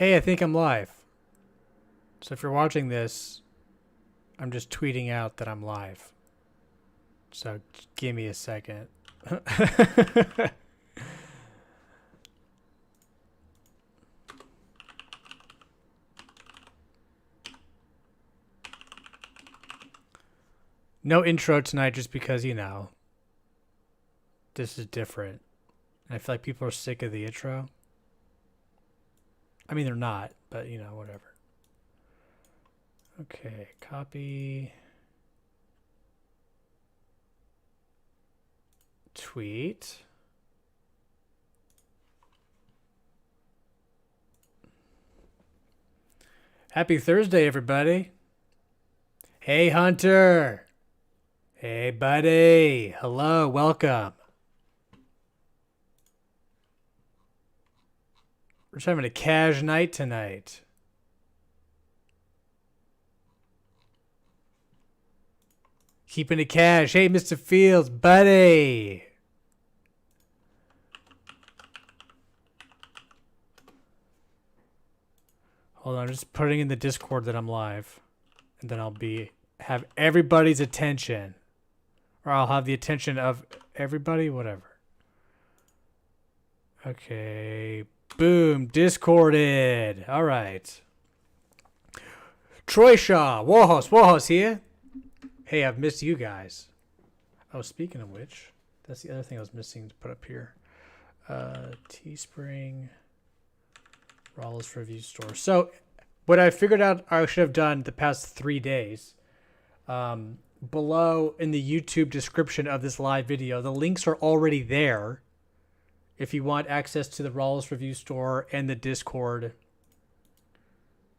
Hey, I think I'm live. So if you're watching this, I'm just tweeting out that I'm live. So give me a second. No intro tonight just because, this is different. And I feel like people are sick of the intro. I mean, they're not, but, whatever. Okay, copy. Tweet. Happy Thursday, everybody. Hey, Hunter. Hey, buddy. Hello, welcome. We're just having a cash night tonight. Keeping it cash. Hey, Mr. Fields, buddy. Hold on, I'm just putting in the Discord that I'm live. And then I'll have everybody's attention. Or I'll have the attention of everybody, whatever. Okay. Boom. Discorded. All right. Troy Shaw. Warhorse here. Hey, I've missed you guys. Oh, speaking of which, that's the other thing I was missing to put up here. Teespring. Rawless Review Store. So, what I figured out I should have done the past 3 days, below in the YouTube description of this live video, the links are already there if you want access to the Rawless Review Store and the Discord.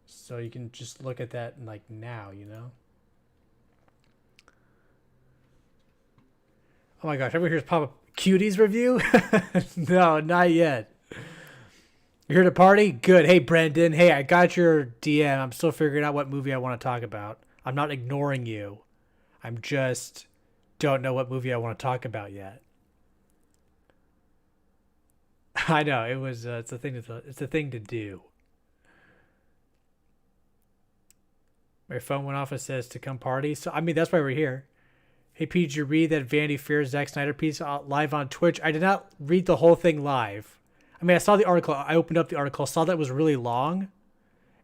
So you can just look at that now, Oh my gosh, everyone here's pop up Cuties review? No, not yet. You're here to party? Good. Hey, Brendan. Hey, I got your DM. I'm still figuring out what movie I want to talk about. I'm not ignoring you. I'm just don't know what movie I want to talk about yet. I know it was. It's a thing. It's a thing to do. My phone went off. It says to come party. So I mean that's why we're here. Hey, Pete, did you read that Vanity Fair Zack Snyder piece live on Twitch? I did not read the whole thing live. I mean, I saw the article. I opened up the article, saw that it was really long,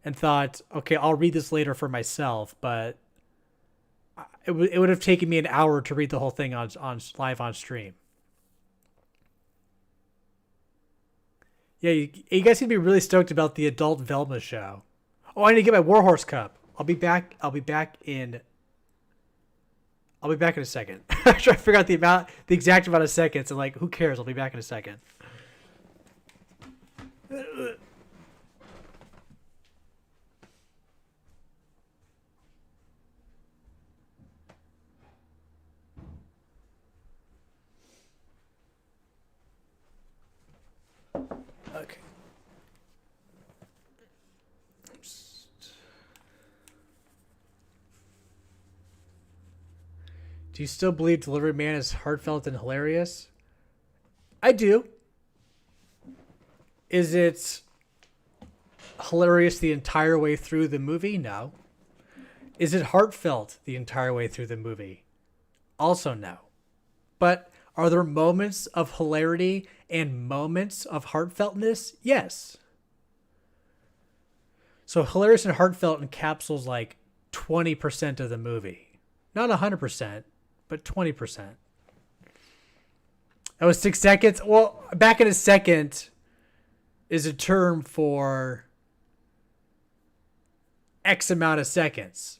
and thought, okay, I'll read this later for myself. But it would have taken me an hour to read the whole thing on live on stream. Yeah, you guys seem to be really stoked about the adult Velma show. Oh, I need to get my Warhorse cup. I'll be back in a second. I'm trying to figure out the exact amount of seconds. And who cares? I'll be back in a second. Okay. Do you still believe Delivery Man is heartfelt and hilarious? I do. Is it hilarious the entire way through the movie? No. Is it heartfelt the entire way through the movie? Also no. But are there moments of hilarity and moments of heartfeltness? Yes. So hilarious and heartfelt encapsulates 20% of the movie. Not 100%, but 20%. That was 6 seconds. Well, back in a second is a term for X amount of seconds,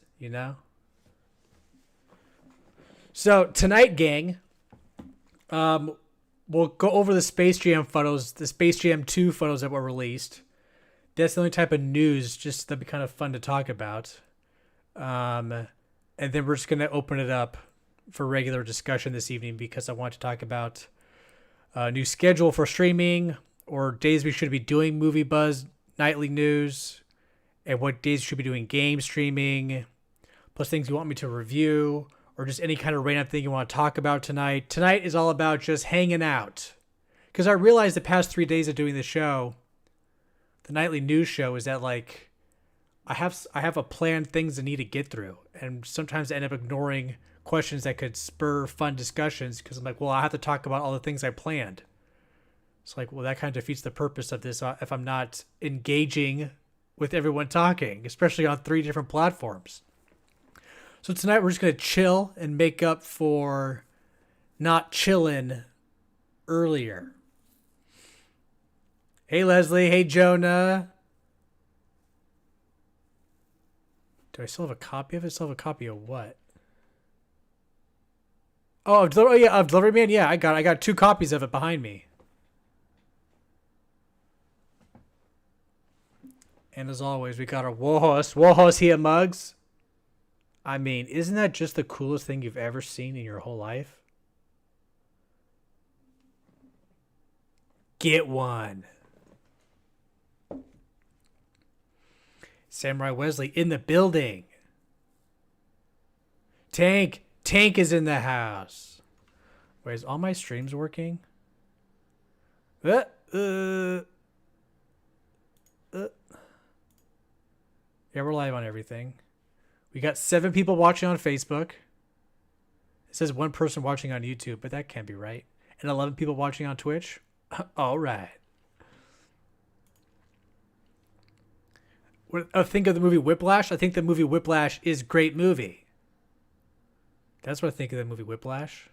So tonight, gang, we'll go over the Space Jam photos, the Space Jam 2 photos that were released. That's the only type of news just that'd be kind of fun to talk about. And then we're just going to open it up for regular discussion this evening because I want to talk about a new schedule for streaming or days we should be doing Movie Buzz nightly news and what days we should be doing game streaming, plus things you want me to review or just any kind of random thing you want to talk about tonight. Tonight is all about just hanging out because I realized the past 3 days of doing the show the nightly news show is that like I have a planned things I need to get through, and sometimes I end up ignoring questions that could spur fun discussions because I'm like, well, I have to talk about all the things I planned. It's like, well, that kind of defeats the purpose of this if I'm not engaging with everyone talking, especially on 3 different platforms. So tonight we're just going to chill and make up for not chilling earlier. Hey, Leslie. Hey, Jonah. Do I still have a copy of it? I still have a copy of what? Oh, of Delivery Man? Yeah, I got 2 copies of it behind me. And as always, we got our Warhorse here mugs. I mean, isn't that just the coolest thing you've ever seen in your whole life? Get one. Samurai Wesley in the building. Tank is in the house. Wait, is all my streams working? Yeah, we're live on everything. We got 7 people watching on Facebook. It says 1 person watching on YouTube, but that can't be right. And 11 people watching on Twitch. All right. What I think of the movie Whiplash? I think the movie Whiplash is a great movie. That's what I think of the movie Whiplash.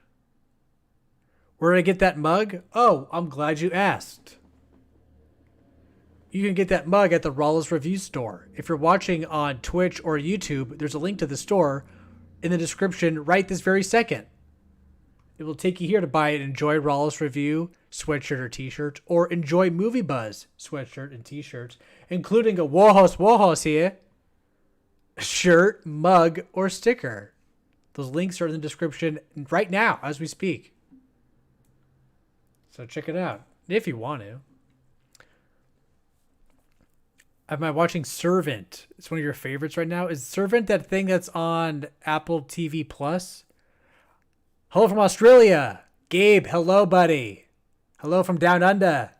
Where did I get that mug? Oh, I'm glad you asked. You can get that mug at the Rawless Review store. If you're watching on Twitch or YouTube, there's a link to the store in the description right this very second. It will take you here to buy an Enjoy Rawless Review sweatshirt or t-shirt, or Enjoy Movie Buzz sweatshirt and t-shirts, including a Warhorse here shirt, mug, or sticker. Those links are in the description right now as we speak. So check it out if you want to. Am I watching Servant? It's one of your favorites right now. Is Servant that thing that's on Apple TV Plus? Hello from Australia. Gabe, hello, buddy. Hello from Down Under.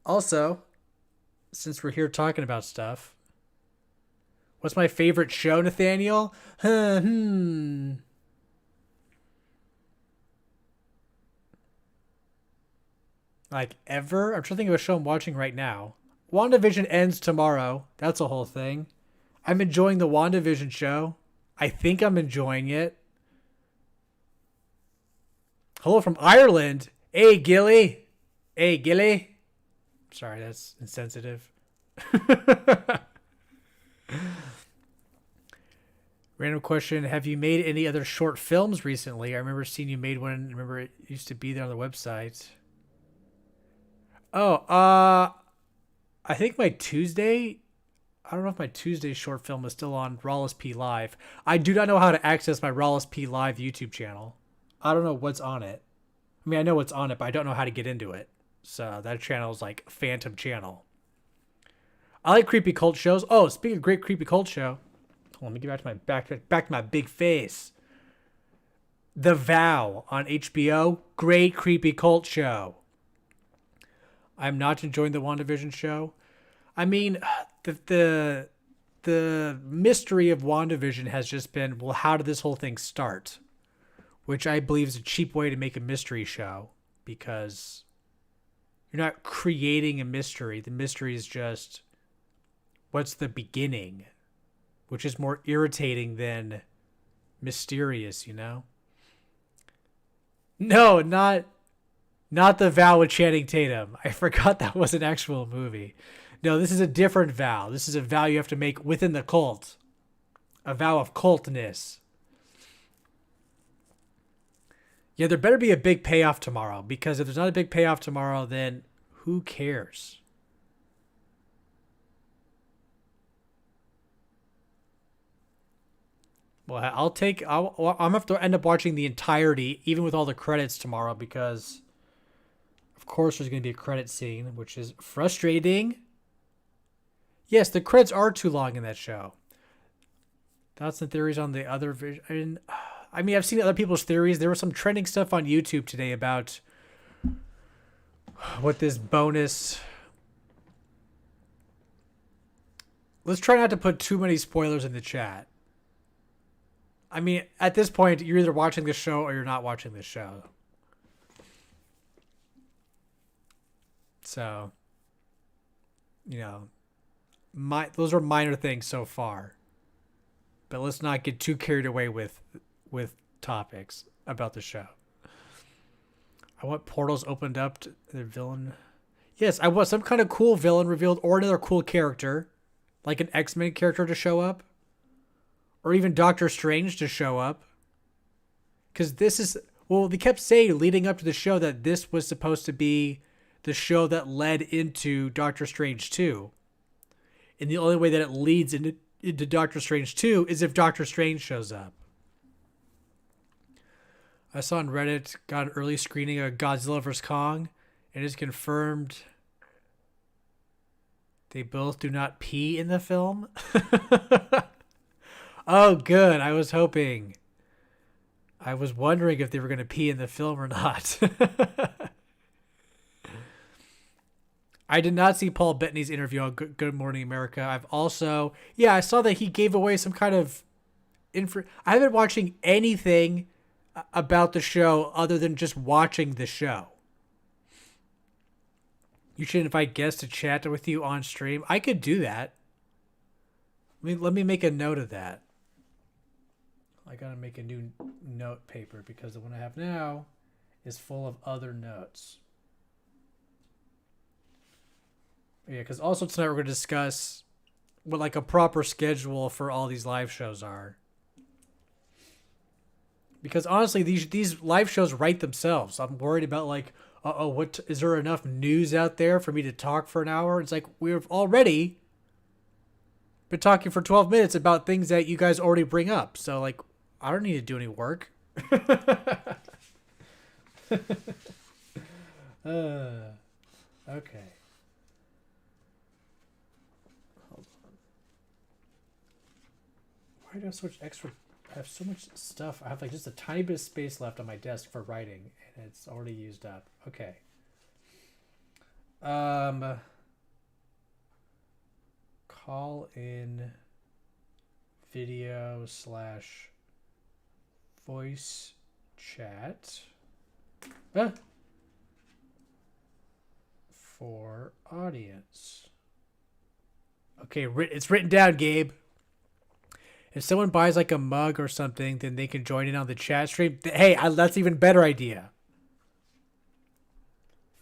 Also, since we're here talking about stuff, what's my favorite show, Nathaniel? Like ever? I'm trying to think of a show I'm watching right now. WandaVision ends tomorrow. That's a whole thing. I'm enjoying the WandaVision show. I think I'm enjoying it. Hello from Ireland. Hey, Gilly. Hey, Gilly. Sorry, that's insensitive. Random question. Have you made any other short films recently? I remember seeing you made one. I remember it used to be there on the website. Oh, I think my Tuesday, I don't know if my Tuesday short film is still on Rawless P Live. I do not know how to access my Rawless P Live YouTube channel. I don't know what's on it. I mean, I know what's on it, but I don't know how to get into it. So that channel is like Phantom Channel. I like creepy cult shows. Oh, speaking of great creepy cult show, let me get back to my big face. The Vow on HBO, great creepy cult show. I'm not enjoying the WandaVision show. I mean, the mystery of WandaVision has just been, well, how did this whole thing start? Which I believe is a cheap way to make a mystery show, because you're not creating a mystery. The mystery is just, what's the beginning? Which is more irritating than mysterious, you know? No, not The Vow with Channing Tatum. I forgot that was an actual movie. No, this is a different vow. This is a vow you have to make within the cult. A vow of cultness. Yeah, there better be a big payoff tomorrow, because if there's not a big payoff tomorrow, then who cares? Well, I'm going to have to end up watching the entirety, even with all the credits tomorrow, because of course there's going to be a credit scene, which is frustrating. Yes, the credits are too long in that show. Thoughts and theories on the other vision. I mean, I've seen other people's theories. There was some trending stuff on YouTube today about with this bonus. Let's try not to put too many spoilers in the chat. I mean, at this point, you're either watching the show or you're not watching the show. So, those are minor things so far. But let's not get too carried away with topics about the show. I want portals opened up to the villain. Yes, I want some kind of cool villain revealed or another cool character, like an X-Men character to show up, or even Doctor Strange to show up. Because they kept saying leading up to the show that this was supposed to be the show that led into Doctor Strange 2. And the only way that it leads into Doctor Strange 2 is if Doctor Strange shows up. I saw on Reddit, got an early screening of Godzilla vs. Kong, and it's confirmed they both do not pee in the film. Oh, good. I was wondering if they were going to pee in the film or not. I did not see Paul Bettany's interview on Good Morning America. I saw that he gave away some kind of info. I haven't been watching anything about the show other than just watching the show. You should invite guests to chat with you on stream. I could do that. Let me make a note of that. I gotta make a new note paper because the one I have now is full of other notes. Yeah, because also tonight we're going to discuss what like a proper schedule for all these live shows are. Because honestly, these live shows write themselves. I'm worried about like, what is there enough news out there for me to talk for an hour? It's like we've already been talking for 12 minutes about things that you guys already bring up. So like, I don't need to do any work. Okay. Hold on. Why do I have so much extra? I have so much stuff. I have like just a tiny bit of space left on my desk for writing, and it's already used up. Okay. Call in video / voice chat for audience. Okay, it's written down, Gabe. If someone buys like a mug or something, then they can join in on the chat stream. Hey, that's an even better idea.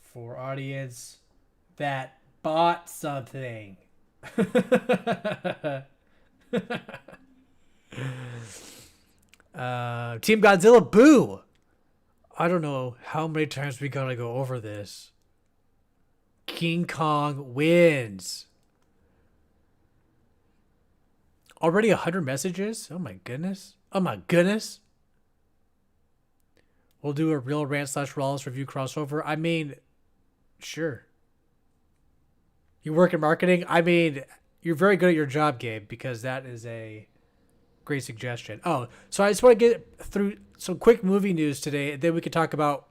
For audience that bought something. Team Godzilla, boo! I don't know how many times we gotta go over this. King Kong wins. Already 100 messages? Oh my goodness. Oh my goodness. We'll do a real rant / Rawless review crossover. I mean, sure. You work in marketing? I mean, you're very good at your job, Gabe, because that is a great suggestion. Oh, so I just want to get through some quick movie news today, and then we can talk about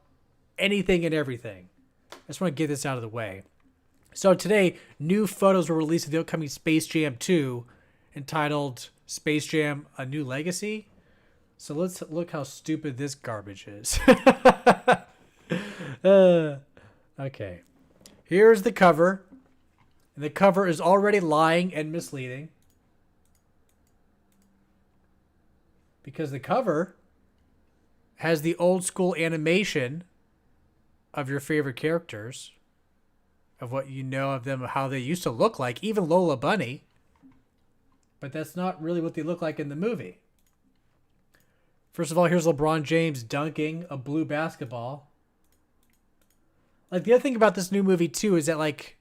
anything and everything. I just want to get this out of the way. So today, new photos were released of the upcoming Space Jam 2, entitled Space Jam: A New Legacy. So let's look how stupid this garbage is. Okay. Here's the cover. And the cover is already lying and misleading. Because the cover has the old school animation of your favorite characters, of what you know of them, how they used to look like, even Lola Bunny. But that's not really what they look like in the movie. First of all, here's LeBron James dunking a blue basketball. Like, the other thing about this new movie, too, is that, like,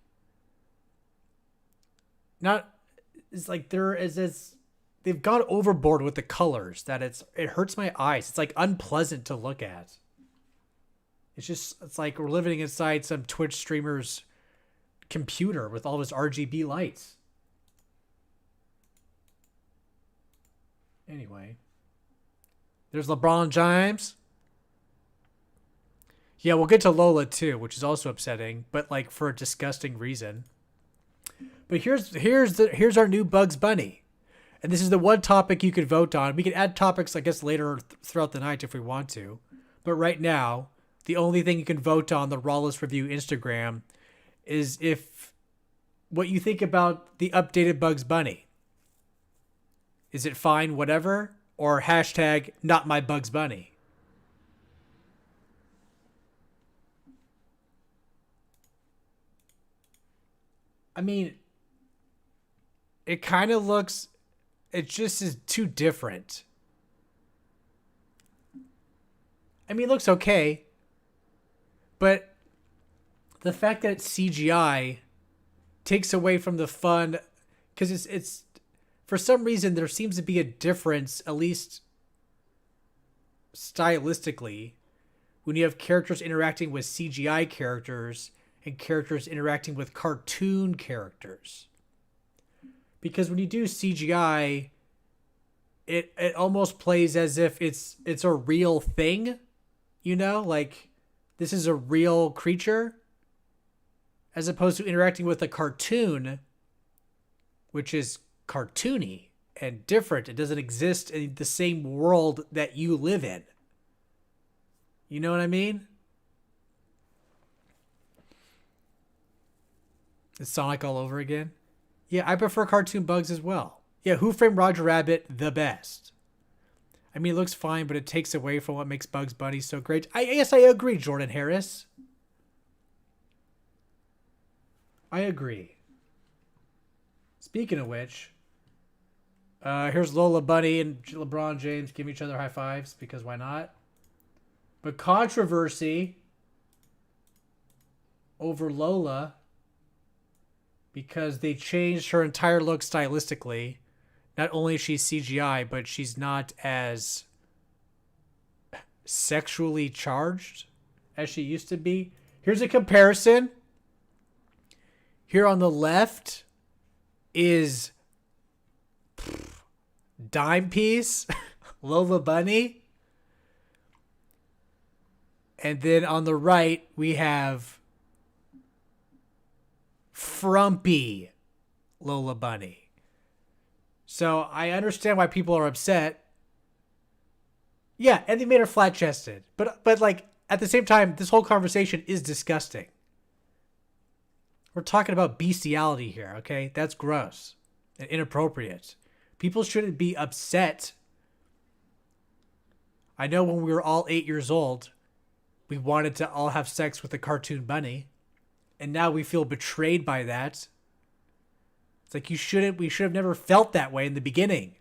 they've gone overboard with the colors, that it hurts my eyes. It's, like, unpleasant to look at. It's like we're living inside some Twitch streamer's computer with all his RGB lights. Anyway, there's LeBron James. Yeah, we'll get to Lola too, which is also upsetting, but like for a disgusting reason. But here's our new Bugs Bunny. And this is the one topic you could vote on. We can add topics, I guess, later throughout the night if we want to. But right now, the only thing you can vote on the Rawless Review Instagram is if what you think about the updated Bugs Bunny. Is it fine, whatever? Or hashtag not my Bugs Bunny? I mean, it kind of looks, it just is too different. I mean, it looks okay, but the fact that it's CGI takes away from the fun, because it's for some reason there seems to be a difference, at least stylistically, when you have characters interacting with CGI characters and characters interacting with cartoon characters. Because when you do CGI, it almost plays as if it's a real thing, you know, like this is a real creature, as opposed to interacting with a cartoon, which is cartoony and different. It doesn't exist in the same world that you live in. You know what I mean? It's Sonic all over again. Yeah, I prefer cartoon Bugs as well. Yeah, Who Framed Roger Rabbit the best. I mean, it looks fine, but it takes away from what makes Bugs Bunny so great. Yes, I agree, Jordan Harris. I agree. Speaking of which, here's Lola Bunny and LeBron James giving each other high fives, because why not? But controversy over Lola, because they changed her entire look stylistically. Not only is she CGI, but she's not as sexually charged as she used to be. Here's a comparison. Here on the left is Dime Piece, Lola Bunny. And then on the right, we have Frumpy Lola Bunny. So I understand why people are upset. Yeah, and they made her flat-chested. But like, at the same time, this whole conversation is disgusting. We're talking about bestiality here, okay? That's gross and inappropriate. People shouldn't be upset. I know when we were all 8 years old, we wanted to all have sex with a cartoon bunny. And now we feel betrayed by that. It's like we should have never felt that way in the beginning.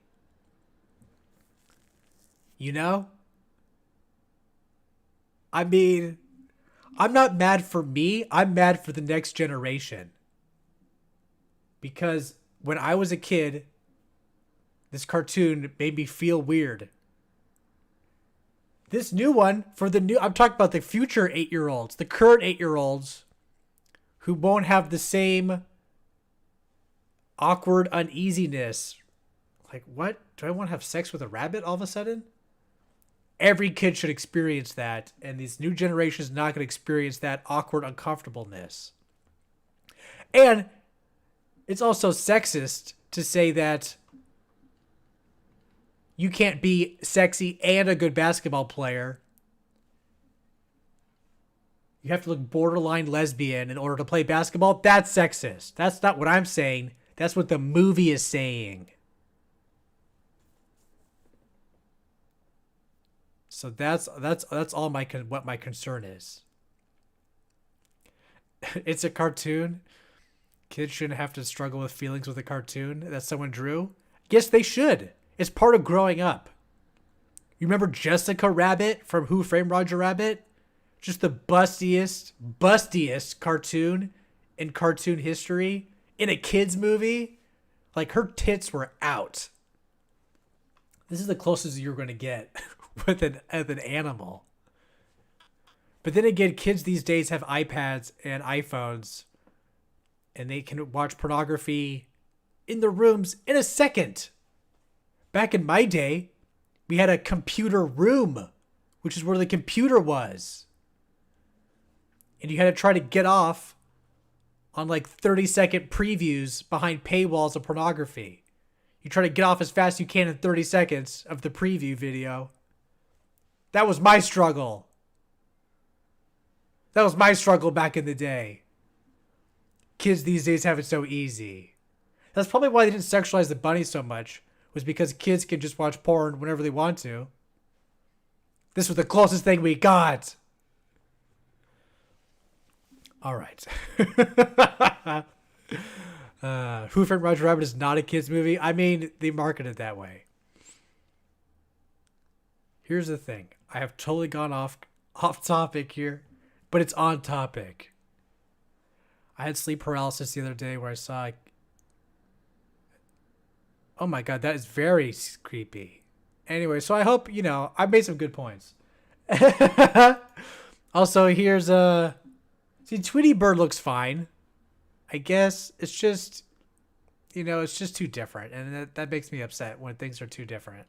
You know? I mean, I'm not mad for me. I'm mad for the next generation. Because when I was a kid, this cartoon made me feel weird. This new one, I'm talking about the future 8-year-olds, the current 8-year-olds who won't have the same awkward uneasiness. Like, what? Do I want to have sex with a rabbit all of a sudden? Every kid should experience that, and this new generation is not going to experience that awkward uncomfortableness. And it's also sexist to say that you can't be sexy and a good basketball player. You have to look borderline lesbian in order to play basketball. That's sexist. That's not what I'm saying. That's what the movie is saying. So that's all what my concern is. It's a cartoon. Kids shouldn't have to struggle with feelings with a cartoon that someone drew. Yes, they should. It's part of growing up. You remember Jessica Rabbit from Who Framed Roger Rabbit? Just the bustiest cartoon in cartoon history in a kid's movie. Like, her tits were out. This is the closest you're going to get with an animal. But then again, kids these days have iPads and iPhones, and they can watch pornography in their rooms in a second. Back in my day, we had a computer room, which is where the computer was. and you had to try to get off on like 30-second previews behind paywalls of pornography. You try to get off as fast as you can in 30 seconds of the preview video. That was my struggle. That was my struggle back in the day. Kids these days have it so easy. That's probably why they didn't sexualize the bunny so much, was because kids can just watch porn whenever they want to. This was the closest thing we got. All right. Who Framed Roger Rabbit is not a kid's movie. I mean, they market it that way. Here's the thing. I have totally gone off topic here, but it's on topic. I had sleep paralysis the other day where I saw... Oh my god, that is very creepy. Anyway, so I hope, I made some good points. Also, here's a... See, Tweety Bird looks fine. I guess it's just, it's just too different. And that makes me upset when things are too different.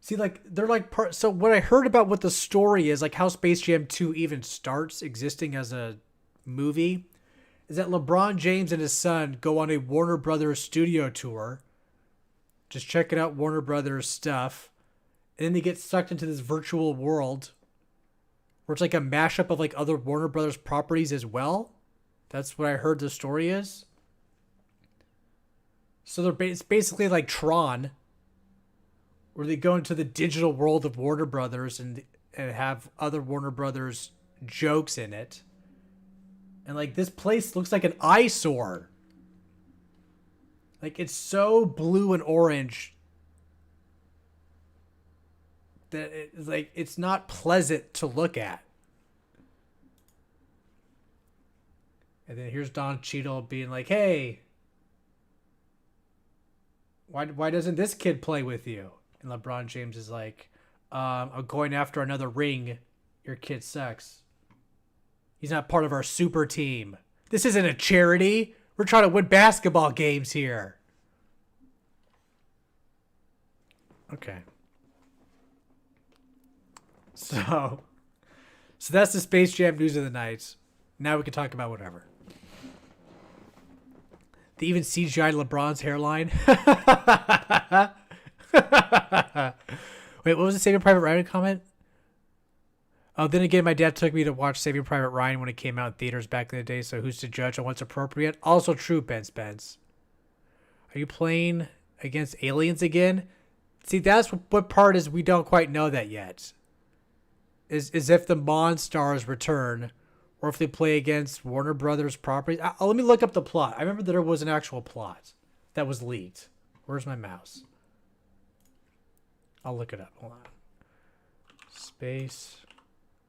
See, they're so what I heard about what the story is, like how Space Jam 2 even starts existing as a movie, is that LeBron James and his son go on a Warner Brothers studio tour, just checking out Warner Brothers stuff, and then they get sucked into this virtual world where it's like a mashup of like other Warner Brothers properties as well. That's what I heard the story is. So it's basically like Tron, where they go into the digital world of Warner Brothers and have other Warner Brothers jokes in it. And like this place looks like an eyesore. Like it's so blue and orange that it's not pleasant to look at. And then here's Don Cheadle being like, "Hey, why doesn't this kid play with you?" And LeBron James is like, "I'm going after another ring. Your kid sucks. He's not part of our super team. This isn't a charity. We're trying to win basketball games here." Okay. So that's the Space Jam news of the night. Now we can talk about whatever. They even CGI'd LeBron's hairline. Wait, what was the Saving Private Ryan comment? Oh, then again, my dad took me to watch Saving Private Ryan when it came out in theaters back in the day, so who's to judge on what's appropriate? Also true, Ben Spence. Are you playing against aliens again? See, that's what part is we don't quite know that yet. Is if the Monstars return, or if they play against Warner Brothers properties. Let me look up the plot. I remember there was an actual plot that was leaked. Where's my mouse? I'll look it up. Hold on. Space.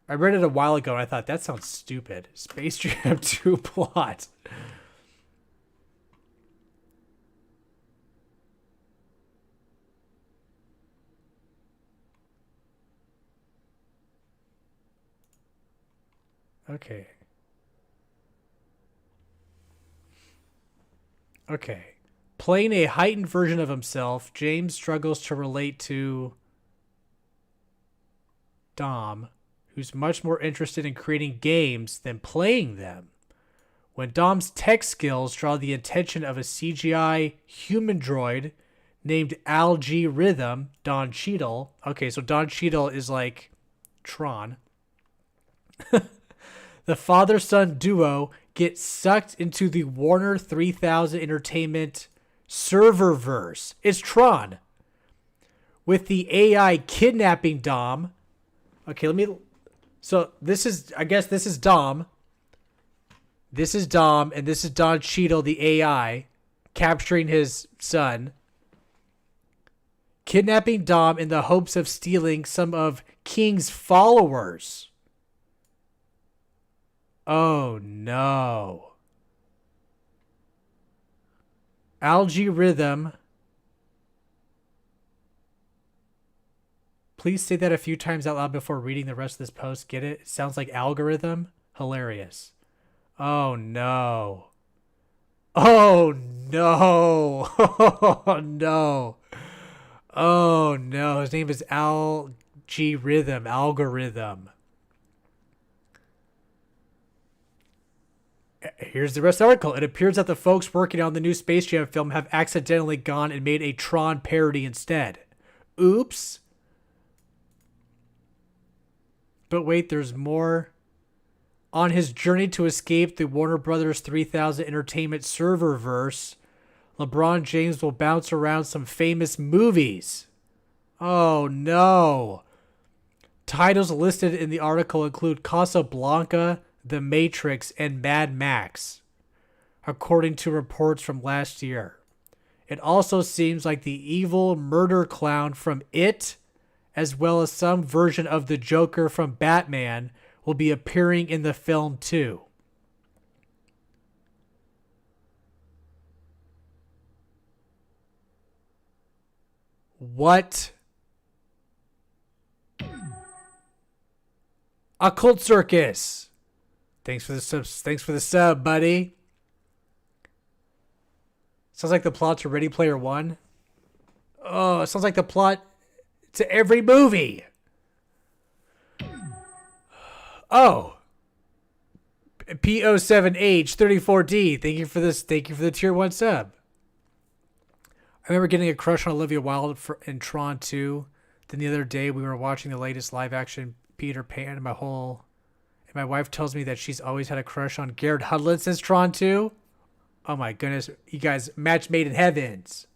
I read it a while ago and I thought, that sounds stupid. Space Jam 2 plot. Okay. Playing a heightened version of himself, James struggles to relate to Dom, who's much more interested in creating games than playing them. When Dom's tech skills draw the attention of a CGI human droid named Algae Rhythm, Don Cheadle. Okay, so Don Cheadle is like Tron. The father-son duo get sucked into the Warner 3000 Entertainment serververse. It's Tron. With the AI kidnapping Dom. Okay, so I guess this is Dom. This is Dom, and this is Don Cheadle, the AI, capturing his son. Kidnapping Dom in the hopes of stealing some of King's followers. Oh no. Algae Rhythm. Please say that a few times out loud before reading the rest of this post. Get it? It sounds like algorithm. Hilarious. Oh no. Oh no. Oh no. Oh no. His name is Algae Rhythm. Algorithm. Here's the rest of the article. It appears that the folks working on the new Space Jam film have accidentally gone and made a Tron parody instead. Oops. But wait, there's more. On his journey to escape the Warner Brothers 3000 Entertainment serververse, LeBron James will bounce around some famous movies. Oh no. Titles listed in the article include Casablanca, The Matrix, and Mad Max, according to reports from last year. It also seems like the evil murder clown from It, as well as some version of the Joker from Batman, will be appearing in the film too. What? Occult Circus. Thanks for the sub, buddy. Sounds like the plot to Ready Player One. Oh, it sounds like the plot to every movie. Oh. PO7H34D. Thank you for this. Thank you for the tier 1 sub. I remember getting a crush on Olivia Wilde in Tron 2. Then the other day we were watching the latest live action Peter Pan, and my wife tells me that she's always had a crush on Garrett Hudlin since Tron 2. Oh my goodness, you guys, match made in heavens.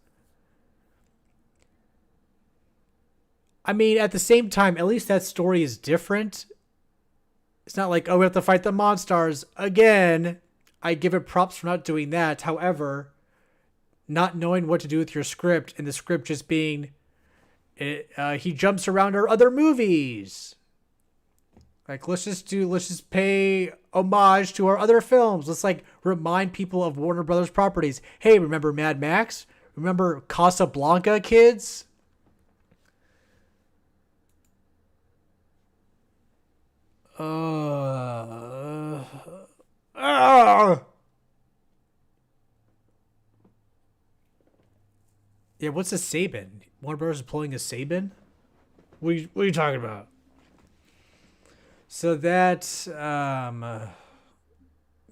I mean, at the same time, at least that story is different. It's not like, oh, we have to fight the monsters again. I give it props for not doing that. However, not knowing what to do with your script, and the script just being, he jumps around our other movies. Like, let's just pay homage to our other films. Let's like remind people of Warner Brothers properties. Hey, remember Mad Max? Remember Casablanca, kids? Yeah, what's a Sabin? Warner Brothers is pulling a Sabin? What are you talking about? So that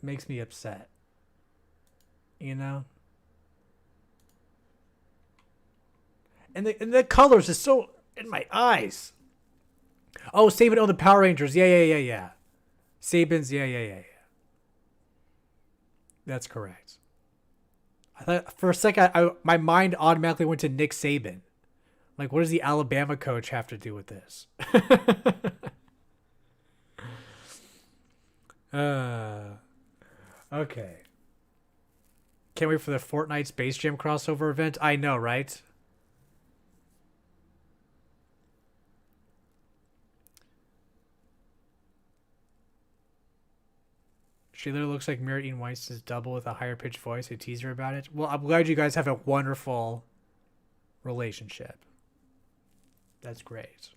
makes me upset. You know? And the colors is so in my eyes. Oh, Sabin owned the Power Rangers. Yeah. Sabin's, yeah. That's correct. I thought for a second, my mind automatically went to Nick Saban. Like, what does the Alabama coach have to do with this? Okay. Can't wait for the Fortnite Space Jam crossover event. I know, right? She literally looks like Mary Ian Weinstein's double with a higher pitched voice. A teaser about it. Well, I'm glad you guys have a wonderful relationship. That's great.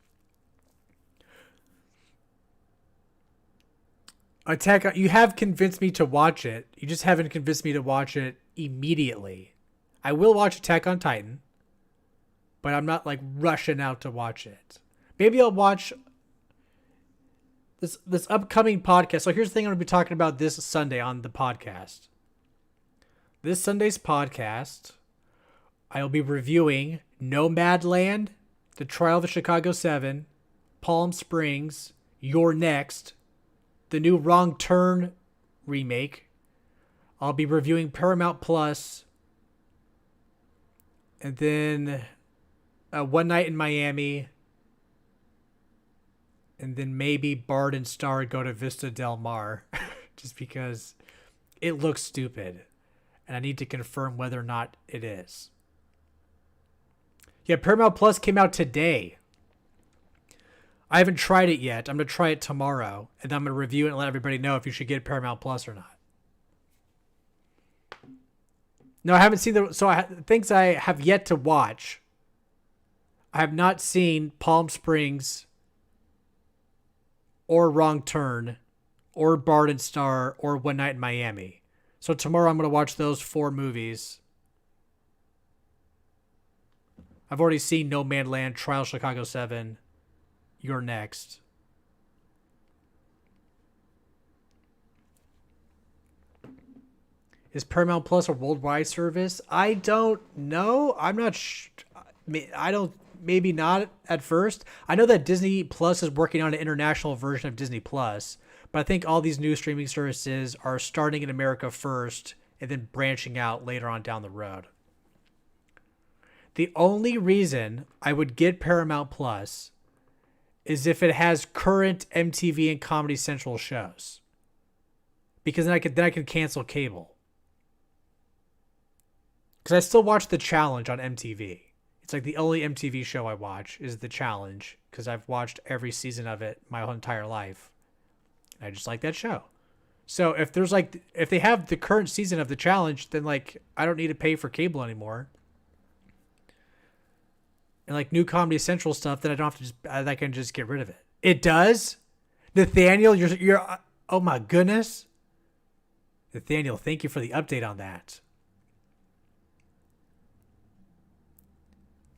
Attack. You have convinced me to watch it. You just haven't convinced me to watch it immediately. I will watch Attack on Titan, but I'm not like rushing out to watch it. Maybe I'll watch this upcoming podcast. So here's the thing I'm going to be talking about this Sunday on the podcast. This Sunday's podcast, I'll be reviewing Nomadland, The Trial of the Chicago 7, Palm Springs, You're Next, the new Wrong Turn remake. I'll be reviewing Paramount Plus, and then One Night in Miami, and then maybe Bard and Star go to Vista Del Mar, just because it looks stupid, and I need to confirm whether or not it is. Yeah, Paramount Plus came out today. I haven't tried it yet. I'm going to try it tomorrow, and then I'm going to review it and let everybody know if you should get Paramount Plus or not. No, I haven't seen things I have yet to watch. I have not seen Palm Springs or Wrong Turn or Bard and Star or One Night in Miami. So tomorrow I'm going to watch those 4 movies. I've already seen No Man Land, Trial Chicago 7, You're Next. Is Paramount Plus a worldwide service? I don't know. I'm not. I don't. Maybe not at first. I know that Disney Plus is working on an international version of Disney Plus, but I think all these new streaming services are starting in America first and then branching out later on down the road. The only reason I would get Paramount Plus is if it has current MTV and Comedy Central shows, because then I could cancel cable. Because I still watch The Challenge on MTV. It's like the only MTV show I watch is The Challenge, because I've watched every season of it my whole entire life. And I just like that show. So if they have the current season of The Challenge, then like I don't need to pay for cable anymore. And like new Comedy Central stuff, then I don't have to I can just get rid of it. It does? Nathaniel, you're oh my goodness. Nathaniel, thank you for the update on that.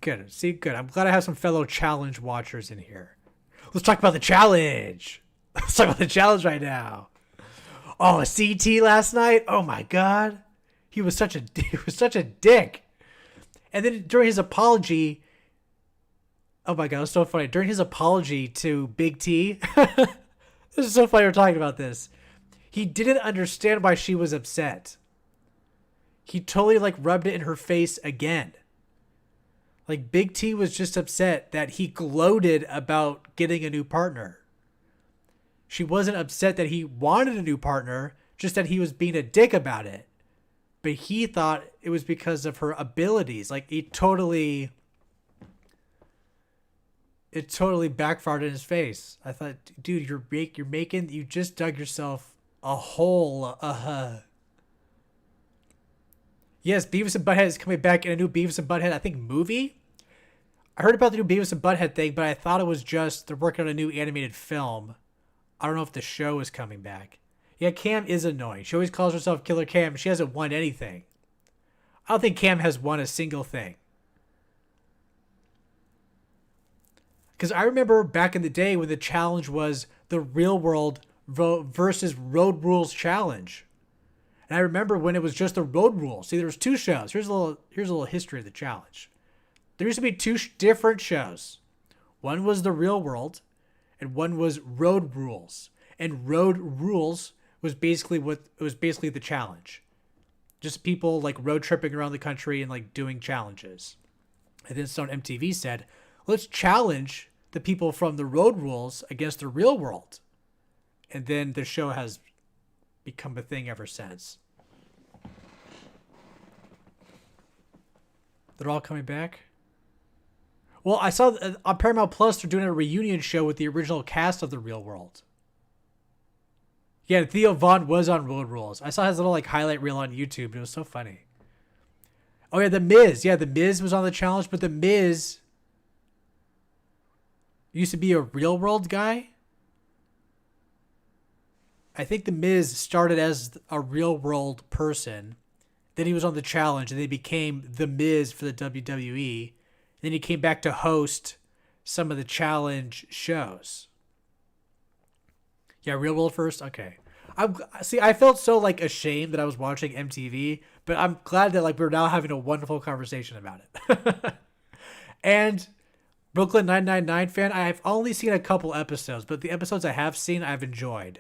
Good. See, good. I'm glad I have some fellow challenge watchers in here. Let's talk about the challenge. Let's talk about the challenge right now. Oh, CT last night. Oh my God, he was such a dick. And then during his apology, oh my God, it was so funny. During his apology to Big T, this is so funny. We're talking about this. He didn't understand why she was upset. He totally like rubbed it in her face again. Like Big T was just upset that he gloated about getting a new partner. She wasn't upset that he wanted a new partner, just that he was being a dick about it. But he thought it was because of her abilities. Like it totally backfired in his face. I thought, dude, you just dug yourself a hole. Yes, Beavis and Butthead is coming back in a new Beavis and Butthead, I think, movie. I heard about the new Beavis and Butthead thing, but I thought it was just they're working on a new animated film. I don't know if the show is coming back. Yeah, Cam is annoying. She always calls herself Killer Cam. She hasn't won anything. I don't think Cam has won a single thing. Because I remember back in the day when the challenge was the Real World versus Road Rules challenge. And I remember when it was just the Road Rules. See, there was two shows. Here's a little history of the challenge. There used to be two different shows. One was the Real World, and one was Road Rules. And Road Rules was basically the challenge. Just people like road tripping around the country and like doing challenges. And then someone on MTV said, let's challenge the people from the Road Rules against the Real World. And then the show has become a thing ever since. They're all coming back? Well, I saw on Paramount Plus they're doing a reunion show with the original cast of the Real World. Yeah, Theo Von was on Road Rules. I saw his little like highlight reel on YouTube, and it was so funny. Oh yeah, The Miz. Yeah, The Miz was on the challenge, but The Miz used to be a Real World guy. I think The Miz started as a Real World person. Then he was on the challenge, and they became The Miz for the WWE. Then he came back to host some of the challenge shows. Yeah, Real World first? Okay. I felt so like ashamed that I was watching MTV, but I'm glad that like we're now having a wonderful conversation about it. And Brooklyn 999 fan, I've only seen a couple episodes, but the episodes I have seen, I've enjoyed.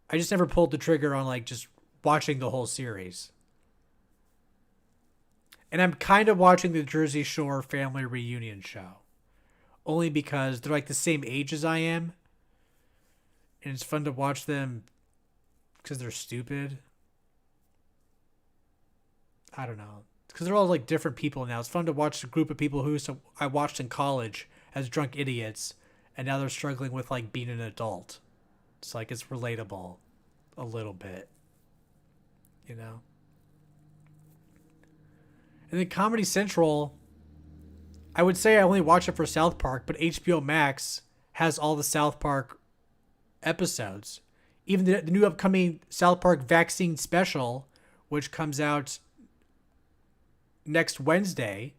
I just never pulled the trigger on like just watching the whole series. And I'm kind of watching the Jersey Shore family reunion show. Only because they're like the same age as I am. And it's fun to watch them because they're stupid. I don't know. Because they're all like different people now. It's fun to watch a group of people who I watched in college as drunk idiots. And now they're struggling with like being an adult. It's like it's relatable a little bit. You know? And then Comedy Central, I would say I only watch it for South Park, but HBO Max has all the South Park episodes. Even the new upcoming South Park vaccine special, which comes out next Wednesday,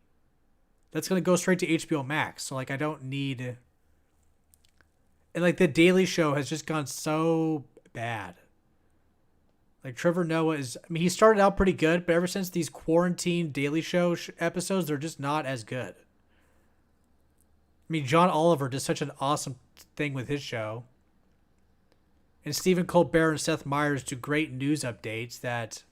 that's going to go straight to HBO Max. So, like, I don't need... And, like, The Daily Show has just gone so bad. Like Trevor Noah is, I mean, he started out pretty good, but ever since these quarantine Daily Show episodes, they're just not as good. I mean, John Oliver does such an awesome thing with his show. And Stephen Colbert and Seth Meyers do great news updates that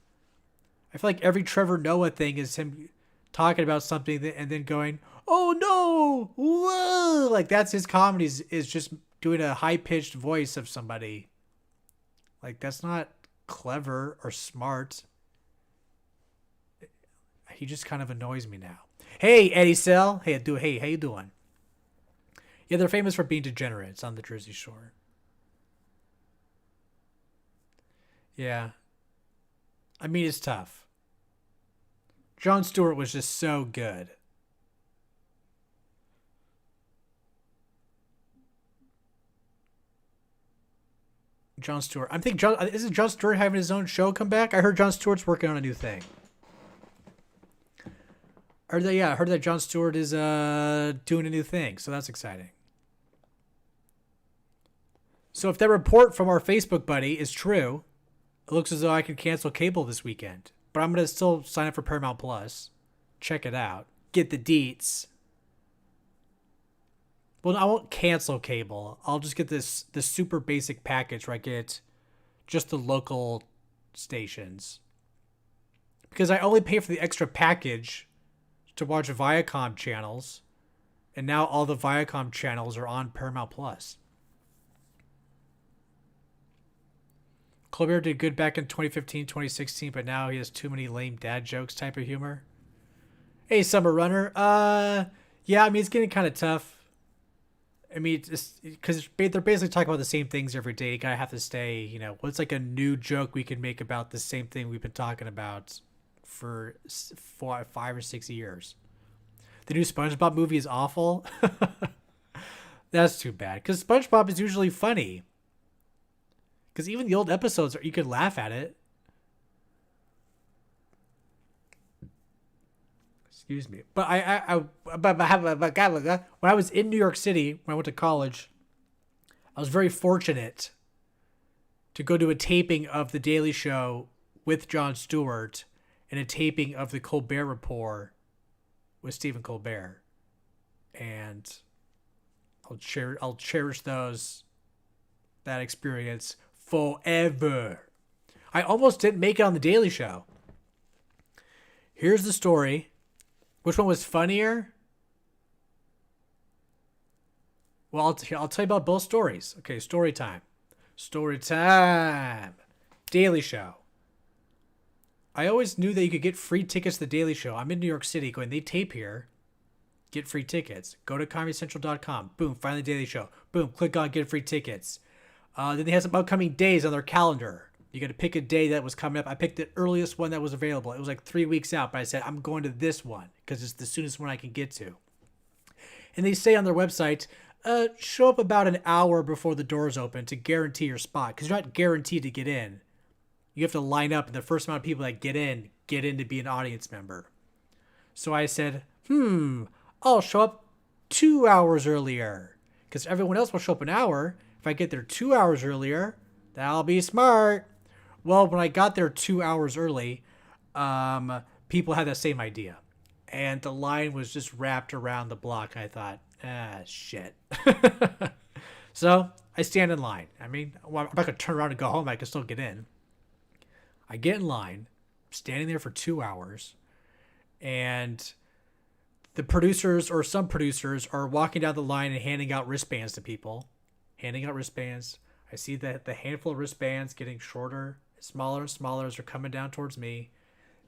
I feel like every Trevor Noah thing is him talking about something and then going, oh no, whoa. Like that's his comedy is just doing a high-pitched voice of somebody. Like that's not clever or smart. He just kind of annoys me now. Hey, Eddie Sell. Hey, how you doing? Yeah, they're famous for being degenerates on the Jersey Shore. Yeah. I mean, it's tough. Jon Stewart was just so good. Jon Stewart. I'm thinking, isn't Jon Stewart having his own show come back? I heard Jon Stewart's working on a new thing. I heard that Jon Stewart is doing a new thing, so that's exciting. So if that report from our Facebook buddy is true, it looks as though I can cancel cable this weekend. But I'm going to still sign up for Paramount Plus. Check it out. Get the deets. Well, I won't cancel cable. I'll just get the super basic package where I get just the local stations. Because I only pay for the extra package to watch Viacom channels. And now all the Viacom channels are on Paramount Plus. Colbert did good back in 2015, 2016, but now he has too many lame dad jokes type of humor. Hey, Summer Runner. Yeah, I mean, it's getting kind of tough. I mean, it's because they're basically talking about the same things every day. You gotta have to stay, what's like a new joke we can make about the same thing we've been talking about for 5 or 6 years. The new SpongeBob movie is awful. That's too bad, because SpongeBob is usually funny. Because even the old episodes, you could laugh at it. Excuse me. But when I was in New York City, when I went to college, I was very fortunate to go to a taping of The Daily Show with Jon Stewart and a taping of The Colbert Report with Stephen Colbert. And I'll cherish that experience forever. I almost didn't make it on The Daily Show. Here's the story. Which one was funnier? Well, I'll tell you about both stories. Okay, story time. Story time. Daily Show. I always knew that you could get free tickets to The Daily Show. I'm in New York City going, they tape here. Get free tickets. Go to ComedyCentral.com. Boom, find The Daily Show. Boom, click on get free tickets. Then they have some upcoming days on their calendar. You got to pick a day that was coming up. I picked the earliest one that was available. It was like 3 weeks out, but I said, I'm going to this one because it's the soonest one I can get to. And they say on their website, show up about an hour before the doors open to guarantee your spot, because you're not guaranteed to get in. You have to line up, and the first amount of people that get in to be an audience member. So I said, I'll show up 2 hours earlier, because everyone else will show up an hour. If I get there 2 hours earlier, that'll be smart. Well, when I got there 2 hours early, people had that same idea. And the line was just wrapped around the block. I thought, shit. So I stand in line. I mean, I'm not going to turn around and go home. I can still get in. I get in line, standing there for 2 hours. And the producers or some producers are walking down the line and handing out wristbands to people. I see that the handful of wristbands getting shorter, smaller and smaller as they're coming down towards me.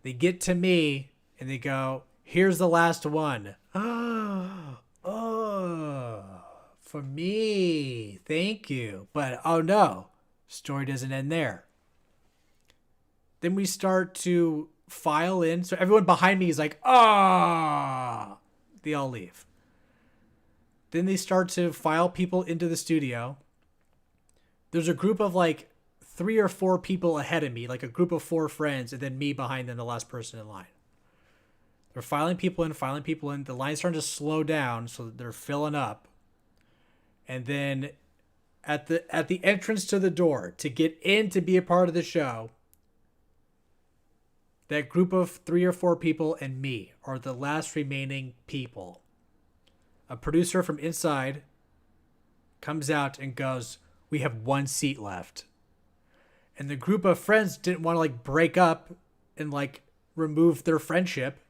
They get to me and they go, here's the last one. Oh, for me. Thank you. But oh no, story doesn't end there. Then we start to file in. So everyone behind me is like, they all leave. Then they start to file people into the studio. There's a group of like 3 or 4 people ahead of me, like a group of 4 friends, and then me behind them, the last person in line. They're filing people in. The line's starting to slow down, so they're filling up. And then at the entrance to the door, to get in to be a part of the show, That group of 3 or 4 people and me are the last remaining people. A producer from inside comes out and goes, "We have 1 seat left." And the group of friends didn't want to like break up and like remove their friendship.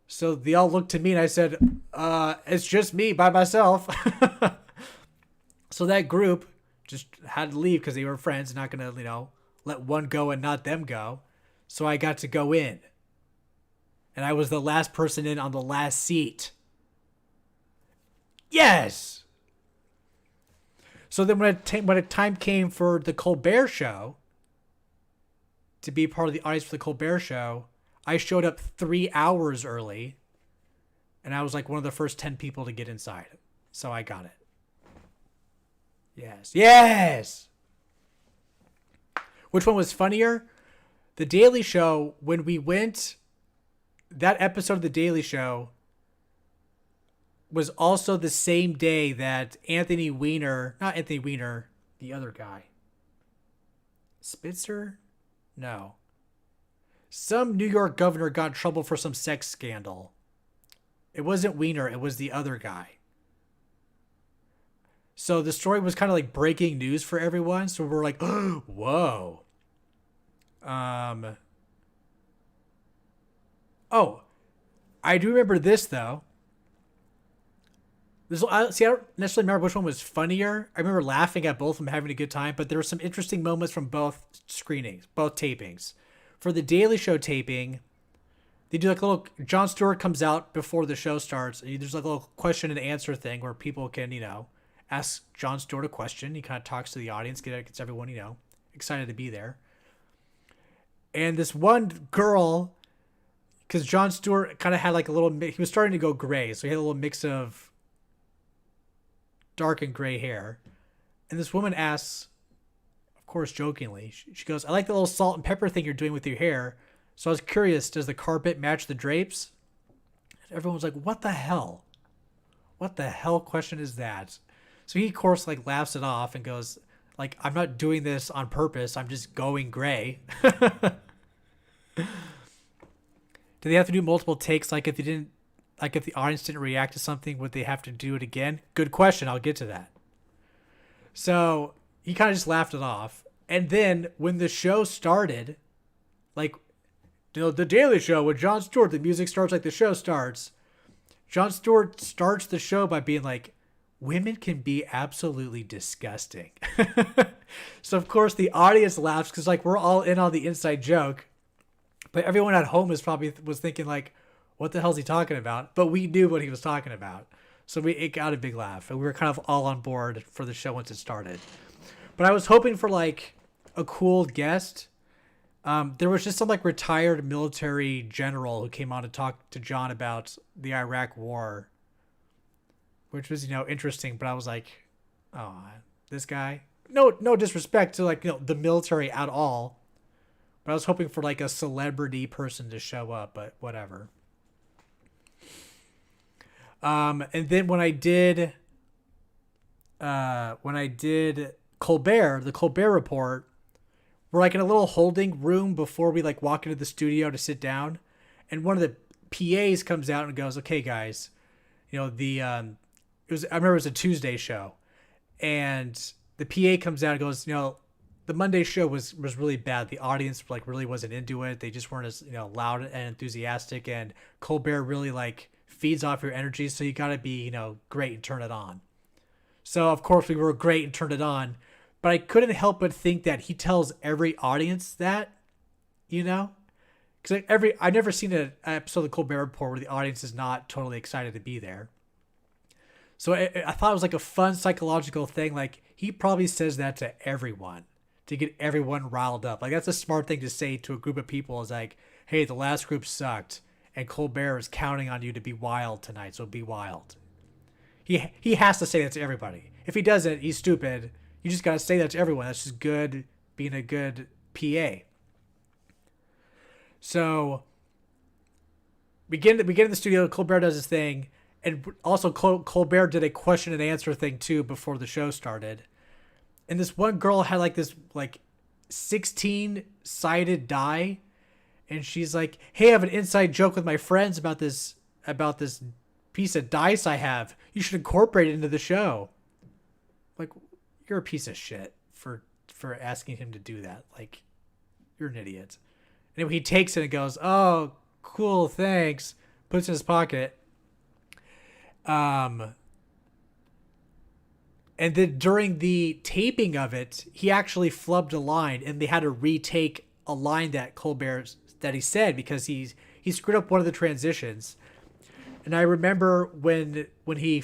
So they all looked to me and I said, it's just me by myself. So that group just had to leave because they were friends, not going to, let one go and not them go. So I got to go in. And I was the last person in on the last seat. Yes! So then when a time came for the Colbert Show, to be part of the audience for the Colbert Show, I showed up 3 hours early, and I was like one of the first 10 people to get inside. So I got it. Yes. Yes! Which one was funnier? The Daily Show, when we went, that episode of The Daily Show was also the same day that not Anthony Weiner, the other guy. Spitzer? No. Some New York governor got in trouble for some sex scandal. It wasn't Weiner, it was the other guy. So the story was kind of like breaking news for everyone. So we're like, oh, whoa. Oh, I do remember this though. I don't necessarily remember which one was funnier. I remember laughing at both of them, having a good time, but there were some interesting moments from both screenings, both tapings. For the Daily Show taping, they do like a little, Jon Stewart comes out before the show starts. And there's like a little question and answer thing where people can, ask Jon Stewart a question. He kind of talks to the audience, gets everyone, excited to be there. And this one girl, because Jon Stewart kind of had like a little, he was starting to go gray. So he had a little mix of dark and gray hair. And this woman asks, of course, jokingly, she goes, "I like the little salt and pepper thing you're doing with your hair. So I was curious, does the carpet match the drapes?" And everyone was like, what the hell? What the hell question is that? So he, of course, like laughs it off and goes, like, "I'm not doing this on purpose. I'm just going gray." Do they have to do multiple takes? Like if the audience didn't react to something, would they have to do it again? Good question. I'll get to that. So he kind of just laughed it off. And then when the show started, like, the Daily Show with Jon Stewart, the music starts like the show starts. Jon Stewart starts the show by being like, "Women can be absolutely disgusting." So of course the audience laughs because like we're all in on the inside joke, but everyone at home was thinking like, what the hell is he talking about? But we knew what he was talking about. So it got a big laugh and we were kind of all on board for the show once it started. But I was hoping for like a cool guest. There was just some like retired military general who came on to talk to John about the Iraq war, which was, interesting. But I was like, oh, this guy, no disrespect to like, the military at all. But I was hoping for like a celebrity person to show up, but whatever. And then when I did Colbert, the Colbert Report, we're like in a little holding room before we like walk into the studio to sit down. And one of the PAs comes out and goes, "Okay, guys, I remember it was a Tuesday show, and the PA comes out and goes, the Monday show was really bad. The audience like really wasn't into it. They just weren't as, loud and enthusiastic, and Colbert really like feeds off your energy. So you got to be, great and turn it on." So of course we were great and turned it on, but I couldn't help but think that he tells every audience that, because I've never seen an episode of the Colbert Report where the audience is not totally excited to be there. So I thought it was like a fun psychological thing. Like he probably says that to everyone to get everyone riled up. Like that's a smart thing to say to a group of people, is like, "Hey, the last group sucked and Colbert is counting on you to be wild tonight. So be wild." He has to say that to everybody. If he doesn't, he's stupid. You just got to say that to everyone. That's just good, being a good PA. So we get in the studio. Colbert does his thing. And also Colbert did a question and answer thing too before the show started. And this one girl had like this like 16-sided die. and she's like, "Hey, I have an inside joke with my friends about this piece of dice I have. You should incorporate it into the show." Like, you're a piece of shit for asking him to do that. Like, you're an idiot. Anyway, he takes it and goes, "Oh, cool, thanks." Puts it in his pocket. And then during the taping of it, he actually flubbed a line, and they had to retake a line that Colbert that he said because he screwed up one of the transitions. And I remember when he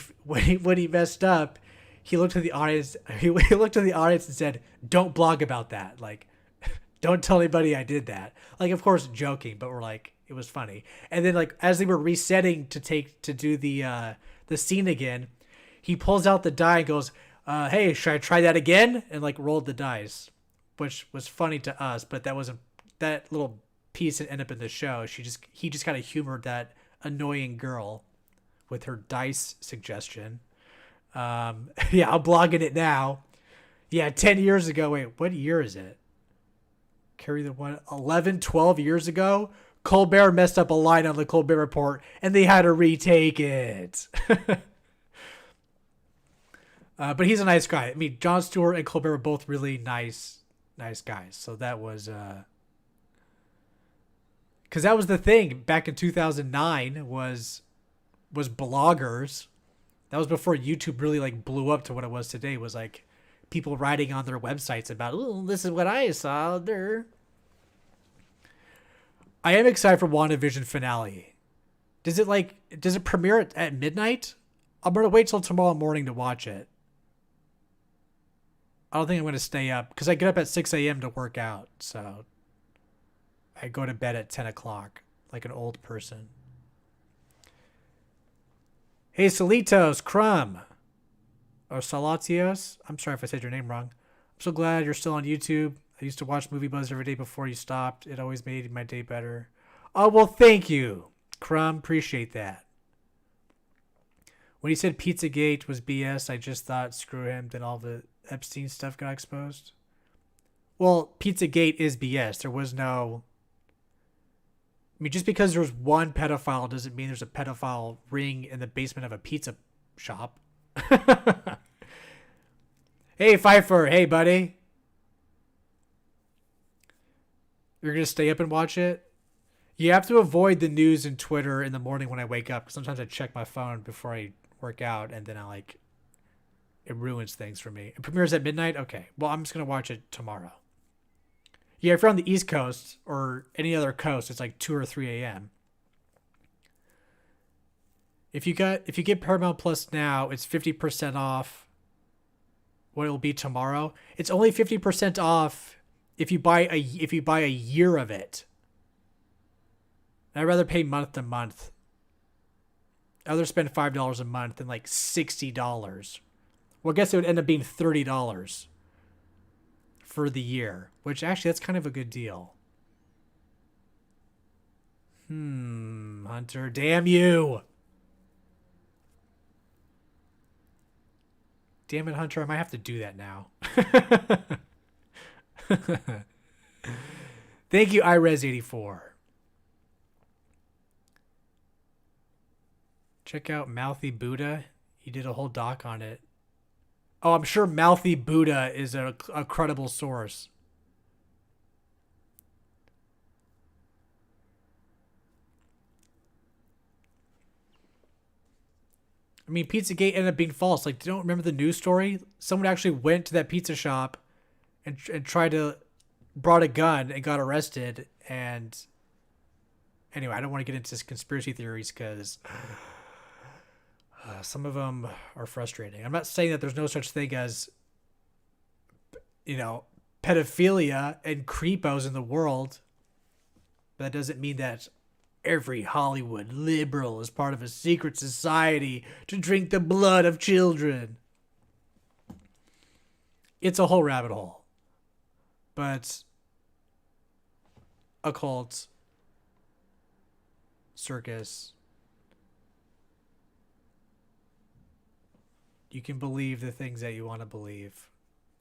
messed up, he looked at the audience. He looked at the audience and said, "Don't blog about that. Like, don't tell anybody I did that." Like, of course, joking, but we're like, it was funny. And then, like, as they were resetting to do the scene again, he pulls out the die and goes, "Hey, should I try that again?" And like rolled the dice, which was funny to us, but that little piece that ended up in the show. He just kind of humored that annoying girl with her dice suggestion. Yeah, I'm blogging it now. Yeah, 10 years ago. Wait, what year is it? Carry the one 11, 12 years ago. Colbert messed up a line on the Colbert Report, and they had to retake it. But he's a nice guy. I mean, Jon Stewart and Colbert were both really nice guys. So that was, because that was the thing back in 2009 was bloggers. That was before YouTube really like blew up to what it was today. It was like people writing on their websites about, "Oh, this is what I saw there." I am excited for WandaVision finale. Does it premiere at midnight? I'm gonna wait till tomorrow morning to watch it. I don't think I'm gonna stay up because I get up at 6 a.m. to work out. So I go to bed at 10 o'clock like an old person. Hey, Salitos, Crumb, or Salatios. I'm sorry if I said your name wrong. I'm so glad you're still on YouTube. I used to watch Movie Buzz every day before you stopped. It always made my day better. Oh, well, thank you, Crumb. Appreciate that. When he said Pizzagate was BS, I just thought, screw him. Then all the Epstein stuff got exposed. Well, Pizzagate is BS. There was no... I mean, just because there's one pedophile doesn't mean there's a pedophile ring in the basement of a pizza shop. Hey, Pfeiffer. Hey, buddy. You're going to stay up and watch it? You have to avoid the news and Twitter in the morning when I wake up. Sometimes I check my phone before I work out, and then it ruins things for me. It premieres at midnight? Okay. Well, I'm just going to watch it tomorrow. Yeah, if you're on the East Coast or any other coast, it's like 2 or 3 a.m. If you get Paramount Plus now, it's 50% off what it will be tomorrow. It's only 50% off if you buy a year of it. I'd rather pay month to month. I'd rather spend $5 a month than like $60. Well, I guess it would end up being $30 for the year, which actually that's kind of a good deal. Hunter, damn you. Damn it, Hunter, I might have to do that now. Thank you, iRes84. Check out Mouthy Buddha. He did a whole doc on it. Oh, I'm sure Mouthy Buddha is a credible source. I mean, Pizzagate ended up being false. Like, don't remember the news story? Someone actually went to that pizza shop and brought a gun and got arrested. And anyway, I don't want to get into this conspiracy theories because some of them are frustrating. I'm not saying that there's no such thing as, pedophilia and creepos in the world. But that doesn't mean that every Hollywood liberal is part of a secret society to drink the blood of children. It's a whole rabbit hole. But occult, circus, you can believe the things that you want to believe.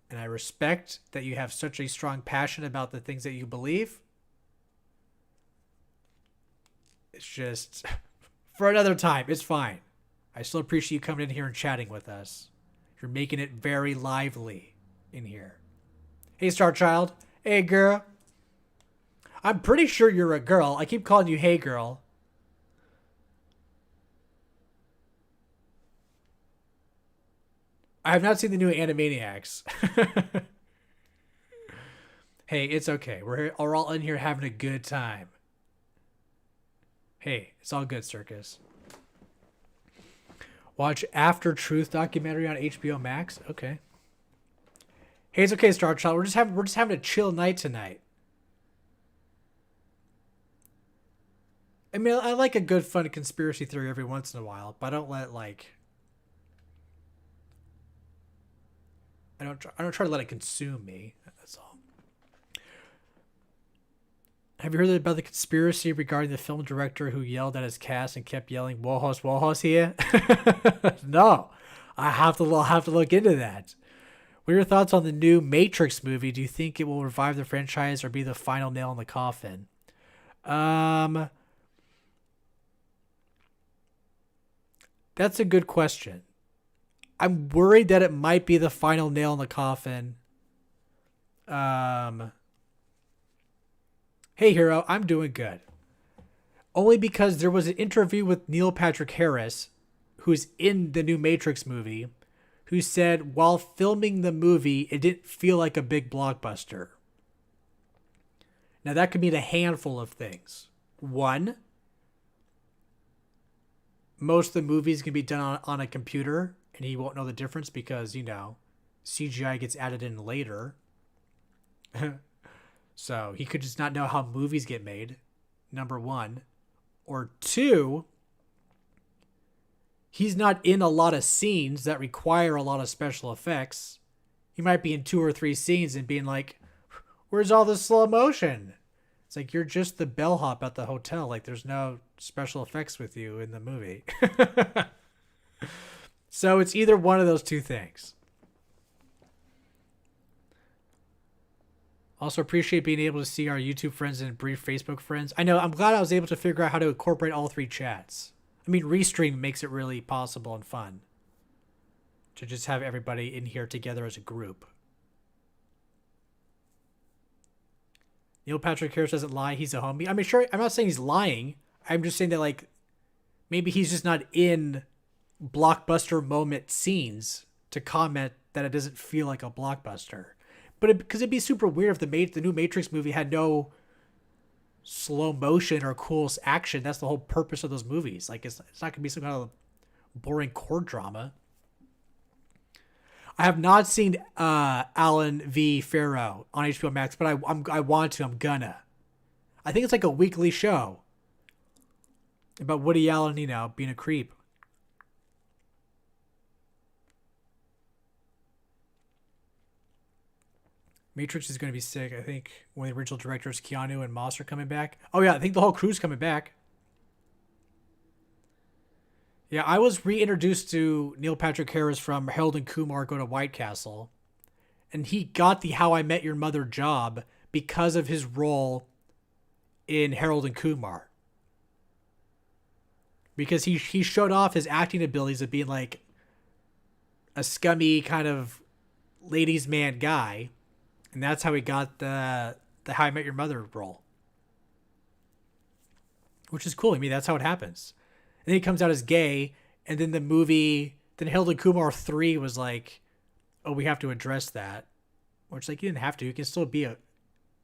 And I respect that you have such a strong passion about the things that you believe. It's just for another time. It's fine. I still appreciate you coming in here and chatting with us. You're making it very lively in here. Hey, Star Child. Hey, girl. I'm pretty sure you're a girl. I keep calling you hey, girl. I have not seen the new Animaniacs. Hey, it's okay. We're all in here having a good time. Hey, it's all good, Circus. Watch After Truth documentary on HBO Max. Okay. Hey, it's okay, Star Child. We're just having a chill night tonight. I mean, I like a good, fun conspiracy theory every once in a while, but I don't try to let it consume me. That's all. Have you heard about the conspiracy regarding the film director who yelled at his cast and kept yelling "Wojos, Wojos" here? No, I have to look into that. What are your thoughts on the new Matrix movie? Do you think it will revive the franchise or be the final nail in the coffin? That's a good question. I'm worried that it might be the final nail in the coffin. Hey, Hero, I'm doing good. Only because there was an interview with Neil Patrick Harris, who's in the new Matrix movie, who said while filming the movie, it didn't feel like a big blockbuster. Now, that could mean a handful of things. One, most of the movies can be done on a computer, and he won't know the difference because, CGI gets added in later. So he could just not know how movies get made, number one. Or two, he's not in a lot of scenes that require a lot of special effects. He might be in 2 or 3 scenes and being like, where's all the slow motion? It's like, you're just the bellhop at the hotel. Like, there's no special effects with you in the movie. So it's either one of those two things. Also appreciate being able to see our YouTube friends and brief Facebook friends. I know, I'm glad I was able to figure out how to incorporate all 3 chats. I mean, Restream makes it really possible and fun to just have everybody in here together as a group. Neil Patrick Harris doesn't lie. He's a homie. I mean, sure, I'm not saying he's lying. I'm just saying that, maybe he's just not in blockbuster moment scenes to comment that it doesn't feel like a blockbuster. But because it'd be super weird if the new Matrix movie had no slow motion or cool action. That's the whole purpose of those movies. It's not gonna be some kind of boring court drama. I have not seen Alan v. Pharaoh on HBO Max, but I want to. I'm gonna. I think it's like a weekly show about Woody Allen, being a creep. Matrix is going to be sick. I think when the original directors Keanu and Moss are coming back. Oh yeah, I think the whole crew's coming back. Yeah, I was reintroduced to Neil Patrick Harris from Harold and Kumar Go to White Castle. And he got the How I Met Your Mother job because of his role in Harold and Kumar. Because he showed off his acting abilities of being like a scummy kind of ladies' man guy. And that's how he got the How I Met Your Mother role. Which is cool. I mean, that's how it happens. And then he comes out as gay. And then then Harold and Kumar 3 was like, oh, we have to address that. Which, you didn't have to. You can still be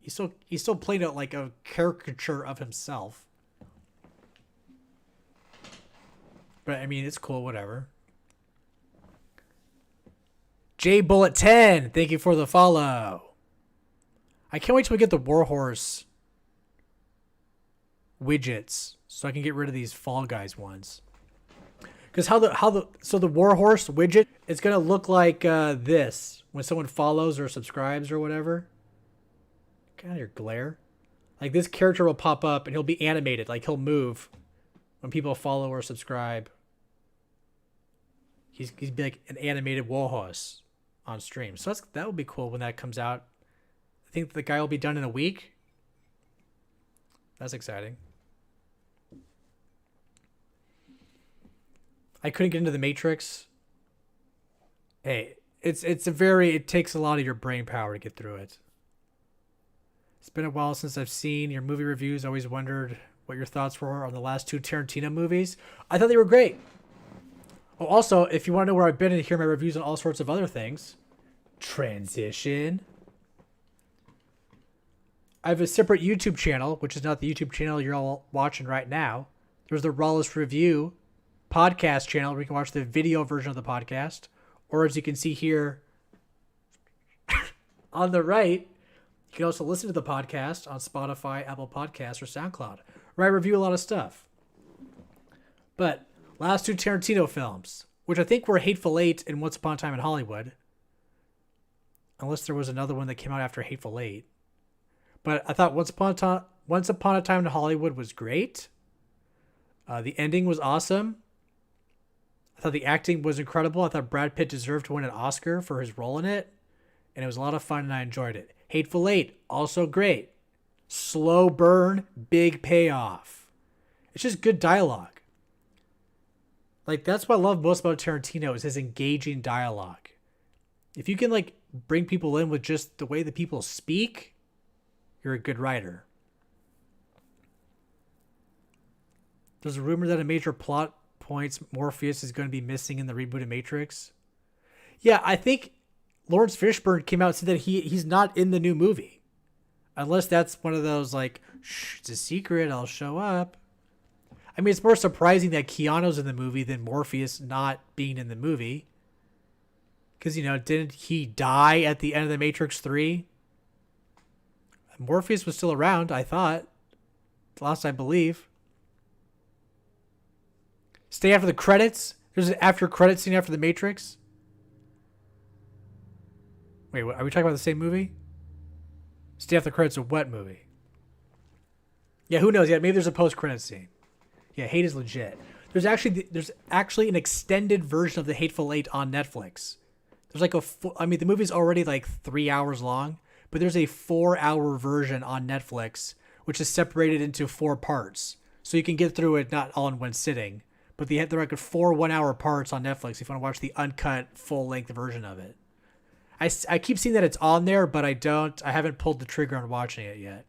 he's still playing out like a caricature of himself. But, I mean, it's cool, whatever. J Bullet 10, thank you for the follow. I can't wait till we get the Warhorse widgets so I can get rid of these Fall Guys ones. Because the Warhorse widget, it's gonna look like this when someone follows or subscribes or whatever. Get out of your glare. Like, this character will pop up and he'll be animated, like he'll move when people follow or subscribe. He'd be like an animated Warhorse on stream. So that would be cool when that comes out. I think the guy will be done in a week. That's exciting. I couldn't get into the Matrix. Hey, it takes a lot of your brain power to get through it. It's been a while since I've seen your movie reviews. I always wondered what your thoughts were on the last two Tarantino movies. I thought they were great. Oh, also, if you want to know where I've been and hear my reviews on all sorts of other things, transition. I have a separate YouTube channel, which is not the YouTube channel you're all watching right now. There's the Rawless Review podcast channel where you can watch the video version of the podcast. Or as you can see here on the right, you can also listen to the podcast on Spotify, Apple Podcasts, or SoundCloud, where I review a lot of stuff. But last two Tarantino films, which I think were Hateful Eight and Once Upon a Time in Hollywood. Unless there was another one that came out after Hateful Eight. But I thought Once Upon a Time in Hollywood was great. The ending was awesome. I thought the acting was incredible. I thought Brad Pitt deserved to win an Oscar for his role in it. And it was a lot of fun and I enjoyed it. Hateful Eight, also great. Slow burn, big payoff. It's just good dialogue. Like, that's what I love most about Tarantino is his engaging dialogue. If you can, like, bring people in with just the way the people speak, you're a good writer. There's a rumor that a major plot points Morpheus is going to be missing in the rebooted Matrix. Yeah, I think Lawrence Fishburne came out and said that he's not in the new movie. Unless that's one of those, like, shh, it's a secret, I'll show up. I mean, it's more surprising that Keanu's in the movie than Morpheus not being in the movie. Because, you know, didn't he die at the end of The Matrix 3? Morpheus was still around, I thought. Last I believe. Stay after the credits? There's an after credit scene after The Matrix? Wait, what, are we talking about the same movie? Stay after the credits of what movie? Yeah, who knows? Yeah, maybe there's a post-credit scene. Yeah, Hate is legit. There's actually an extended version of The Hateful Eight on Netflix. There's like the movie's already like 3 hours long, but there's a 4-hour version on Netflix, which is separated into 4 parts. So you can get through it not all in one sitting, but they're like 4 1-hour parts on Netflix if you want to watch the uncut, full-length version of it. I keep seeing that it's on there, but I haven't pulled the trigger on watching it yet.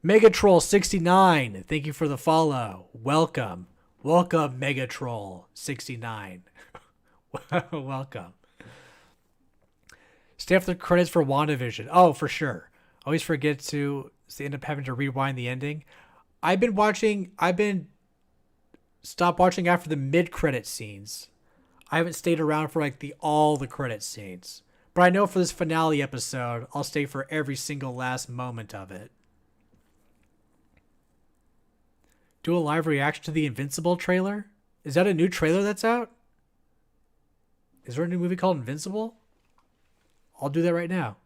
Megatroll69, thank you for the follow. Welcome, Megatroll69. Welcome. Stay after the credits for WandaVision. Oh, for sure. Always forget to end up having to rewind the ending. I've been stopped watching after the mid-credit scenes. I haven't stayed around for like all the credit scenes. But I know for this finale episode, I'll stay for every single last moment of it. Do a live reaction to the Invincible trailer? Is that a new trailer that's out? Is there a new movie called Invincible? I'll do that right now.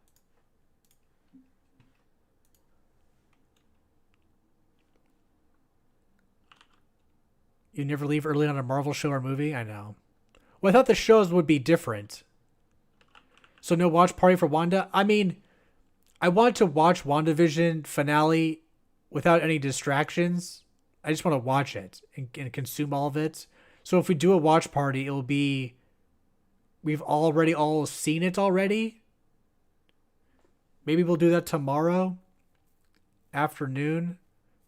You never leave early on a Marvel show or movie? I know. Well, I thought the shows would be different. So no watch party for Wanda? I mean, I want to watch WandaVision finale without any distractions. I just want to watch it and consume all of it. So if we do a watch party, it'll be... We've already all seen it already. Maybe we'll do that tomorrow afternoon.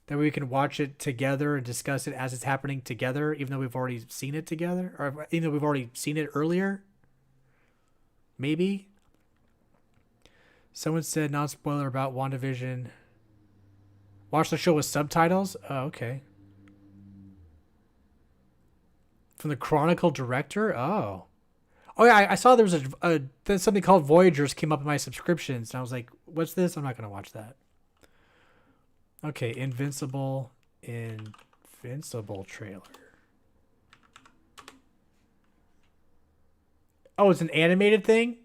That way we can watch it together and discuss it as it's happening together, even though we've already seen it together. Or even though we've already seen it earlier. Maybe. Someone said non-spoiler about WandaVision. Watch the show with subtitles? Oh, okay. From the Chronicle director? Oh. Oh, yeah, I saw there was something called Voyagers came up in my subscriptions. And I was like, what's this? I'm not going to watch that. Okay, Invincible trailer. Oh, it's an animated thing?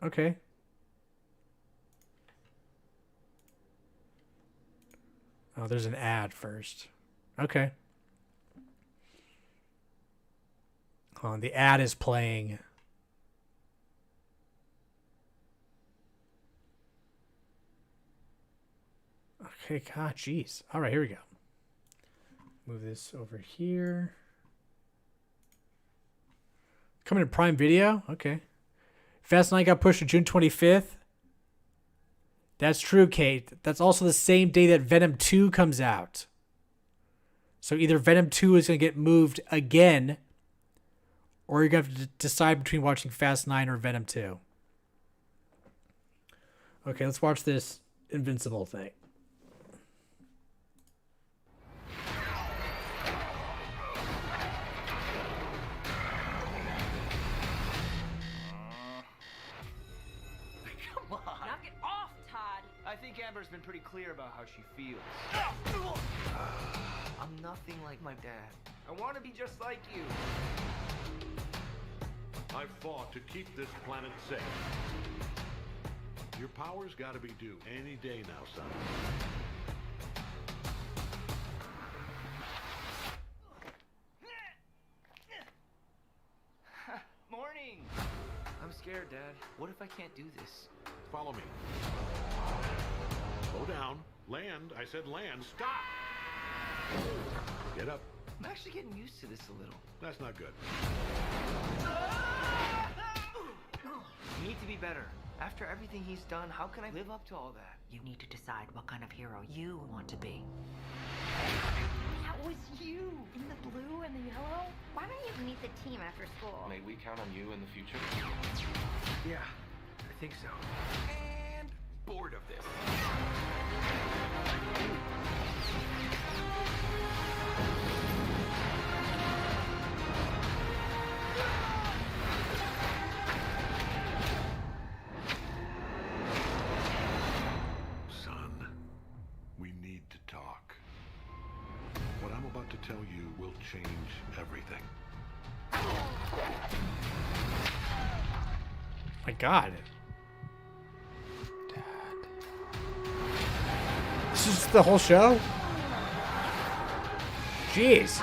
Okay. Oh, there's an ad first. Okay. Oh, the ad is playing. Okay, God, jeez. All right, here we go. Move this over here. Coming to Prime Video? Okay. Fast 9 got pushed to June 25th. That's true, Kate. That's also the same day that Venom 2 comes out. So either Venom 2 is going to get moved again, or you're going to have to decide between watching Fast 9 or Venom 2. Okay, let's watch this Invincible thing. I think Amber's been pretty clear about how she feels. I'm nothing like my dad. I want to be just like you. I've fought to keep this planet safe. Your power's got to be due any day now, son. Morning! I'm scared, Dad. What if I can't do this? Follow me. Slow down. Land. I said land. Stop! Get up. I'm actually getting used to this a little. That's not good. You need to be better. After everything he's done, how can I live up to all that? You need to decide what kind of hero you want to be. That was you! In the blue and the yellow? Why don't you meet the team after school? May we count on you in the future? Yeah, I think so. And bored of this. Son, we need to talk. What I'm about to tell you will change everything. My God. Dad. This is the whole show? Jeez.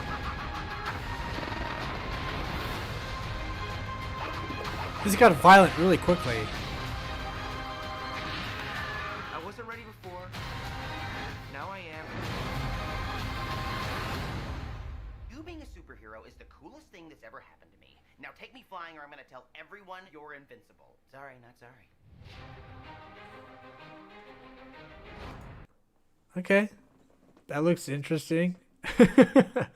This got violent really quickly. I wasn't ready before. Now I am. You being a superhero is the coolest thing that's ever happened to me. Now take me flying or I'm gonna tell everyone you're invincible. Sorry, not sorry. Okay. That looks interesting. But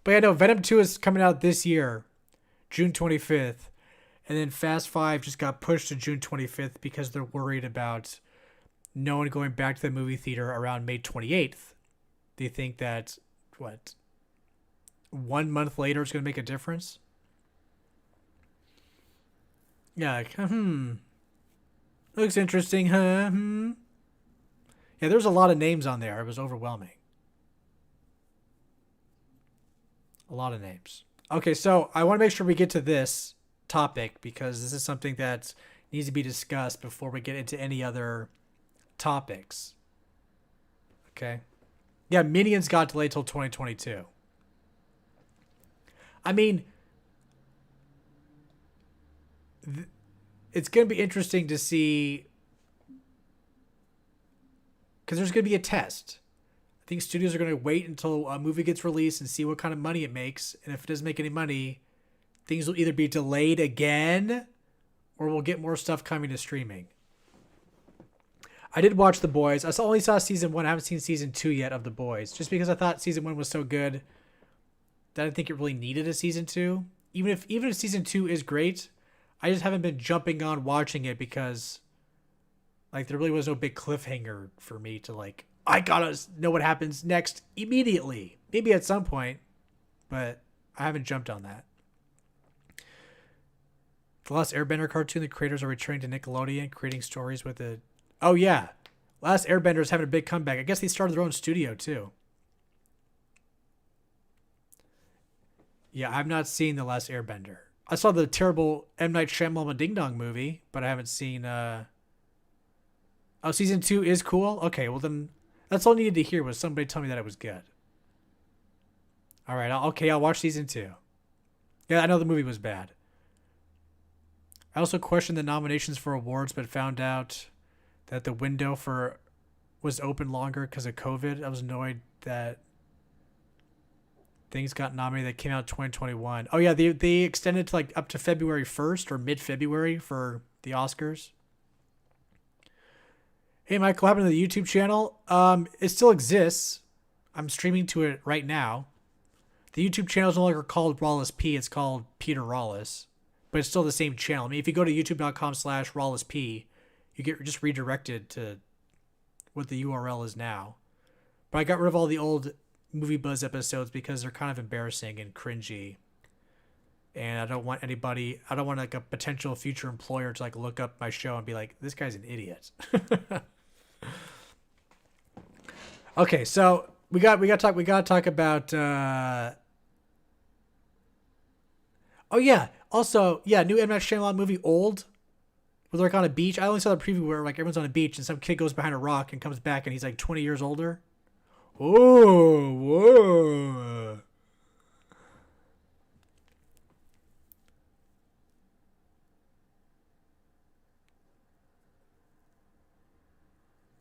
yeah, no, Venom 2 is coming out this year, June 25th. And then Fast 5 just got pushed to June 25th because they're worried about no one going back to the movie theater around May 28th. They think that, 1 month later is going to make a difference? Yeah, looks interesting, huh? Yeah, there's a lot of names on there. It was overwhelming. A lot of names. Okay, so I want to make sure we get to this topic because this is something that needs to be discussed before we get into any other topics. Okay. Yeah, Minions got delayed till 2022. I mean, it's going to be interesting to see because there's going to be a test. I think studios are going to wait until a movie gets released and see what kind of money it makes. And if it doesn't make any money, things will either be delayed again or we'll get more stuff coming to streaming. I did watch The Boys. I only saw season 1. I haven't seen season 2 yet of The Boys. Just because I thought season 1 was so good that I didn't think it really needed a season 2. Even if season 2 is great, I just haven't been jumping on watching it because there really was no big cliffhanger for me to I gotta know what happens next immediately. Maybe at some point, but I haven't jumped on that. The Last Airbender cartoon, the creators are returning to Nickelodeon, creating stories with a... Oh, yeah. Last Airbender is having a big comeback. I guess they started their own studio, too. Yeah, I've not seen The Last Airbender. I saw the terrible M. Night Shyamalan Ding Dong movie, but I haven't seen... Oh, season 2 is cool? Okay, well then... That's all I needed to hear was somebody tell me that it was good. All right, I'll watch season 2. Yeah, I know the movie was bad. I also questioned the nominations for awards, but found out that the window was open longer because of COVID. I was annoyed that Things got nominated that came out in 2021. Oh yeah, they extended to like up to February 1st or mid-February for the Oscars. Hey Michael, what happened to the YouTube channel? It still exists. I'm streaming to it right now. The YouTube channel is no longer called Rawless P. It's called Peter Rawless, but it's still the same channel. I mean, if you go to youtube.com/RawlessP, you get just redirected to what the URL is now. But I got rid of all the old Movie Buzz episodes because they're kind of embarrassing and cringy. And I don't want like a potential future employer to like look up my show and be like, this guy's an idiot. Okay, so we gotta talk about oh yeah, also, yeah, new M. Night Shyamalan movie Old, where they're like on a beach. I only saw the preview where like everyone's on a beach and some kid goes behind a rock and comes back and he's like 20 years older. Oh, whoa.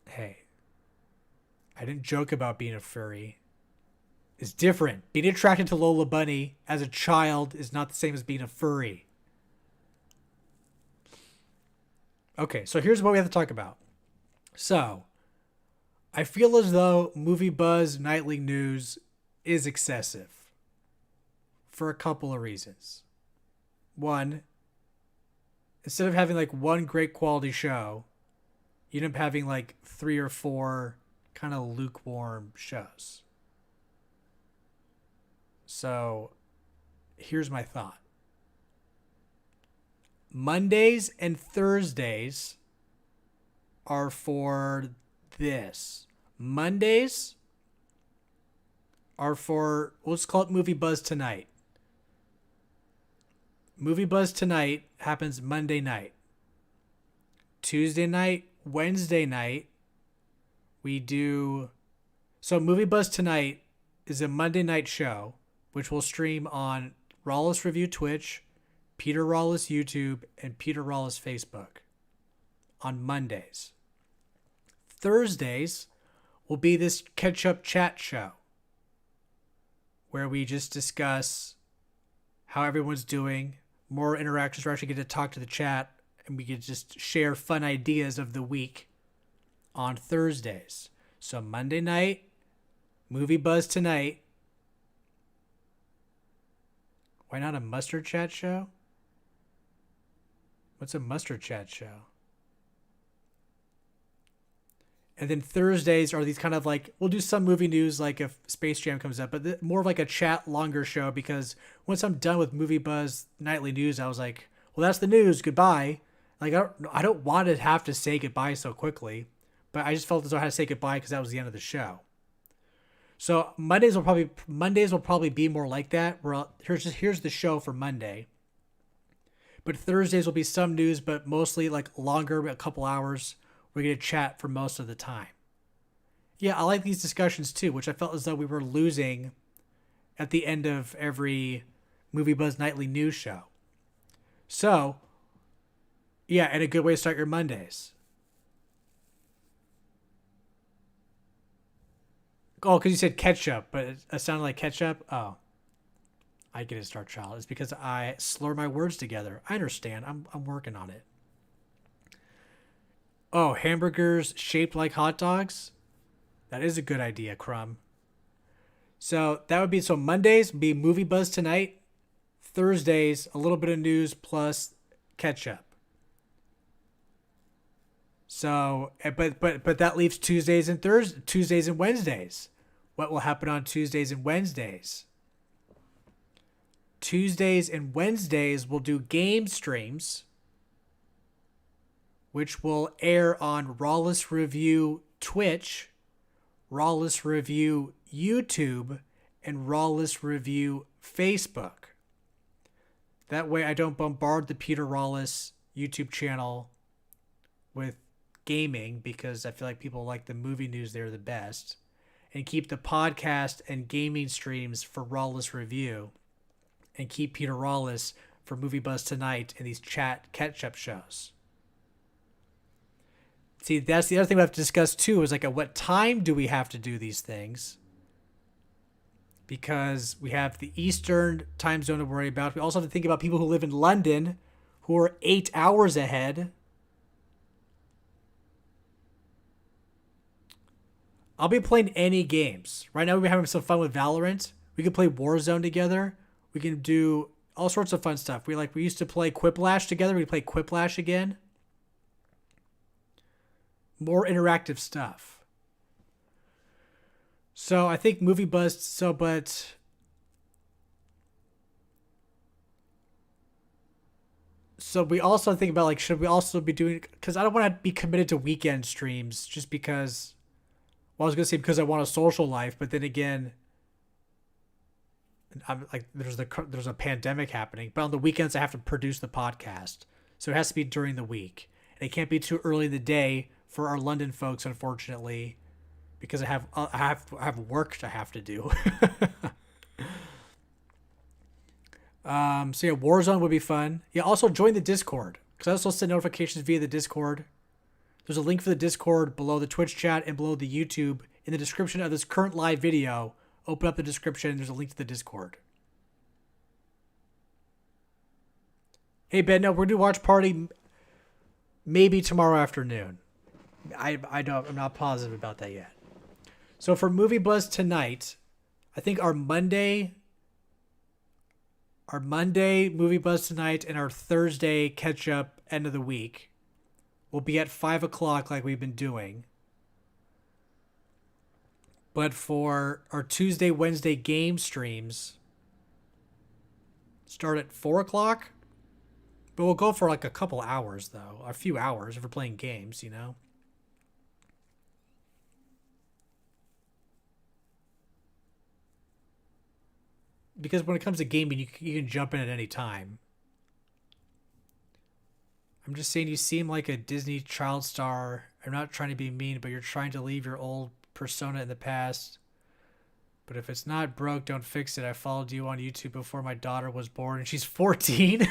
Hey, I didn't joke about being a furry. It's different. Being attracted to Lola Bunny as a child is not the same as being a furry. Okay, so here's what we have to talk about. So, I feel as though Movie Buzz Nightly News is excessive for a couple of reasons. One, instead of having like one great quality show, you end up having like 3 or 4 kind of lukewarm shows. So, here's my thought. Mondays and Thursdays are for this. Mondays are for, let's call it Movie Buzz Tonight. Movie Buzz Tonight happens Monday night. Tuesday night, Wednesday night, we do... So Movie Buzz Tonight is a Monday night show, which will stream on Rawless Review Twitch, Peter Rawless YouTube, and Peter Rawless Facebook on Mondays. Thursdays will be this catch-up chat show where we just discuss how everyone's doing, more interactions. We actually get to talk to the chat, and we get to just share fun ideas of the week on Thursdays. So Monday night, Movie Buzz Tonight. Why not a mustard chat show? What's a mustard chat show? And then Thursdays are these kind of like, we'll do some movie news like if Space Jam comes up, but more of like a chat longer show, because once I'm done with Movie Buzz Nightly News, I was like, well, that's the news. Goodbye. Like, I don't want to have to say goodbye so quickly, but I just felt as though I had to say goodbye because that was the end of the show. So Mondays will probably be more like that. Where here's the show for Monday. But Thursdays will be some news, but mostly like longer, a couple hours. We're going to chat for most of the time. Yeah, I like these discussions too, which I felt as though we were losing at the end of every Movie Buzz Nightly News show. So, yeah, and a good way to start your Mondays. Oh, because you said ketchup, but it sounded like ketchup? Oh. I get it, Star Child. It's because I slur my words together. I understand. I'm working on it. Oh, hamburgers shaped like hot dogs? That is a good idea, Crumb. So that would be, so Mondays would be Movie Buzz Tonight. Thursdays, a little bit of news plus ketchup. So, but that leaves Tuesdays and Wednesdays. What will happen on Tuesdays and Wednesdays? Tuesdays and Wednesdays we'll do game streams, which will air on Rawless Review Twitch, Rawless Review YouTube, and Rawless Review Facebook. That way I don't bombard the Peter Rawless YouTube channel with gaming, because I feel like people like the movie news there the best, and keep the podcast and gaming streams for Rawless Review, and keep Peter Rawless for Movie Buzz Tonight and these chat catch-up shows. See, that's the other thing we have to discuss too, is like at what time do we have to do these things? because we have the Eastern time zone to worry about. We also have to think about people who live in London who are 8 hours ahead. I'll be playing any games. Right now we're having some fun with Valorant. We can play Warzone together. We can do all sorts of fun stuff. We used to play Quiplash together. We play Quiplash again. More interactive stuff. So I think movie buzz. So we also think about, like, should we also be doing, because I don't want to be committed to weekend streams just because, well, I was going to say because I want a social life, but then again, I'm like, there's a pandemic happening, but on the weekends I have to produce the podcast. So it has to be during the week. And it can't be too early in the day for our London folks, unfortunately, because I have work to have to do. So yeah, Warzone would be fun. Yeah, also join the Discord, because I also send notifications via the Discord. There's a link for the Discord below the Twitch chat and below the YouTube in the description of this current live video. Open up the description and there's a link to the Discord. Hey Ben, no, we're gonna do watch party maybe tomorrow afternoon. I'm not positive about that yet. So for Movie Buzz tonight, I think our Monday Movie Buzz tonight and our Thursday catch up end of the week will be at 5 o'clock like we've been doing. But for our Tuesday, Wednesday game streams, start at 4 o'clock. But we'll go for like a couple hours, though. A few hours if we're playing games, you know? Because when it comes to gaming, you can jump in at any time. I'm just saying you seem like a Disney child star. I'm not trying to be mean, but you're trying to leave your old persona in the past. But if it's not broke, don't fix it. I followed you on YouTube before my daughter was born, and she's 14.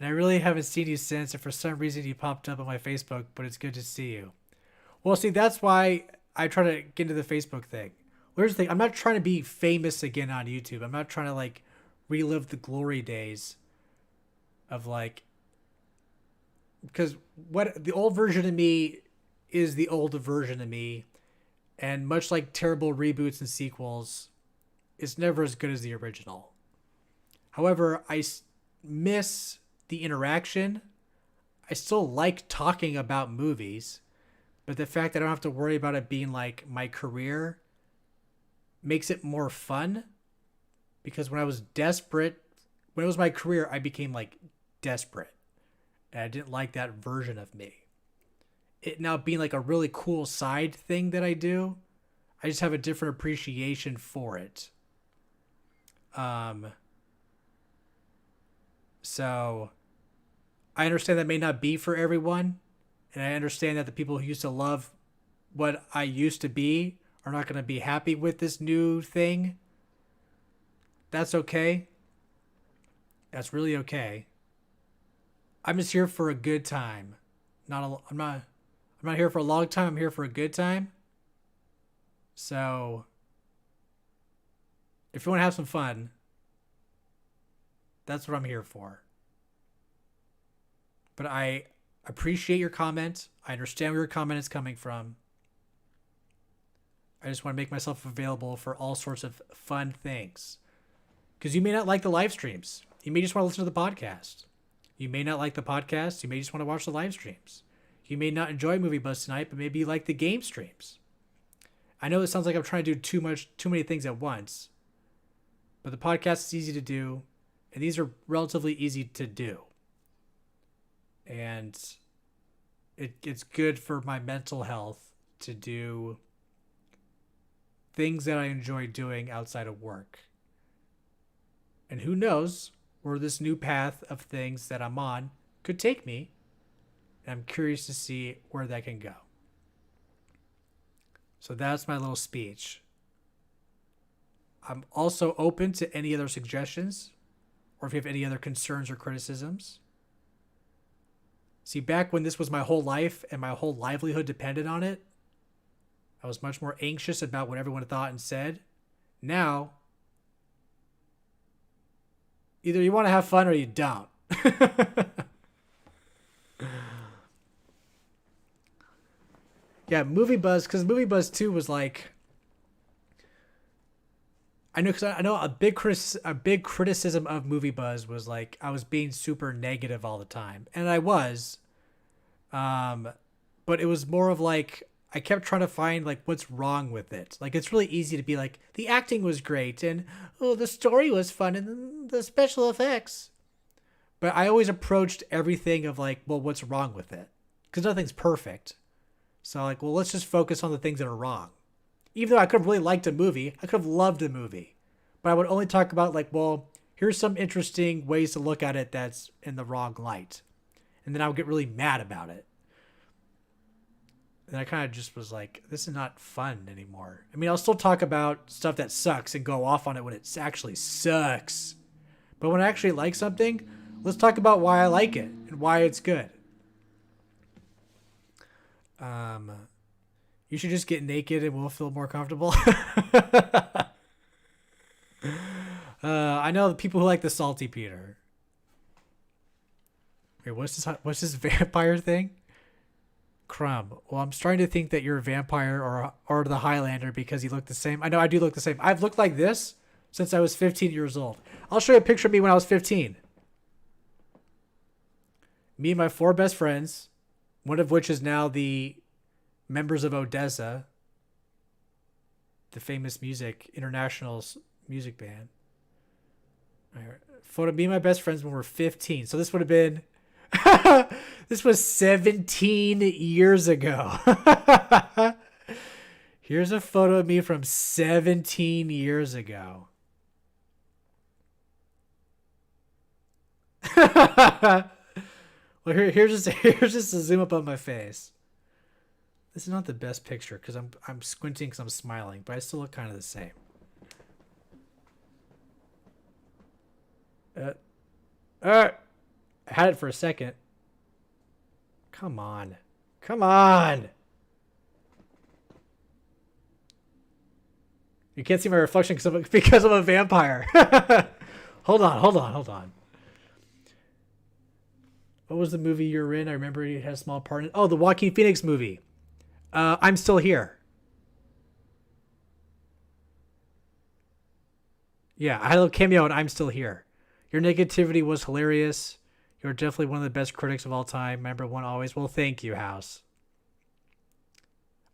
And I really haven't seen you since, and for some reason you popped up on my Facebook, but it's good to see you. Well, see, that's why I try to get into the Facebook thing. Here's the thing. I'm not trying to be famous again on YouTube. I'm not trying to, like, relive the glory days of, like, because what the old version of me is the old version of me, and much like terrible reboots and sequels, it's never as good as the original. However, I miss the interaction. I still like talking about movies, but the fact that I don't have to worry about it being like my career makes it more fun, because when I was desperate, when it was my career, I became like desperate, and I didn't like that version of me. It now being like a really cool side thing that I do, I just have a different appreciation for it. So I understand that may not be for everyone, and I understand that the people who used to love what I used to be are not going to be happy with this new thing. That's okay. That's really okay. I'm just here for a good time. I'm not here for a long time. I'm here for a good time. So if you want to have some fun, that's what I'm here for. But I appreciate your comment. I understand where your comment is coming from. I just want to make myself available for all sorts of fun things. Because you may not like the live streams. You may just want to listen to the podcast. You may not like the podcast. You may just want to watch the live streams. You may not enjoy Movie Buzz tonight, but maybe you like the game streams. I know it sounds like I'm trying to do too many things at once. But the podcast is easy to do. And these are relatively easy to do. And it's good for my mental health to do things that I enjoy doing outside of work. And who knows where this new path of things that I'm on could take me. And I'm curious to see where that can go. So that's my little speech. I'm also open to any other suggestions, or if you have any other concerns or criticisms. See, back when this was my whole life and my whole livelihood depended on it, I was much more anxious about what everyone thought and said. Now, either you want to have fun or you don't. Yeah, Movie Buzz, because Movie Buzz 2 was like, I know a big criticism of Movie Buzz was like I was being super negative all the time, and I was, but it was more of like I kept trying to find like what's wrong with it. Like it's really easy to be like the acting was great and oh the story was fun and the special effects, but I always approached everything of like, well, what's wrong with it? Because nothing's perfect. So like, well, let's just focus on the things that are wrong. Even though I could have really liked a movie, I could have loved a movie, but I would only talk about like, well, here's some interesting ways to look at it that's in the wrong light. And then I would get really mad about it. And I kind of just was like, this is not fun anymore. I mean, I'll still talk about stuff that sucks and go off on it when it actually sucks. But when I actually like something, let's talk about why I like it and why it's good. You should just get naked and we'll feel more comfortable. I know the people who like the Salty Peter. Wait, what's this vampire thing? Crumb. Well, I'm starting to think that you're a vampire or the Highlander because you look the same. I know I do look the same. I've looked like this since I was 15 years old. I'll show you a picture of me when I was 15. Me and my 4 best friends, one of which is now the members of Odessa, the famous international music band. Photo me and my best friends when we were 15. So this would have been, this was 17 years ago. Here's a photo of me from 17 years ago. Well, here's just a zoom up on my face. This is not the best picture because I'm squinting because I'm smiling, but I still look kind of the same. I had it for a second. Come on. You can't see my reflection because I'm a vampire. Hold on. What was the movie you were in? I remember you had a small part in it. Oh, the Joaquin Phoenix movie. I'm Still Here. Yeah, I had a cameo and I'm Still Here. Your negativity was hilarious. You're definitely one of the best critics of all time. Remember one always. Well, thank you, House.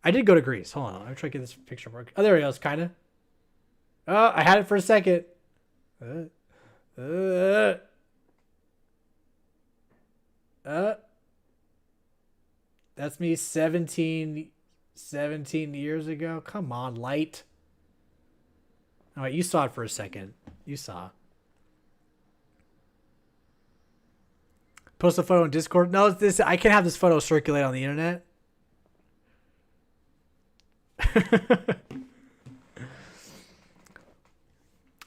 I did go to Greece. Hold on. I'm trying to get this picture work. Oh, there it goes, kind of. Oh, I had it for a second. That's me 17 years ago. Come on, light. All right, you saw it for a second. You saw. Post a photo on Discord. No, this I can't have this photo circulate on the internet.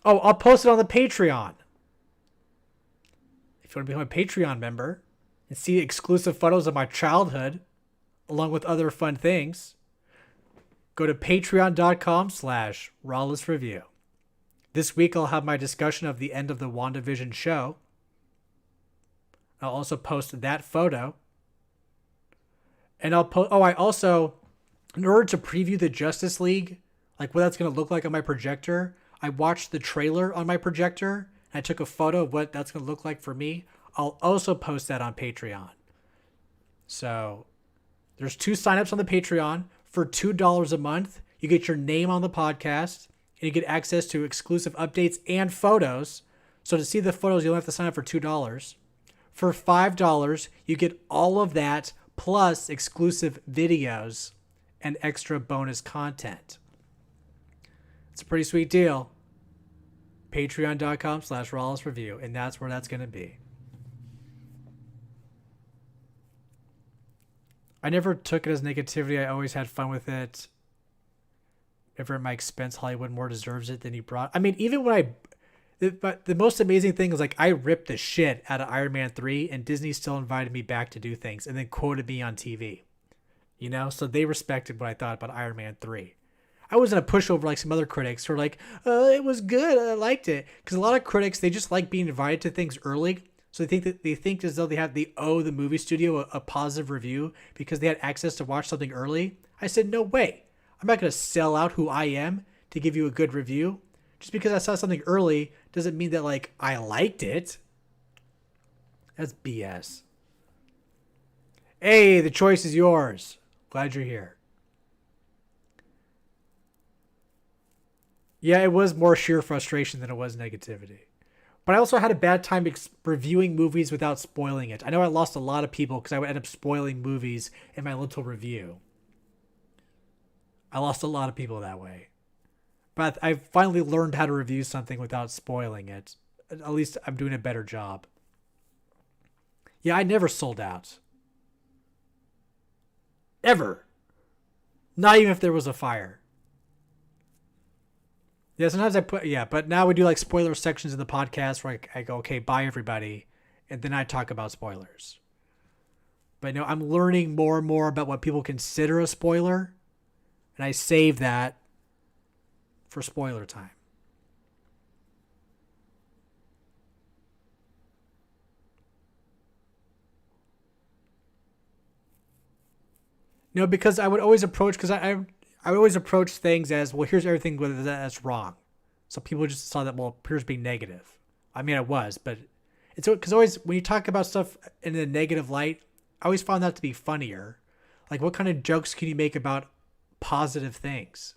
Oh, I'll post it on the Patreon. If you want to become a Patreon member and see exclusive photos of my childhood, along with other fun things, go to patreon.com/RawlessReview. This week I'll have my discussion of the end of the WandaVision show. I'll also post that photo. And I'll post, I also, in order to preview the Justice League, like what that's going to look like on my projector, I watched the trailer on my projector and I took a photo of what that's going to look like for me. I'll also post that on Patreon. So there's 2 signups on the Patreon. For $2 a month, you get your name on the podcast and you get access to exclusive updates and photos. So to see the photos, you only have to sign up for $2. For $5, you get all of that plus exclusive videos and extra bonus content. It's a pretty sweet deal. Patreon.com/RawlessReview, and that's where that's going to be. I never took it as negativity. I always had fun with it. Never at my expense. Hollywood more deserves it than he brought. I mean, even when but the most amazing thing is like I ripped the shit out of Iron Man 3 and Disney still invited me back to do things and then quoted me on TV. You know, so they respected what I thought about Iron Man 3. I wasn't a pushover like some other critics who are like, it was good, I liked it. Because a lot of critics, they just like being invited to things early. So they think as though they owe the movie studio a positive review because they had access to watch something early. I said, no way. I'm not going to sell out who I am to give you a good review. Just because I saw something early doesn't mean that, like, I liked it. That's BS. Hey, the choice is yours. Glad you're here. Yeah, it was more sheer frustration than it was negativity. But I also had a bad time reviewing movies without spoiling it. I know I lost a lot of people because I would end up spoiling movies in my little review. I lost a lot of people that way. But I finally learned how to review something without spoiling it. At least I'm doing a better job. Yeah, I never sold out. Ever. Not even if there was a fire. Yeah, sometimes but now we do like spoiler sections in the podcast where I go, okay, bye everybody. And then I talk about spoilers. But no, I'm learning more and more about what people consider a spoiler. And I save that for spoiler time. No, because I would always approach, I would always approach things as, well, here's everything that's wrong. So people just saw that, well, here's being negative. I mean, I was, but it's because always when you talk about stuff in a negative light, I always found that to be funnier. Like, what kind of jokes can you make about positive things?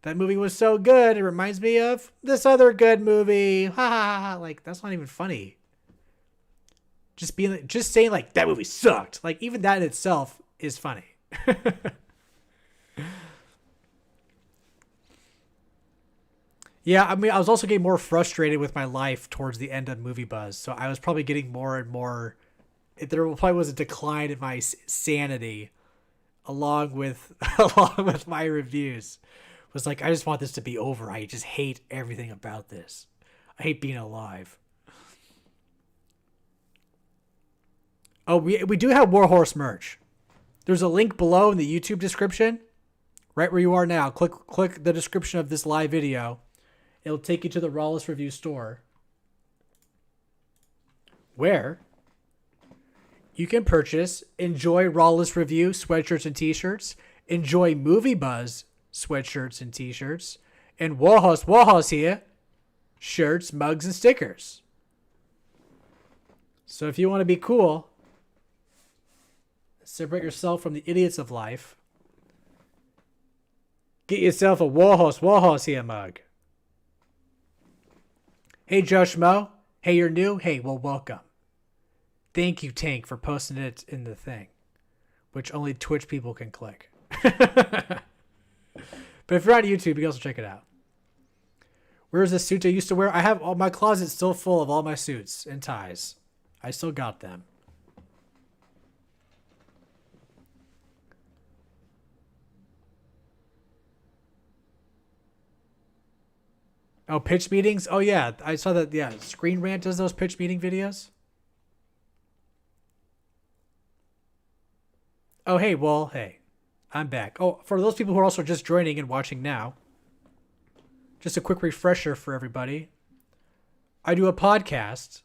That movie was so good, it reminds me of this other good movie. Ha ha ha. Like, that's not even funny. Just saying like, that movie sucked. Like, even that in itself is funny. Yeah, I mean, I was also getting more frustrated with my life towards the end of Movie Buzz. So I was probably getting more and more... There probably was a decline in my sanity along with my reviews. It was like, I just want this to be over. I just hate everything about this. I hate being alive. Oh, we do have Warhorse merch. There's a link below in the YouTube description. Right where you are now. Click the description of this live video. It'll take you to the Rawless Review store, where you can purchase Enjoy Rawless Review sweatshirts and t-shirts, Enjoy Movie Buzz sweatshirts and t-shirts, and Warhorse here, shirts, mugs, and stickers. So if you want to be cool, separate yourself from the idiots of life, get yourself a Warhorse here mug. Hey, Josh Mo. Hey, you're new? Hey, well, welcome. Thank you, Tank, for posting it in the thing, which only Twitch people can click. But if you're on YouTube, you can also check it out. Where's the suit I used to wear? I have all my closet still full of all my suits and ties. I still got them. Oh, pitch meetings? Oh, yeah. I saw that. Yeah, Screen Rant does those pitch meeting videos. Oh, hey, well, hey. I'm back. Oh, for those people who are also just joining and watching now, just a quick refresher for everybody. I do a podcast,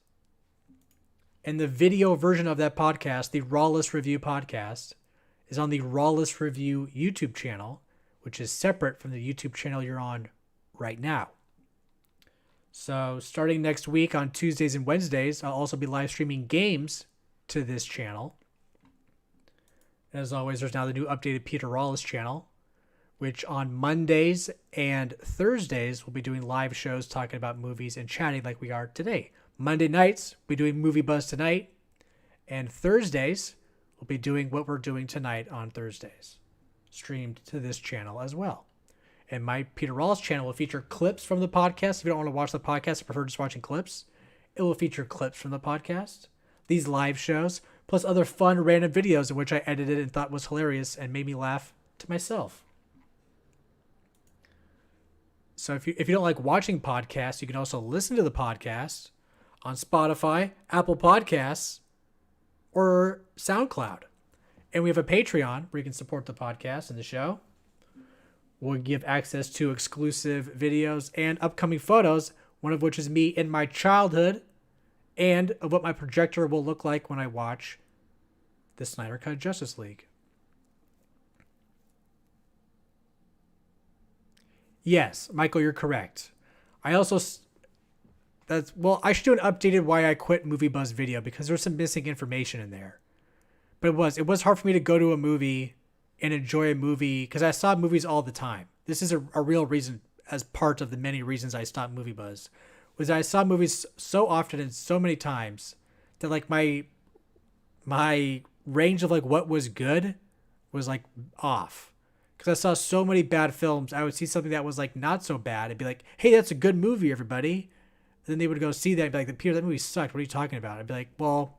and the video version of that podcast, the Rawless Review podcast, is on the Rawless Review YouTube channel, which is separate from the YouTube channel you're on right now. So starting next week on Tuesdays and Wednesdays, I'll also be live streaming games to this channel. As always, there's now the new updated Peter Rawless channel, which on Mondays and Thursdays we'll be doing live shows talking about movies and chatting like we are today. Monday nights, we'll be doing Movie Buzz Tonight, and Thursdays, we'll be doing what we're doing tonight on Thursdays, streamed to this channel as well. And my Peter Rawless channel will feature clips from the podcast. If you don't want to watch the podcast, prefer just watching clips, it will feature clips from the podcast, these live shows, plus other fun random videos in which I edited and thought was hilarious and made me laugh to myself. So if you don't like watching podcasts, you can also listen to the podcast on Spotify, Apple Podcasts, or SoundCloud. And we have a Patreon where you can support the podcast and the show. will give access to exclusive videos and upcoming photos, one of which is me in my childhood, and of what my projector will look like when I watch the Snyder Cut Justice League. Yes, Michael, you're correct. I also... I should do an updated why I quit Movie Buzz video because there's some missing information in there. But it was hard for me to go to a movie and enjoy a movie because I saw movies all the time. This is a real reason, as part of the many reasons I stopped Movie Buzz, was I saw movies so often and so many times that like my range of like what was good was like off. Because I saw so many bad films, I would see something that was like not so bad and be like, hey, that's a good movie, everybody. And then they would go see that and be like, Peter, that movie sucked. What are you talking about? I'd be like, well,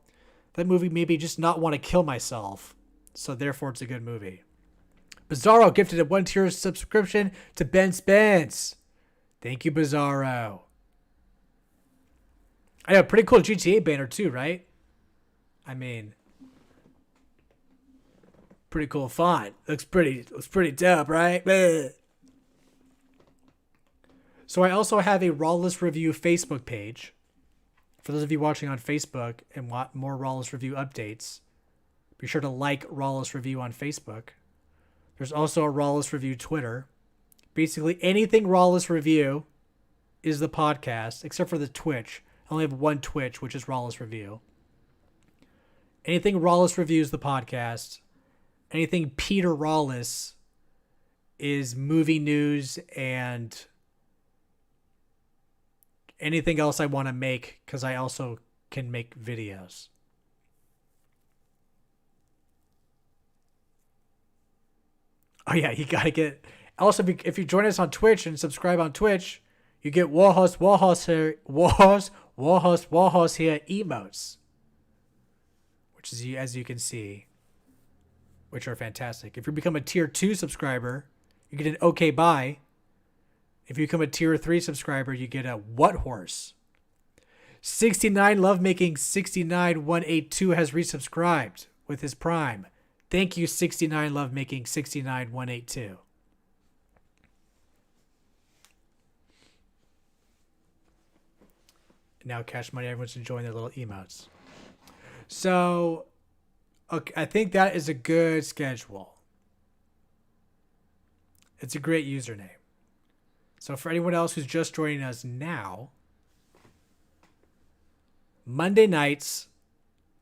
that movie made me just not want to kill myself. So therefore it's a good movie. Bizarro gifted a 1-tier subscription to Ben Spence. Thank you, Bizarro. I know, pretty cool GTA banner too, right? I mean, pretty cool font. Looks pretty dope, right? Bleh. So I also have a Rawless Review Facebook page. For those of you watching on Facebook and want more Rawless Review updates, be sure to like Rawless Review on Facebook. There's also a Rawless Review Twitter. Basically, anything Rawless Review is the podcast, except for the Twitch. I only have one Twitch, which is Rawless Review. Anything Rawless Review is the podcast. Anything Peter Rawless is movie news and anything else I want to make, because I also can make videos. Oh yeah, you gotta get... Also, if you join us on Twitch and subscribe on Twitch, you get Warhorse here emotes. Which is, as you can see, which are fantastic. If you become a Tier 2 subscriber, you get an okay bye. If you become a Tier 3 subscriber, you get a what horse. 69 Lovemaking 69182 has resubscribed with his Prime. Thank you, 69 Lovemaking 69182. Now Cash Money, everyone's enjoying their little emotes. So, okay, I think that is a good schedule. It's a great username. So for anyone else who's just joining us now, Monday nights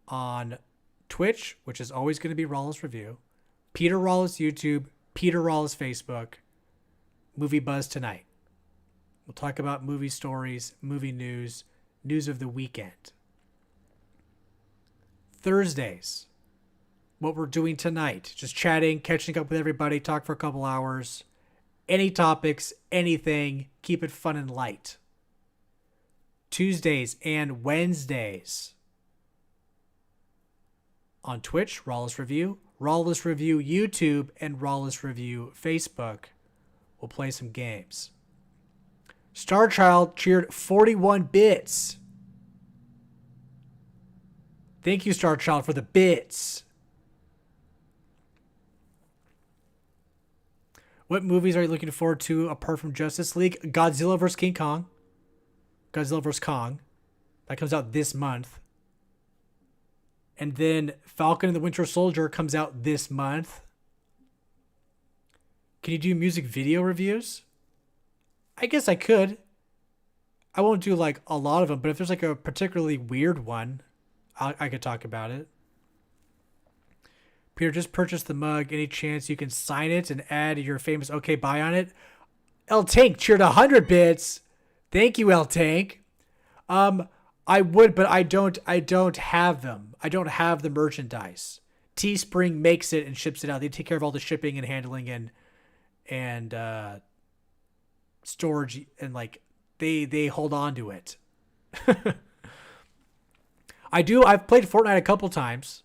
on Twitch, which is always going to be Rawless Review, Peter Rawless YouTube, Peter Rawless Facebook, Movie Buzz Tonight. We'll talk about movie stories, movie news, news of the weekend. Thursdays, what we're doing tonight, just chatting, catching up with everybody, talk for a couple hours. Any topics, anything, keep it fun and light. Tuesdays and Wednesdays on Twitch, Rawless Review YouTube, and Rawless Review Facebook. We'll play some games. Starchild cheered 41 bits. Thank you, Starchild, for the bits. What movies are you looking forward to apart from Justice League? Godzilla vs. King Kong. Godzilla vs. Kong. That comes out this month. And then Falcon and the Winter Soldier comes out this month. Can you do music video reviews? I guess I could. I won't do like a lot of them, but if there's like a particularly weird one, I could talk about it. Peter, just purchased the mug. Any chance you can sign it and add your famous okay bye on it? L Tank cheered 100 bits. Thank you, L Tank. I would, but I don't have them. I don't have the merchandise. Teespring makes it and ships it out. They take care of all the shipping and handling and storage, and like they hold on to it. I've played Fortnite a couple times.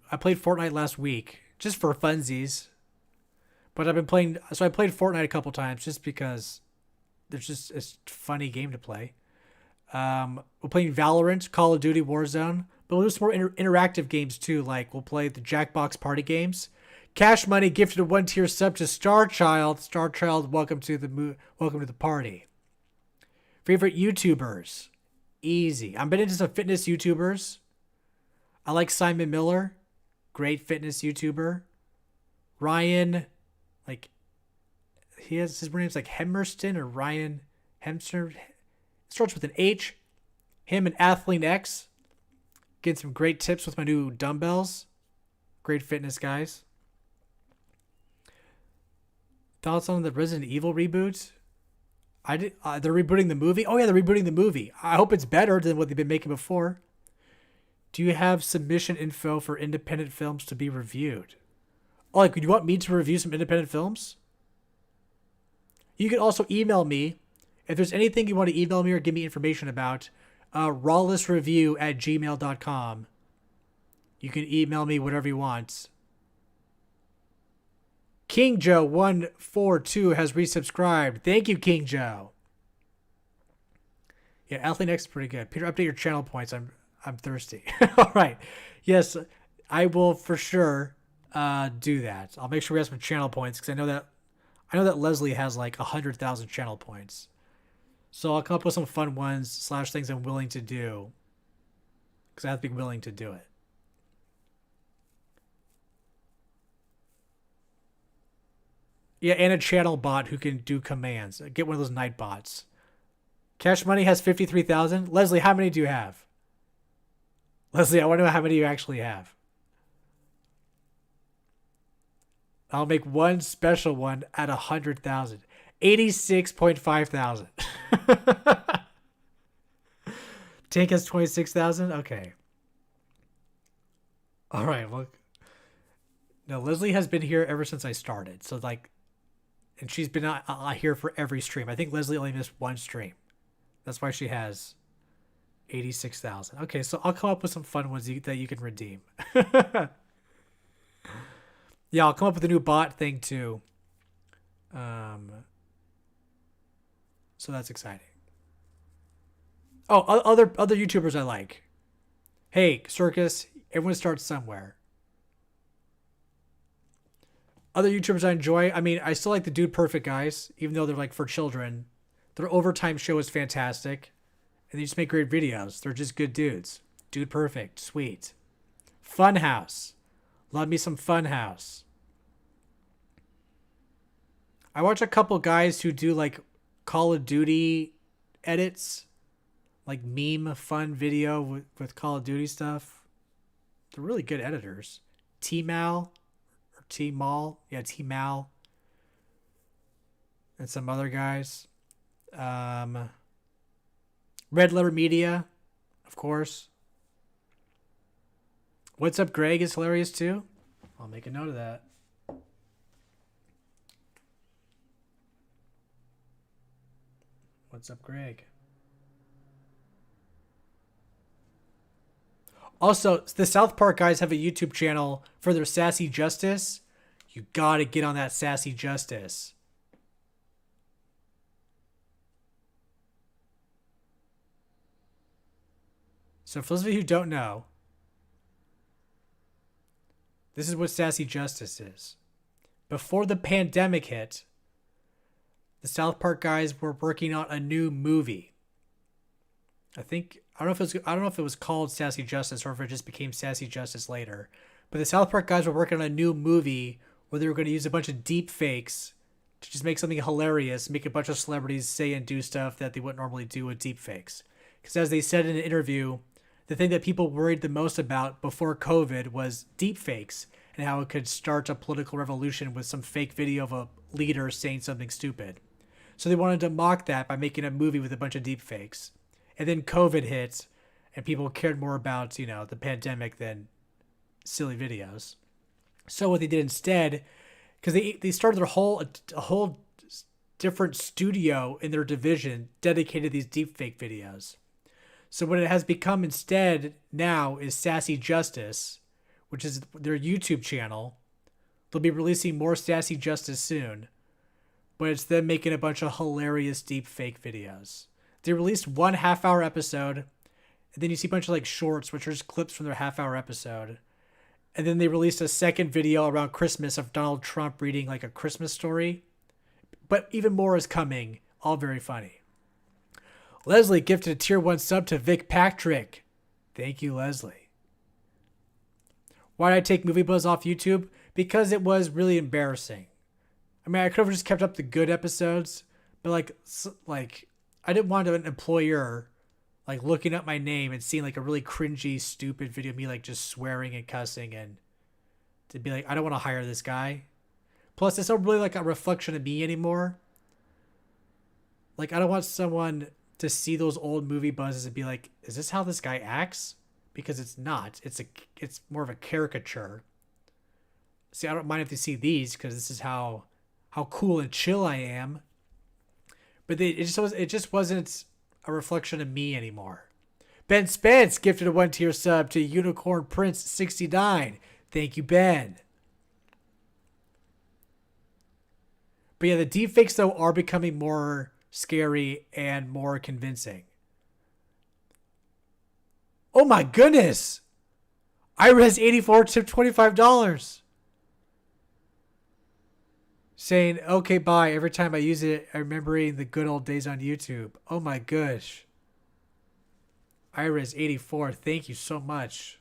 I played Fortnite last week just for funsies, but I played Fortnite a couple times just because there's just a funny game to play. We're playing Valorant, Call of Duty, Warzone, but we'll do some more interactive games too. Like we'll play the Jackbox party games. Cash Money gifted a 1-tier sub to Star Child. Star Child, welcome to the party. Favorite YouTubers? Easy. I'm been into some fitness YouTubers. I like Simon Miller. Great fitness YouTuber. Ryan, like, his name's like Hemmerston or Ryan Hemster. It starts with an H. Him and Athlean X. Getting some great tips with my new dumbbells. Great fitness guys. Thoughts on the Resident Evil reboot? They're rebooting the movie? Oh yeah, they're rebooting the movie. I hope it's better than what they've been making before. Do you have submission info for independent films to be reviewed? Oh, like, you want me to review some independent films? You can also email me. If there's anything you want to email me or give me information about, rawlessreview@gmail.com. You can email me whatever you want. King Joe 142 has resubscribed. Thank you, King Joe. Yeah, Athlean X is pretty good. Peter, update your channel points. I'm thirsty. All right. Yes, I will for sure do that. I'll make sure we have some channel points because I know that Leslie has like 100,000 channel points. So I'll come up with some fun ones / things I'm willing to do because I have to be willing to do it. Yeah, and a channel bot who can do commands. Get one of those night bots. Cash Money has 53,000. Leslie, how many do you have? Leslie, I want to know how many you actually have. I'll make one special one at 100,000. 86.5 thousand. Tank has 26,000. Okay. All right. Well, no, Leslie has been here ever since I started. So like, and she's been here for every stream. I think Leslie only missed one stream. That's why she has 86,000. Okay, so I'll come up with some fun ones that you can redeem. Yeah, I'll come up with a new bot thing too. So that's exciting. Oh, other YouTubers I like. Hey, Circus, everyone starts somewhere. Other YouTubers I enjoy, I mean, I still like the Dude Perfect guys, even though they're like for children. Their overtime show is fantastic. And they just make great videos. They're just good dudes. Dude Perfect, sweet. Funhouse. Love me some Funhouse. I watch a couple guys who do like Call of Duty edits. Like meme fun video with Call of Duty stuff. They're really good editors. T-Mal. Or T-Mal. Yeah, T-Mal. And some other guys. Red Letter Media, of course. What's Up Greg is hilarious too. I'll make a note of that. What's Up Greg? Also, the South Park guys have a YouTube channel for their Sassy Justice. You gotta get on that Sassy Justice. So for those of you who don't know, this is what Sassy Justice is. Before the pandemic hit, the South Park guys were working on a new movie. I don't know if it was called Sassy Justice or if it just became Sassy Justice later. But the South Park guys were working on a new movie where they were going to use a bunch of deep fakes to just make something hilarious, make a bunch of celebrities say and do stuff that they wouldn't normally do with deep fakes. Because as they said in an interview, the thing that people worried the most about before COVID was deep fakes and how it could start a political revolution with some fake video of a leader saying something stupid. So they wanted to mock that by making a movie with a bunch of deep fakes. And then COVID hit and people cared more about, the pandemic than silly videos. So what they did instead, because they started a whole different studio in their division dedicated to these deepfake videos. So what it has become instead now is Sassy Justice, which is their YouTube channel. They'll be releasing more Sassy Justice soon, but it's them making a bunch of hilarious deepfake videos. They released one half-hour episode, and then you see a bunch of like shorts, which are just clips from their half-hour episode. And then they released a second video around Christmas of Donald Trump reading like a Christmas story. But even more is coming. All very funny. Leslie gifted a tier 1 sub to Vic Patrick. Thank you, Leslie. Why did I take Movie Buzz off YouTube? Because it was really embarrassing. I mean, I could have just kept up the good episodes, but like I didn't want an employer like looking up my name and seeing like a really cringy, stupid video of me like just swearing and cussing, and to be like, I don't want to hire this guy. Plus, it's not really like a reflection of me anymore. Like, I don't want someone to see those old movie buzzes and be like, is this how this guy acts? Because it's not. It's more of a caricature. See, I don't mind if they see these because this is how cool and chill I am. But it just wasn't a reflection of me anymore. Ben Spence gifted a 1-tier sub to Unicorn Prince 69. Thank you, Ben. But yeah, the deepfakes though are becoming more scary and more convincing. Oh my goodness! IRes84 tipped $25. Saying, okay, bye. Every time I use it, I'm remembering the good old days on YouTube. Oh my gosh. Iris84, thank you so much.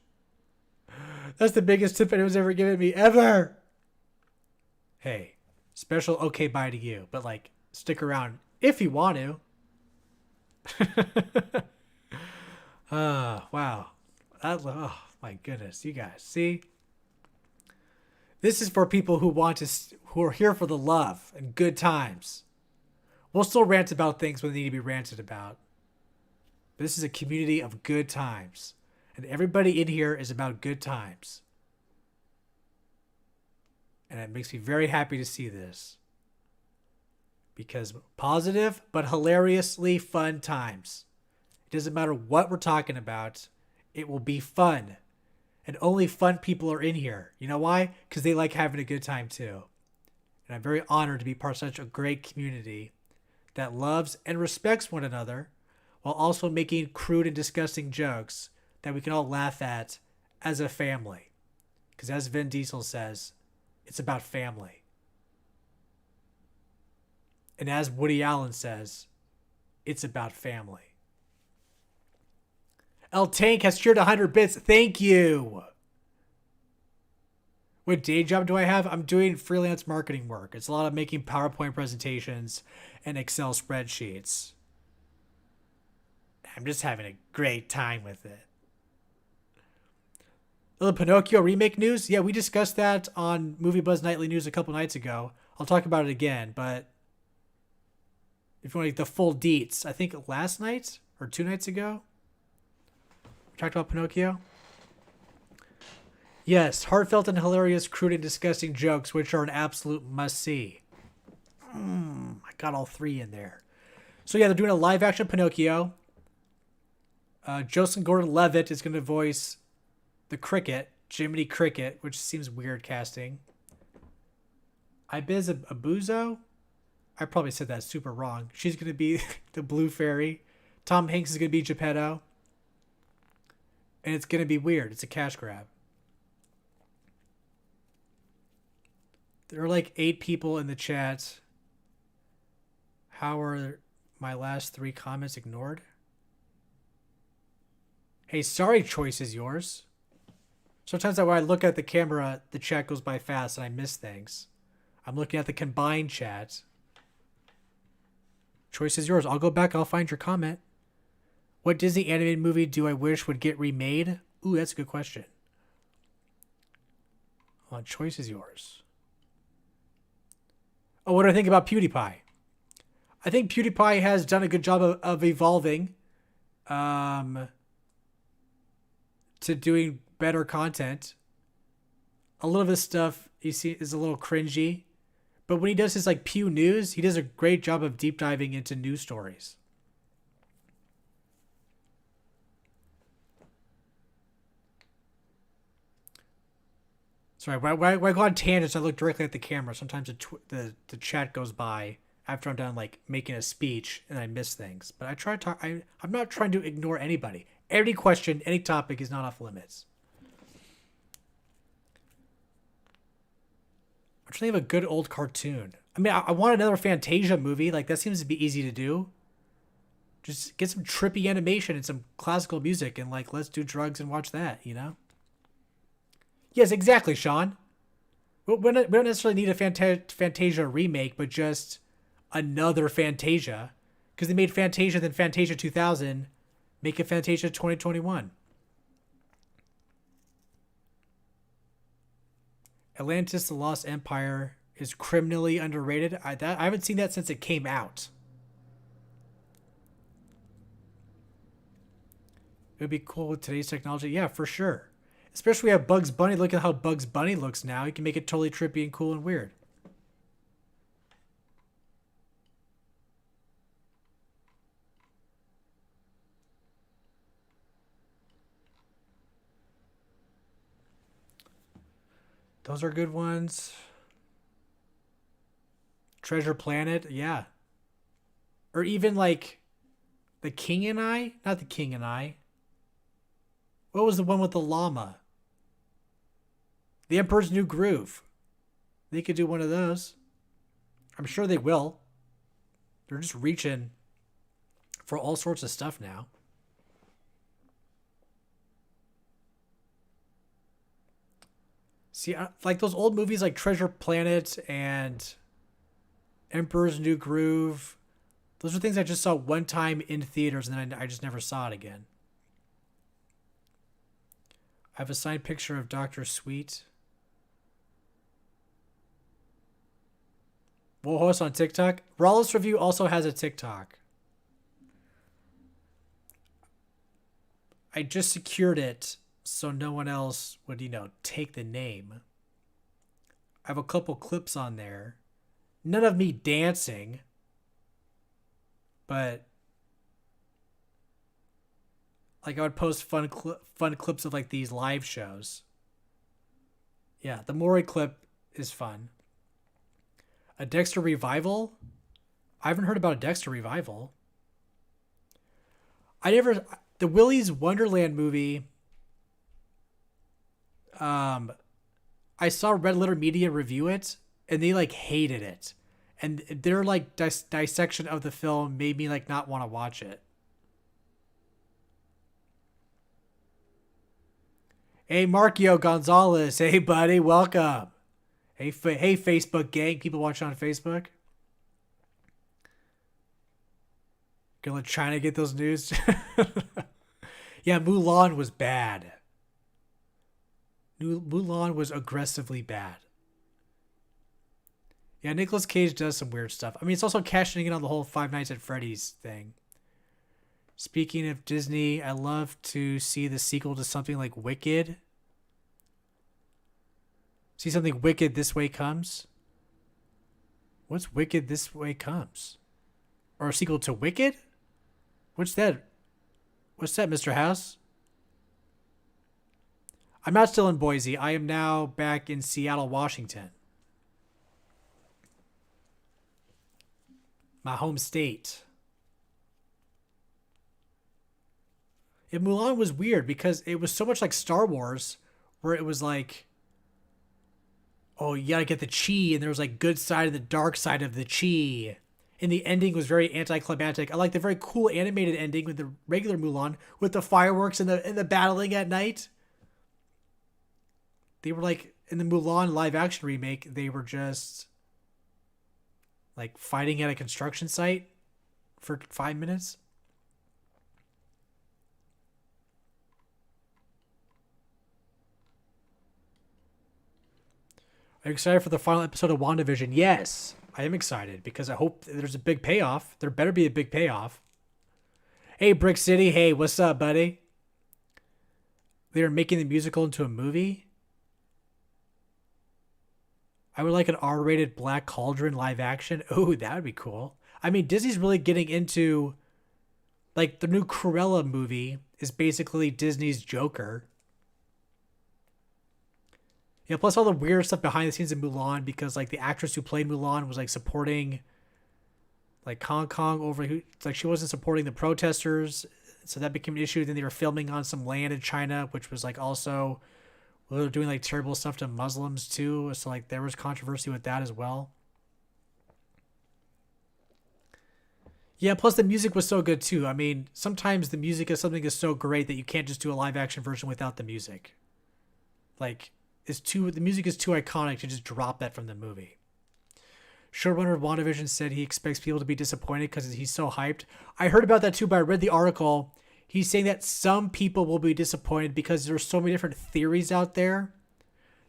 That's the biggest tip anyone's ever given me, ever. Hey, special okay bye to you. But like, stick around if you want to. Wow. Oh my goodness. You guys, see? This is for people who who are here for the love and good times. We'll still rant about things when they need to be ranted about. This is a community of good times. And everybody in here is about good times. And it makes me very happy to see this. Because positive but hilariously fun times. It doesn't matter what we're talking about. It will be fun. And only fun people are in here. You know why? Because they like having a good time too. And I'm very honored to be part of such a great community that loves and respects one another while also making crude and disgusting jokes that we can all laugh at as a family. Because as Vin Diesel says, it's about family. And as Woody Allen says, it's about family. El Tank has cheered 100 bits. Thank you. What day job do I have? I'm doing freelance marketing work. It's a lot of making PowerPoint presentations and Excel spreadsheets. I'm just having a great time with it. The Pinocchio remake news? Yeah, we discussed that on Movie Buzz Nightly News a couple nights ago. I'll talk about it again, but if you want like the full deets, I think last night or 2 nights ago, we talked about Pinocchio. Yes, heartfelt and hilarious, crude and disgusting jokes, which are an absolute must-see. I got all 3 in there. So yeah, they're doing a live-action Pinocchio. Joseph Gordon-Levitt is going to voice the Cricket, Jiminy Cricket, which seems weird casting. Ibiza Abuzo? I probably said that super wrong. She's going to be the Blue Fairy. Tom Hanks is going to be Geppetto. And it's going to be weird. It's a cash grab. There are like 8 people in the chat. How are my last 3 comments ignored? Hey, sorry, choice is yours. Sometimes when I look at the camera, the chat goes by fast and I miss things. I'm looking at the combined chat. Choice is yours. I'll go back. I'll find your comment. What Disney animated movie do I wish would get remade? Ooh, that's a good question. Choice is yours. Oh, what do I think about PewDiePie? I think PewDiePie has done a good job of evolving to doing better content. A lot of his stuff you see is a little cringy, but when he does his like Pew News, he does a great job of deep diving into news stories. Sorry, when I go on tangents, I look directly at the camera. Sometimes the chat goes by after I'm done like making a speech and I miss things. But I try to talk. I'm not trying to ignore anybody. Any question, any topic is not off limits. I'm trying to think of a good old cartoon. I mean, I want another Fantasia movie. Like, that seems to be easy to do. Just get some trippy animation and some classical music and, like, let's do drugs and watch that, you know? Yes, exactly, Sean. We don't necessarily need a Fantasia remake, but just another Fantasia. Because they made Fantasia, then Fantasia 2000. Make it Fantasia 2021. Atlantis: The Lost Empire is criminally underrated. I haven't seen that since it came out. It would be cool with today's technology. Yeah, for sure. Especially we have Bugs Bunny. Look at how Bugs Bunny looks now. You can make it totally trippy and cool and weird. Those are good ones. Treasure Planet, yeah. Or even like The King and I? Not The King and I. What was the one with the llama? The Emperor's New Groove. They could do one of those. I'm sure they will. They're just reaching for all sorts of stuff now. See, like those old movies like Treasure Planet and Emperor's New Groove. Those are things I just saw one time in theaters and then I just never saw it again. I have a signed picture of Dr. Sweet. We'll host on TikTok. Rawless Review also has a TikTok. I just secured it so no one else would, take the name. I have a couple clips on there. None of me dancing. But like I would post fun clips of like these live shows. Yeah, the Maury clip is fun. A Dexter revival? I haven't heard about a Dexter revival. The Willy's Wonderland movie. I saw Red Letter Media review it and they like hated it. And their like dissection of the film made me like not want to watch it. Hey, Markio Gonzalez. Hey, buddy. Welcome. Hey, Facebook gang. People watching on Facebook. Gonna let China get those news. Yeah, Mulan was bad. Mulan was aggressively bad. Yeah, Nicolas Cage does some weird stuff. I mean, it's also cashing in on the whole Five Nights at Freddy's thing. Speaking of Disney, I love to see the sequel to something like Wicked. See something Wicked This Way Comes? What's Wicked This Way Comes? Or a sequel to Wicked? What's that? What's that, Mr. House? I'm not still in Boise. I am now back in Seattle, Washington. My home state. And Mulan was weird because it was so much like Star Wars, where it was like, oh, you gotta get the chi, and there was like good side and the dark side of the chi. And the ending was very anticlimactic. I like the very cool animated ending with the regular Mulan, with the fireworks and the battling at night. They were like, in the Mulan live action remake, they were just like fighting at a construction site for 5 minutes. Are you excited for the final episode of WandaVision? Yes, I am excited because I hope there's a big payoff. There better be a big payoff. Hey, Brick City. Hey, what's up, buddy? They're making the musical into a movie. I would like an R-rated Black Cauldron live action. Oh, that would be cool. I mean, Disney's really getting into, like, the new Cruella movie is basically Disney's Joker. Yeah, plus all the weird stuff behind the scenes in Mulan, because, like, the actress who played Mulan was, like, supporting, like, Hong Kong over, it's like she wasn't supporting the protesters, so that became an issue. Then they were filming on some land in China, which was, like, also Well, they're doing like terrible stuff to Muslims too. So like there was controversy with that as well. Yeah, plus the music was so good too. I mean, sometimes the music of something is so great that you can't just do a live action version without the music. Like, the music is too iconic to just drop that from the movie. Showrunner of WandaVision said he expects people to be disappointed because he's so hyped. I heard about that too, but I read the article. He's saying that some people will be disappointed because there's so many different theories out there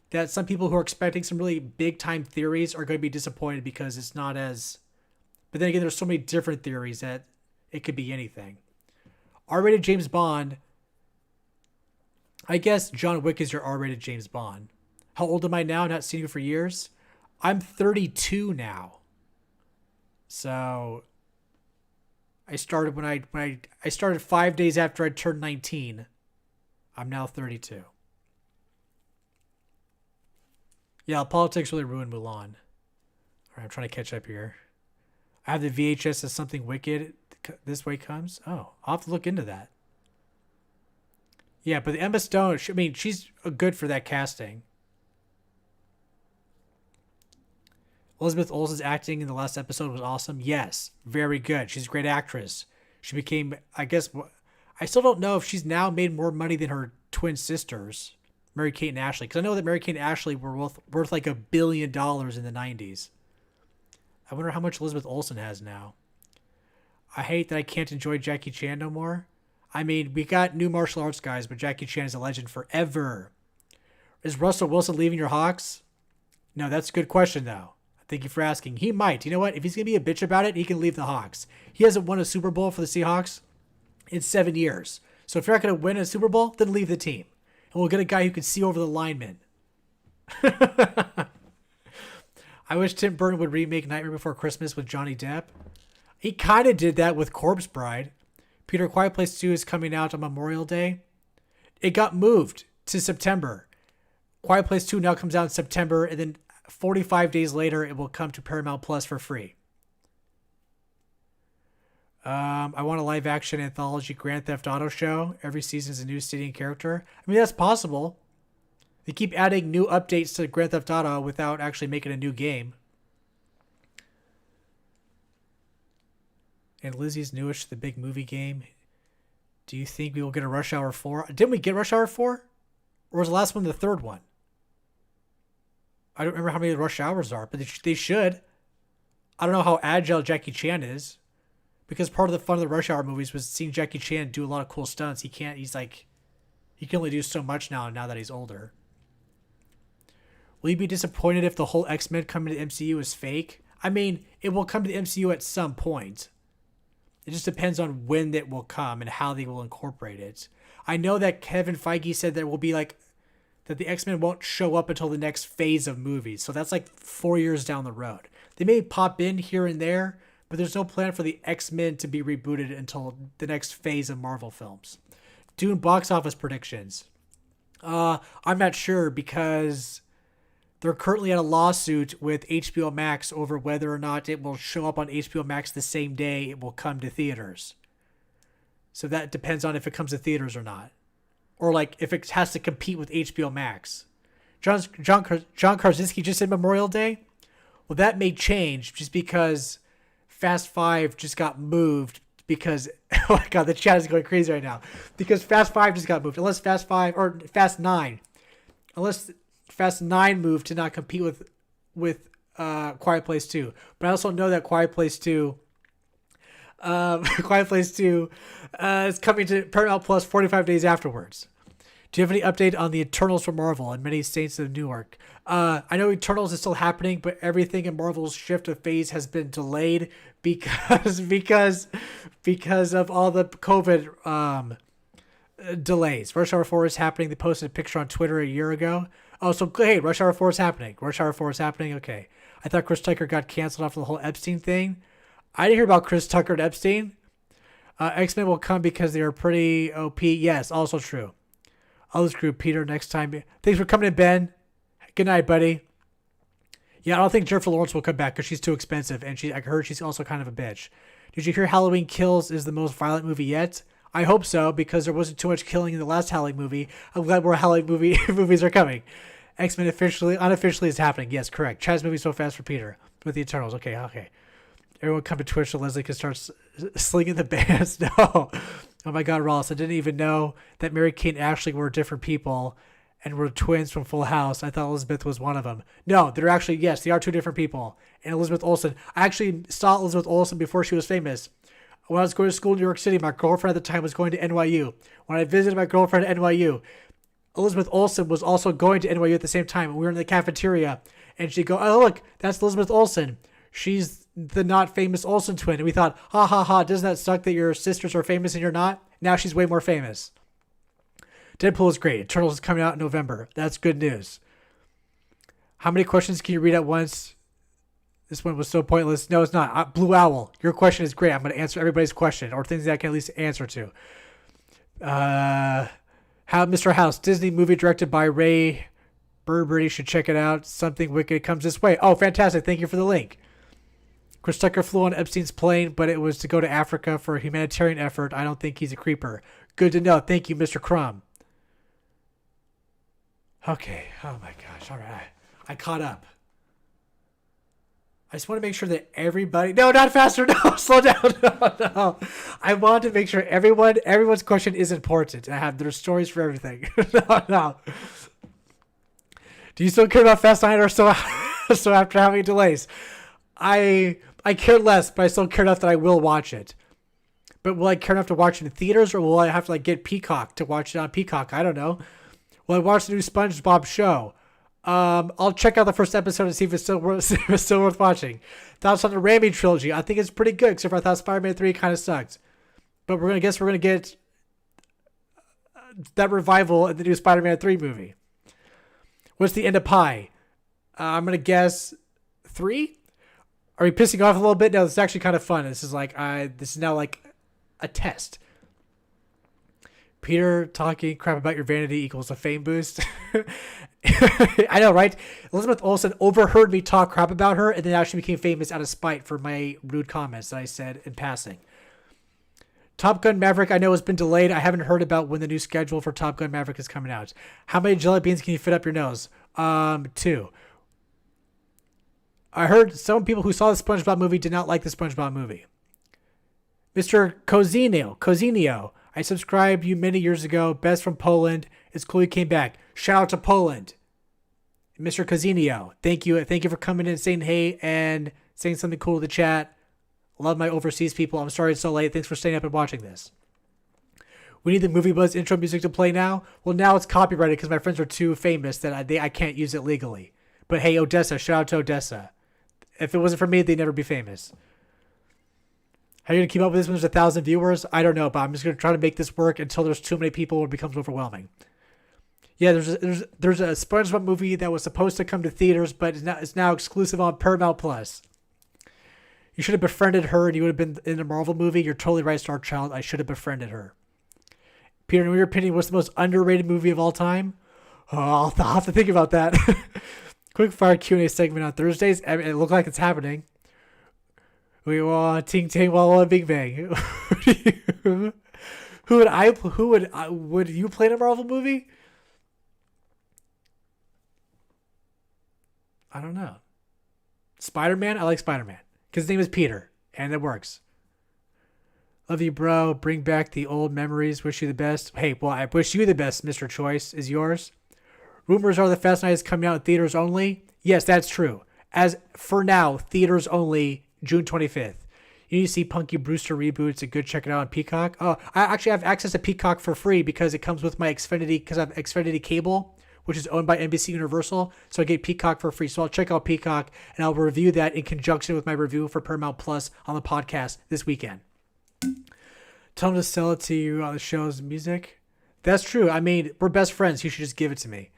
that some people who are expecting some really big time theories are going to be disappointed because it's not as... But then again, there's so many different theories that it could be anything. R-rated James Bond. I guess John Wick is your R-rated James Bond. How old am I now? Not seen you for years. I'm 32 now. So I started when I started 5 days after I turned 19. I'm now 32. Yeah, politics really ruined Mulan. All right, I'm trying to catch up here. I have the VHS as Something Wicked. This Way Comes. Oh, I'll have to look into that. Yeah, but the Emma Stone, I mean, she's good for that casting. Elizabeth Olsen's acting in the last episode was awesome. Yes, very good. She's a great actress. She became, I guess, I still don't know if she's now made more money than her twin sisters, Mary-Kate and Ashley. Because I know that Mary-Kate and Ashley were worth like $1 billion in the 90s. I wonder how much Elizabeth Olsen has now. I hate that I can't enjoy Jackie Chan no more. I mean, we got new martial arts guys, but Jackie Chan is a legend forever. Is Russell Wilson leaving your Hawks? No, that's a good question, though. Thank you for asking. He might. You know what? If he's going to be a bitch about it, he can leave the Hawks. He hasn't won a Super Bowl for the Seahawks in 7 years. So if you're not going to win a Super Bowl, then leave the team. And we'll get a guy who can see over the linemen. I wish Tim Burton would remake Nightmare Before Christmas with Johnny Depp. He kind of did that with Corpse Bride. Peter, Quiet Place 2 is coming out on Memorial Day. It got moved to September. Quiet Place 2 now comes out in September, and then 45 days later, it will come to Paramount Plus for free. I want a live-action anthology Grand Theft Auto show. Every season is a new city and character. I mean, that's possible. They keep adding new updates to Grand Theft Auto without actually making a new game. And Lizzie's newish to the big movie game. Do you think we will get a Rush Hour 4? Didn't we get Rush Hour 4? Or was the last one the third one? I don't remember how many Rush Hours are, but they should. I don't know how agile Jackie Chan is. Because part of the fun of the Rush Hour movies was seeing Jackie Chan do a lot of cool stunts. He can only do so much now that he's older. Will you be disappointed if the whole X-Men coming to the MCU is fake? I mean, it will come to the MCU at some point. It just depends on when it will come and how they will incorporate it. I know that Kevin Feige said there will be that the X-Men won't show up until the next phase of movies. So that's like 4 years down the road. They may pop in here and there, but there's no plan for the X-Men to be rebooted until the next phase of Marvel films. Dune box office predictions. I'm not sure because they're currently at a lawsuit with HBO Max over whether or not it will show up on HBO Max the same day it will come to theaters. So that depends on if it comes to theaters or not. Or if it has to compete with HBO Max. John Krasinski just said Memorial Day. Well, that may change just because Fast 5 just got moved because, oh my God, the chat is going crazy right now. Because Fast 5 just got moved. Unless Fast 9 moved to not compete with Quiet Place 2. But I also know that Quiet Place 2 is coming to Paramount Plus 45 days afterwards. Do you have any update on the Eternals for Marvel and Many Saints of Newark? I know Eternals is still happening, but everything in Marvel's shift of phase has been delayed because of all the COVID delays. Rush Hour 4 is happening. They posted a picture on Twitter a year ago. Oh, so hey, Rush Hour 4 is happening. Rush Hour 4 is happening. Okay. I thought Chris Tucker got canceled after the whole Epstein thing. I didn't hear about Chris Tucker and Epstein. X-Men will come because they are pretty OP. Yes, also true. Others group, Peter, next time. Thanks for coming in, Ben. Good night, buddy. Yeah, I don't think Jennifer Lawrence will come back because she's too expensive, and I heard she's also kind of a bitch. Did you hear Halloween Kills is the most violent movie yet? I hope so, because there wasn't too much killing in the last Halloween movie. I'm glad more Halloween movies are coming. X-Men unofficially is happening. Yes, correct. Chad's moving so fast for Peter with the Eternals. Okay. Everyone come to Twitch so Leslie can start slinging the bands. No. Oh my God, Ross, I didn't even know that Mary Kate and Ashley were different people and were twins from Full House. I thought Elizabeth was one of them. No, they're actually, yes, they are two different people. And Elizabeth Olsen, I actually saw Elizabeth Olsen before she was famous. When I was going to school in New York City, my girlfriend at the time was going to NYU. When I visited my girlfriend at NYU, Elizabeth Olsen was also going to NYU at the same time. We were in the cafeteria, and she'd go, oh, look, that's Elizabeth Olsen. She's the not famous Olsen twin. And we thought, ha ha ha, doesn't that suck that your sisters are famous and you're not? Now she's way more famous. Deadpool is great. Eternals is coming out in November. That's good news. How many questions can you read at once? This one was so pointless. No, it's not. Blue Owl, your question is great. I'm going to answer everybody's question, or things that I can at least answer to. How Mr. House, Disney movie directed by Ray Bradbury. You should check it out. Something wicked comes this way. Oh, fantastic. Thank you for the link. Chris Tucker flew on Epstein's plane, but it was to go to Africa for a humanitarian effort. I don't think he's a creeper. Good to know. Thank you, Mr. Crumb. Okay. Oh, my gosh. All right. I caught up. I just want to make sure that everybody... No, not faster. No, slow down. No. I want to make sure everyone's question is important. There's stories for everything. No. Do you still care about Fast 9 or so after having delays? I care less, but I still care enough that I will watch it. But will I care enough to watch it in theaters, or will I have to get Peacock to watch it on Peacock? I don't know. Will I watch the new Spongebob show? I'll check out the first episode and see if it's still worth watching. Thoughts on the Raimi trilogy? I think it's pretty good, except for I thought Spider-Man 3 kind of sucked. But we're gonna get that revival in the new Spider-Man 3 movie. What's the end of Pi? I'm gonna guess 3. Are we pissing off a little bit? No, this is actually kind of fun. This is now like a test. Peter talking crap about your vanity equals a fame boost. I know, right? Elizabeth Olsen overheard me talk crap about her, and then actually became famous out of spite for my rude comments that I said in passing. Top Gun Maverick, I know, has been delayed. I haven't heard about when the new schedule for Top Gun Maverick is coming out. How many jelly beans can you fit up your nose? 2. I heard some people who saw the SpongeBob movie did not like the SpongeBob movie. Mr. Cozinio, I subscribed you many years ago. Best from Poland. It's cool you came back. Shout out to Poland. Mr. Cozinio, thank you. Thank you for coming in and saying hey and saying something cool to the chat. Love my overseas people. I'm sorry it's so late. Thanks for staying up and watching this. We need the Movie Buzz intro music to play now. Well, now it's copyrighted because my friends are too famous that I can't use it legally. But hey, Odessa, shout out to Odessa. If it wasn't for me, they'd never be famous. How are you going to keep up with this when there's 1,000 viewers? I don't know, but I'm just going to try to make this work until there's too many people or it becomes overwhelming. Yeah, there's a SpongeBob movie that was supposed to come to theaters, but it's now exclusive on Paramount Plus. You should have befriended her and you would have been in a Marvel movie. You're totally right, Star Child. I should have befriended her. Peter, in your opinion, what's the most underrated movie of all time? Oh, I'll have to think about that. Quick fire Q&A segment on Thursdays. It looks like it's happening. We want Ting Ting Walla Big Bang. Would you play in a Marvel movie? I don't know. Spider-Man? I like Spider-Man. Because his name is Peter. And it works. Love you, bro. Bring back the old memories. Wish you the best. Hey, well, I wish you the best, Mr. Choice. Is yours. Rumors are the Fast 9 is coming out in theaters only. Yes, that's true. As for now, theaters only, June 25th. You need to see Punky Brewster Reboots and go check it out on Peacock. Oh, I actually have access to Peacock for free because it comes with my Xfinity, because I have Xfinity cable, which is owned by NBC Universal. So I get Peacock for free. So I'll check out Peacock and I'll review that in conjunction with my review for Paramount Plus on the podcast this weekend. Tell them to sell it to you on the show's music. That's true. I mean, we're best friends. You should just give it to me.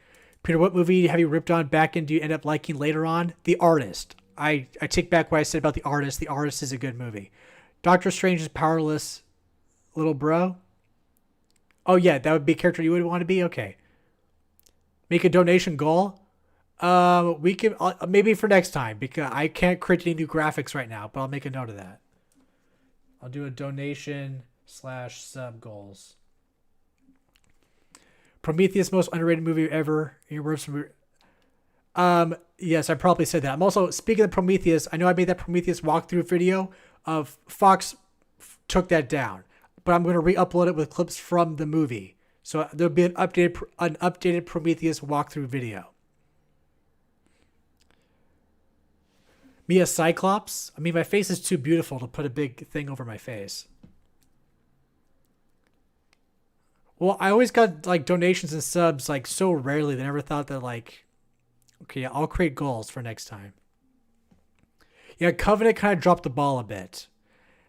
Peter, what movie have you ripped on back and do you end up liking later on? The Artist. I take back what I said about The Artist. The Artist is a good movie. Doctor Strange's powerless little bro. Oh, yeah, that would be a character you would want to be? Okay. Make a donation goal. We can maybe for next time because I can't create any new graphics right now, but I'll make a note of that. I'll do a donation /sub goals. Prometheus, most underrated movie ever. Your words from. Yes, I probably said that. I'm also, speaking of Prometheus, I know I made that Prometheus walkthrough video. Fox took that down, but I'm going to re-upload it with clips from the movie. So there'll be an updated Prometheus walkthrough video. Me a Cyclops? I mean, my face is too beautiful to put a big thing over my face. Well, I always got like donations and subs like so rarely that I never thought that like, okay, I'll create goals for next time. Yeah, Covenant kind of dropped the ball a bit.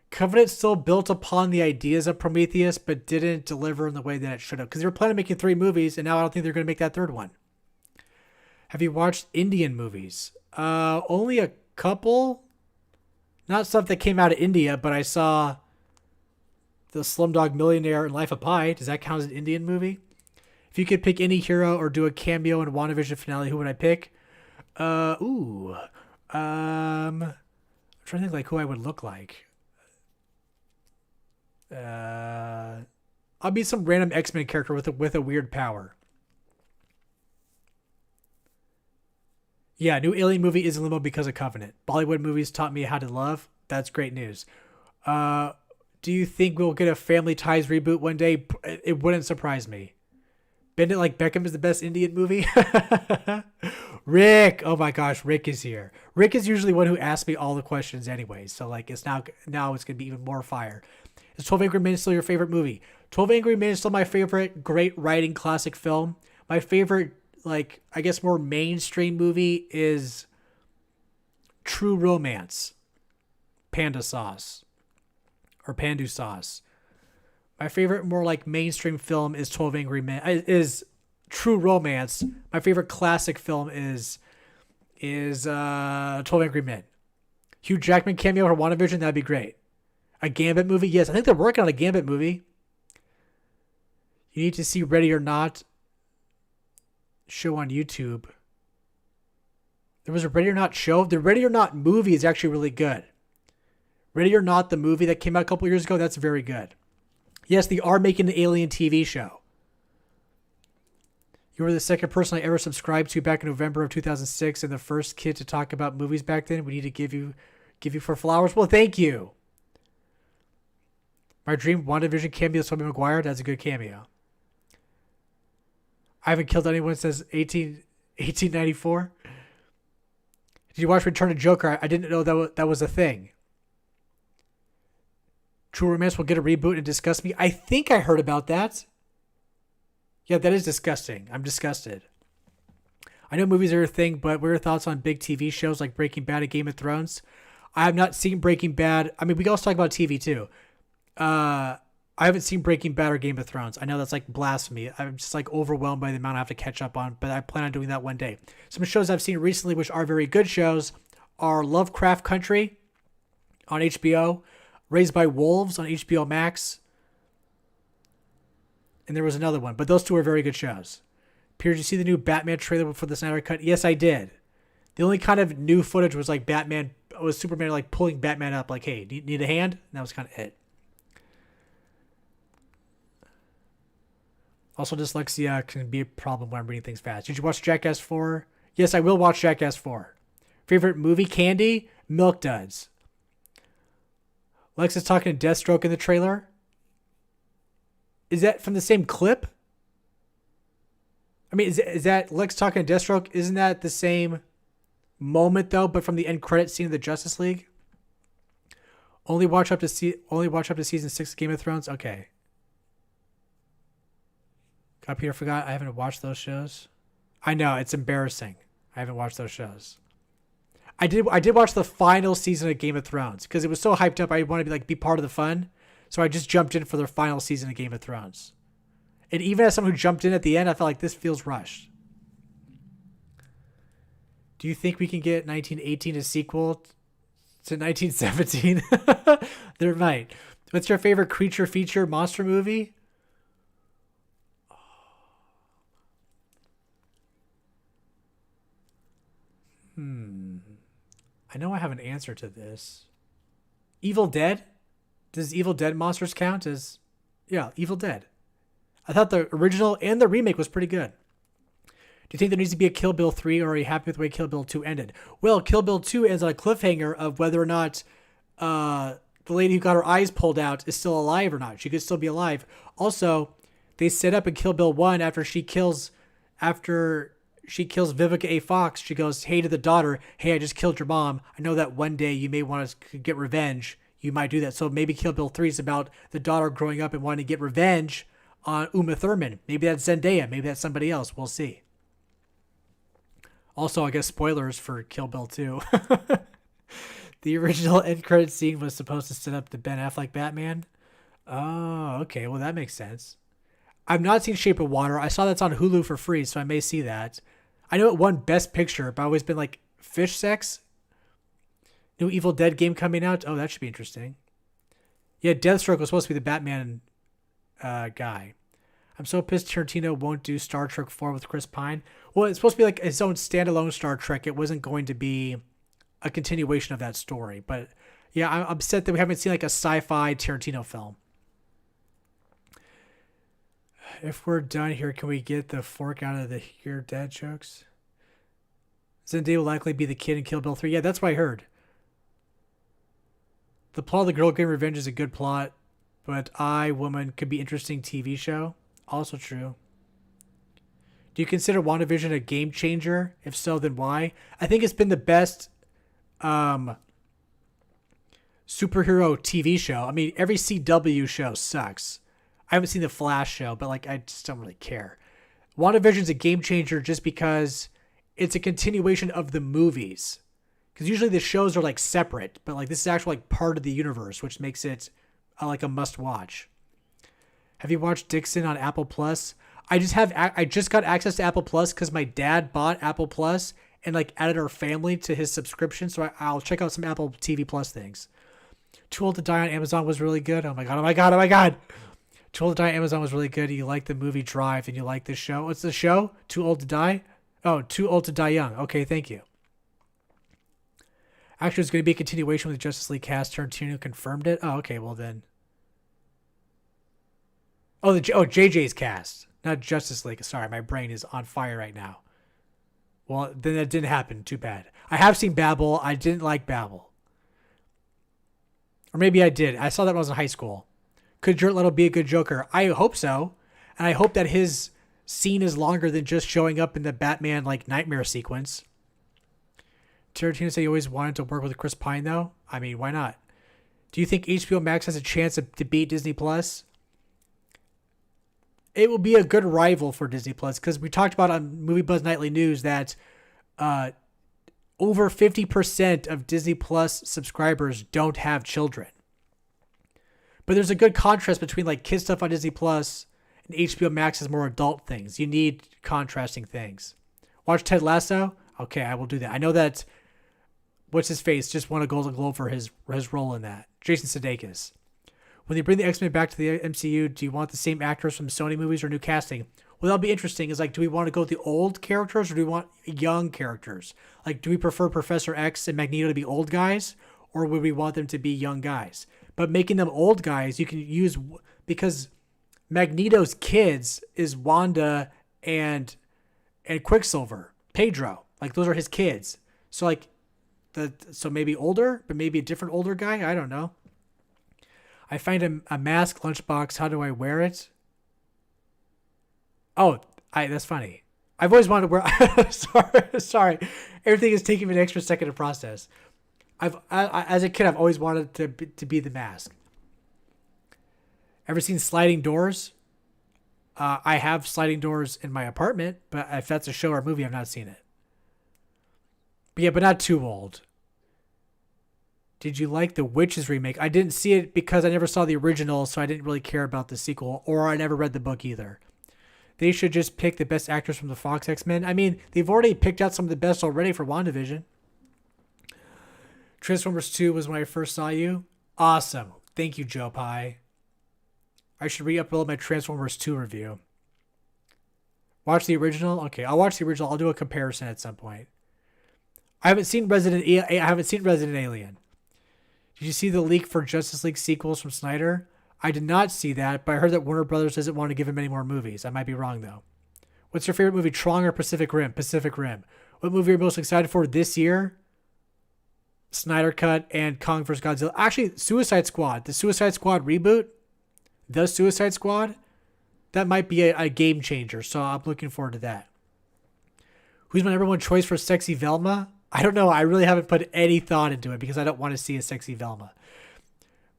Covenant still built upon the ideas of Prometheus, but didn't deliver in the way that it should have. Because they were planning on making 3 movies, and now I don't think they're going to make that 3rd one. Have you watched Indian movies? Only a couple. Not stuff that came out of India, but I saw the Slumdog Millionaire and Life of Pi. Does that count as an Indian movie? If you could pick any hero or do a cameo in WandaVision finale, who would I pick? I'm trying to think like who I would look like. I'll be some random X-Men character with a weird power. Yeah, new Alien movie is in limbo because of Covenant. Bollywood movies taught me how to love. That's great news. Do you think we'll get a Family Ties reboot one day? It wouldn't surprise me. Bend It Like Beckham is the best Indian movie. Rick, oh my gosh, Rick is here. Rick is usually one who asks me all the questions anyway, so like it's now it's gonna be even more fire. Is 12 Angry Men still your favorite movie? 12 Angry Men is still my favorite great writing classic film. My favorite, like, I guess more mainstream movie is True Romance. Panda Sauce. Or Pandu Sauce. My favorite more like mainstream film is 12 Angry Men. Is True Romance. My favorite classic film is 12 Angry Men. Hugh Jackman cameo for WandaVision, that'd be great. A Gambit movie? Yes, I think they're working on a Gambit movie. You need to see Ready or Not show on YouTube. There was a Ready or Not show. The Ready or Not movie is actually really good. Ready or Not, the movie that came out a couple years ago, that's very good. Yes, they are making an Alien TV show. You were the second person I ever subscribed to back in November of 2006 and the first kid to talk about movies back then. We need to give you for flowers. Well, thank you. My dream WandaVision cameo is Tobey Maguire. That's a good cameo. I haven't killed anyone since 1894. Did you watch Return of Joker? I didn't know that was a thing. True Romance will get a reboot and disgust me. I think I heard about that. Yeah, that is disgusting. I'm disgusted. I know movies are a thing, but what are your thoughts on big TV shows like Breaking Bad and Game of Thrones? I have not seen Breaking Bad. I mean, we can also talk about TV too. I haven't seen Breaking Bad or Game of Thrones. I know that's like blasphemy. I'm just like overwhelmed by the amount I have to catch up on, but I plan on doing that one day. Some shows I've seen recently, which are very good shows, are Lovecraft Country on HBO, Raised by Wolves on HBO Max, and there was another one, but those two are very good shows. Peter, did you see the new Batman trailer for the Snyder Cut? Yes, I did. The only kind of new footage was like Superman like pulling Batman up, like, hey, need a hand? And that was kind of it. Also, dyslexia can be a problem when I'm reading things fast. Did you watch Jackass 4? Yes, I will watch Jackass 4. Favorite movie candy? Milk Duds. Lex is talking to Deathstroke in the trailer. Is that from the same clip? I mean, is that Lex talking to Deathstroke? Isn't that the same moment though, but from the end credit scene of the Justice League? Only watch up to season 6 of Game of Thrones. Okay. God, Peter forgot I haven't watched those shows. I know, it's embarrassing. I haven't watched those shows. I did watch the final season of Game of Thrones because it was so hyped up. I wanted to be part of the fun, so I just jumped in for the final season of Game of Thrones. And even as someone who jumped in at the end, I felt like this feels rushed. Do you think we can get 1918 a sequel to 1917? There might. What's your favorite creature feature monster movie? I know I have an answer to this. Evil Dead? Does Evil Dead monsters count as... Yeah, Evil Dead. I thought the original and the remake was pretty good. Do you think there needs to be a Kill Bill 3, or are you happy with the way Kill Bill 2 ended? Well, Kill Bill 2 ends on a cliffhanger of whether or not the lady who got her eyes pulled out is still alive or not. She could still be alive. Also, they set up in Kill Bill 1 after she kills Vivica A. Fox, she goes, hey to the daughter, hey, I just killed your mom. I know that one day you may want to get revenge. You might do that. So maybe Kill Bill 3 is about the daughter growing up and wanting to get revenge on Uma Thurman. Maybe that's Zendaya. Maybe that's somebody else. We'll see. Also, I guess spoilers for Kill Bill 2. The original end credit scene was supposed to set up the Ben Affleck Batman. Oh, okay. Well, that makes sense. I've not seen Shape of Water. I saw that's on Hulu for free, so I may see that. I know it won Best Picture, but I've always been like, fish sex? New Evil Dead game coming out? Oh, that should be interesting. Yeah, Deathstroke was supposed to be the Batman guy. I'm so pissed Tarantino won't do Star Trek 4 with Chris Pine. Well, it's supposed to be like its own standalone Star Trek. It wasn't going to be a continuation of that story. But yeah, I'm upset that we haven't seen like a sci-fi Tarantino film. If we're done here, can we get the fork out of the here dad jokes? Zendaya will likely be the kid in Kill Bill 3. Yeah, that's what I heard. The plot of the girl getting revenge is a good plot, but I, Woman could be interesting TV show. Also true. Do you consider WandaVision a game changer? If so, then why? I think it's been the best superhero TV show. I mean, every CW show sucks. I haven't seen the Flash show, but like I just don't really care. WandaVision's a game changer just because it's a continuation of the movies. Because usually the shows are like separate, but like this is actually like part of the universe, which makes it like a must watch. Have you watched Dixon on Apple Plus? I just got access to Apple Plus because my dad bought Apple Plus and like added our family to his subscription. So I'll check out some Apple TV Plus things. Too Old to Die on Amazon was really good. Oh my God. Oh my God. Oh my God. Too Old to Die on Amazon was really good. You like the movie Drive and you like this show. What's the show? Too Old to Die? Oh, Too Old to Die Young. Okay. Thank you. Actually, it's going to be a continuation with the Justice League cast. Tarantino confirmed it. Oh, okay. Well then. Oh, JJ's cast, not Justice League. Sorry, my brain is on fire right now. Well, then that didn't happen. Too bad. I have seen Babel. I didn't like Babel. Or maybe I did. I saw that when I was in high school. Could Jared Leto be a good Joker? I hope so. And I hope that his scene is longer than just showing up in the Batman like nightmare sequence. Tarantino said he always wanted to work with Chris Pine, though. I mean, why not? Do you think HBO Max has a chance to beat Disney Plus? It will be a good rival for Disney Plus because we talked about on Movie Buzz Nightly News that over 50% of Disney Plus subscribers don't have children. But there's a good contrast between like kid stuff on Disney Plus and HBO Max has more adult things. You need contrasting things. Watch Ted Lasso? Okay, I will do that. I know that what's his face just won a Golden Globe for his role in that. Jason Sudeikis. When they bring the X-Men back to the MCU, do you want the same actors from Sony movies or new casting? Well, that'll be interesting. Is like, do we want to go with the old characters or do we want young characters? Like, do we prefer Professor X and Magneto to be old guys or would we want them to be young guys? But making them old guys, you can use, because Magneto's kids is Wanda and Quicksilver, Pedro. Like, those are his kids. So, like, so maybe older, but maybe a different older guy? I don't know. I find a mask lunchbox. How do I wear it? Oh, that's funny. I've always wanted to wear. sorry. Everything is taking me an extra second to process. As a kid, I've always wanted to be the mask. Ever seen Sliding Doors? I have Sliding Doors in my apartment, but if that's a show or a movie, I've not seen it. But yeah, but not too old. Did you like the Witches remake? I didn't see it because I never saw the original, so I didn't really care about the sequel, or I never read the book either. They should just pick the best actors from the Fox X-Men. I mean, they've already picked out some of the best already for WandaVision. Transformers 2 was when I first saw you. Awesome. Thank you, Joe Pie. I should re-upload my Transformers 2 review. Watch the original? Okay, I'll watch the original. I'll do a comparison at some point. I haven't seen Resident Alien. Do Did you see the leak for Justice League sequels from Snyder? I did not see that, but I heard that Warner Brothers doesn't want to give him any more movies. I might be wrong, though. What's your favorite movie, Tron or Pacific Rim? Pacific Rim. What movie are you most excited for this year? Snyder Cut and Kong vs. Godzilla. Actually, Suicide Squad. The Suicide Squad reboot. The Suicide Squad. That might be a game changer, so I'm looking forward to that. Who's my number one choice for Sexy Velma? I don't know. I really haven't put any thought into it because I don't want to see a Sexy Velma.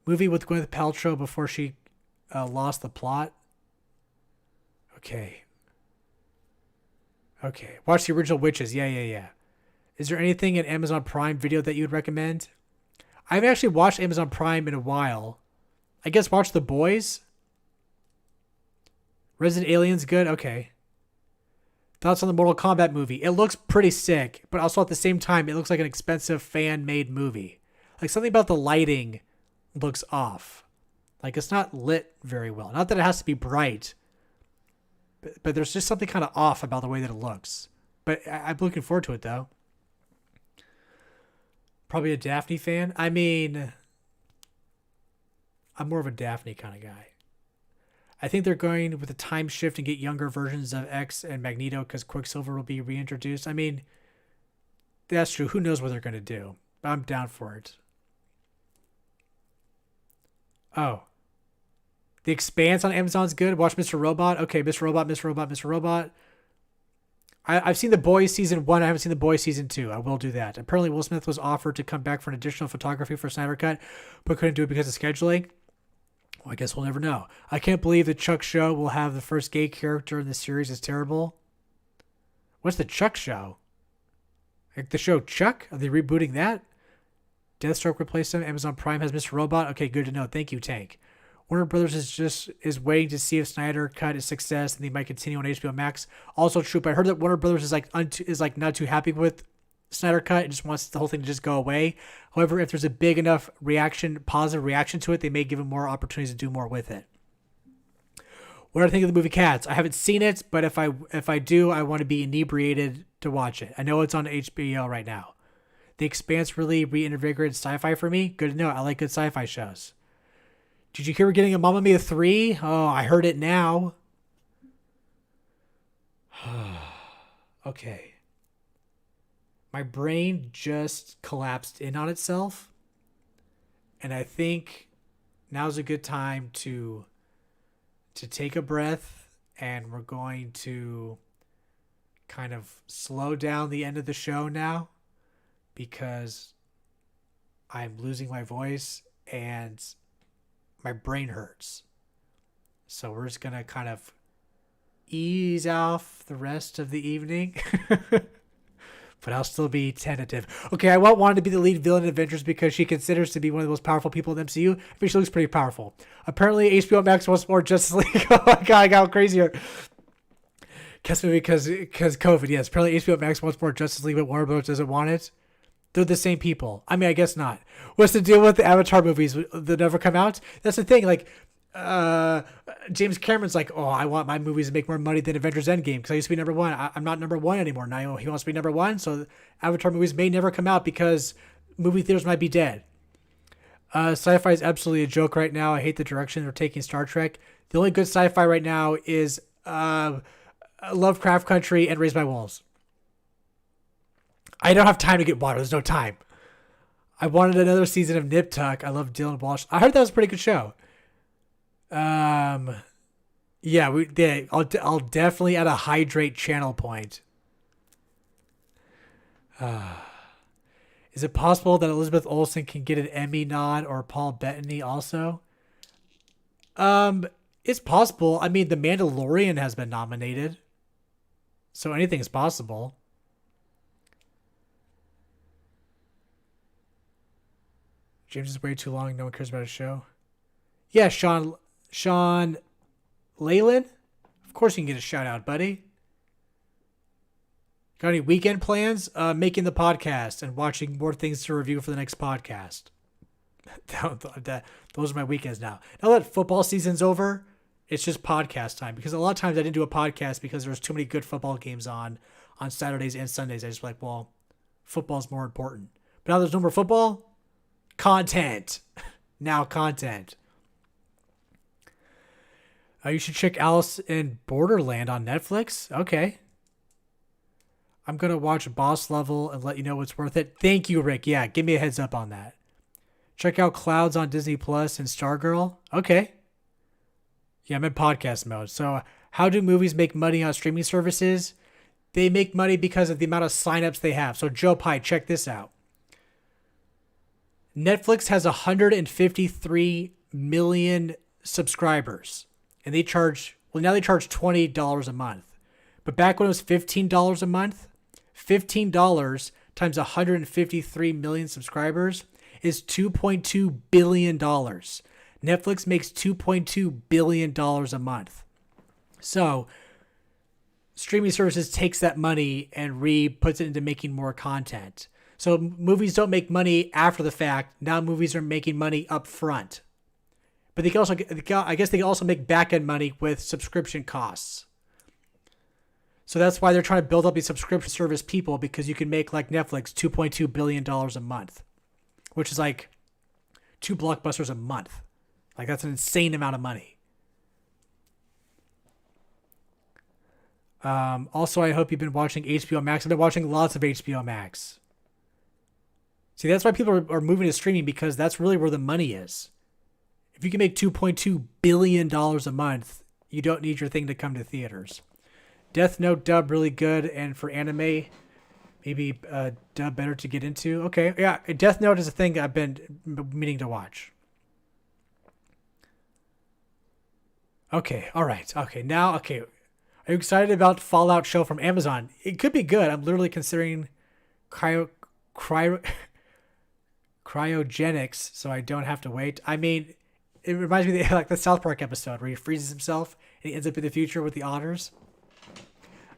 Movie with Gwyneth Paltrow before she lost the plot. Okay. Watch the original Witches. Yeah. Is there anything in Amazon Prime Video that you would recommend? I haven't actually watched Amazon Prime in a while. I guess watch The Boys. Resident Alien's good. Okay. Thoughts on the Mortal Kombat movie? It looks pretty sick, but also at the same time, it looks like an expensive fan-made movie. Like something about the lighting looks off. Like it's not lit very well. Not that it has to be bright, but there's just something kind of off about the way that it looks. But I'm looking forward to it though. Probably a Daphne fan. I mean, I'm more of a Daphne kind of guy. I think they're going with a time shift and get younger versions of X and Magneto because Quicksilver will be reintroduced. I mean, that's true. Who knows what they're going to do? But I'm down for it. Oh. The Expanse on Amazon's good. Watch Mr. Robot. Okay, Mr. Robot. I've seen The Boys Season 1. I haven't seen The Boys Season 2. I will do that. Apparently, Will Smith was offered to come back for an additional photography for Snyder Cut, but couldn't do it because of scheduling. Well, I guess we'll never know. I can't believe the Chuck show will have the first gay character in the series. Is terrible. What's the Chuck show? Like the show Chuck? Are they rebooting that? Deathstroke replaced him. Amazon Prime has Mr. Robot. Okay, good to know. Thank you, Tank. Warner Brothers is waiting to see if Snyder Cut is success and they might continue on HBO Max. Also true, but I heard that Warner Brothers is not too happy with Snyder Cut and just wants the whole thing to just go away. However, if there's a big enough positive reaction to it, they may give him more opportunities to do more with it. What do I think of the movie Cats? I haven't seen it, but if I do, I want to be inebriated to watch it. I know it's on HBO right now. The Expanse really reinvigorated sci-fi for me. Good to know. I like good sci-fi shows. Did you hear we're getting a Mamma Mia 3? Oh, I heard it now. Okay. My brain just collapsed in on itself. And I think now's a good time to take a breath, and we're going to kind of slow down the end of the show now because I'm losing my voice and my brain hurts. So we're just going to kind of ease off the rest of the evening. But I'll still be tentative. Okay, I want Wanda to be the lead villain in Avengers because she considers to be one of the most powerful people in the MCU. I mean, she looks pretty powerful. Apparently, HBO Max wants more Justice League. Oh my god, I got crazier. Guess maybe because COVID. Yes, apparently HBO Max wants more Justice League, but Warner Bros. Doesn't want it. They're the same people. I mean, I guess not. What's the deal with the Avatar movies that never come out? That's the thing. Like, James Cameron's like, oh, I want my movies to make more money than Avengers Endgame because I used to be number one. I'm not number one anymore. Now he wants to be number one. So Avatar movies may never come out because movie theaters might be dead. Sci-fi is absolutely a joke right now. I hate the direction they're taking Star Trek. The only good sci-fi right now is Lovecraft Country and Raised by Wolves. I don't have time to get water. There's no time. I wanted another season of Nip Tuck. I love Dylan Walsh. I heard that was a pretty good show. Yeah, I'll definitely add a hydrate channel point. Is it possible that Elizabeth Olsen can get an Emmy nod or Paul Bettany also? It's possible. I mean, The Mandalorian has been nominated, so anything is possible. James is way too long. No one cares about his show. Yeah, Sean Leyland? Of course you can get a shout out, buddy. Got any weekend plans? Making the podcast and watching more things to review for the next podcast. Those are my weekends now. Now that football season's over, it's just podcast time. Because a lot of times I didn't do a podcast because there's too many good football games on Saturdays and Sundays. I just like, well, football's more important. But now there's no more football. Content. Now content. You should check Alice in Borderland on Netflix. Okay. I'm going to watch Boss Level and let you know what's worth it. Thank you, Rick. Yeah, give me a heads up on that. Check out Clouds on Disney Plus and Stargirl. Okay. Yeah, I'm in podcast mode. So how do movies make money on streaming services? They make money because of the amount of signups they have. So Joe Pye, check this out. Netflix has 153 million subscribers. And they charge, now they charge $20 a month. But back when it was $15 a month, $15 times 153 million subscribers is $2.2 billion. Netflix makes $2.2 billion a month. So streaming services takes that money and puts it into making more content. So movies don't make money after the fact. Now movies are making money up front. But they can also, I guess they can also make back-end money with subscription costs. So that's why they're trying to build up these subscription service people, because you can make, like Netflix, $2.2 billion a month, which is like 2 blockbusters a month. Like, that's an insane amount of money. Also, I hope you've been watching HBO Max. I've been watching lots of HBO Max. See, that's why people are moving to streaming, because that's really where the money is. If you can make $2.2 billion a month, you don't need your thing to come to theaters. Death Note dub really good, and for anime, maybe dub better to get into. Okay, yeah, Death Note is a thing I've been meaning to watch. Okay, all right. Okay, now, okay. Are you excited about Fallout show from Amazon? It could be good. I'm literally considering cryogenics, so I don't have to wait. I mean, it reminds me of like the South Park episode where he freezes himself and he ends up in the future with the otters.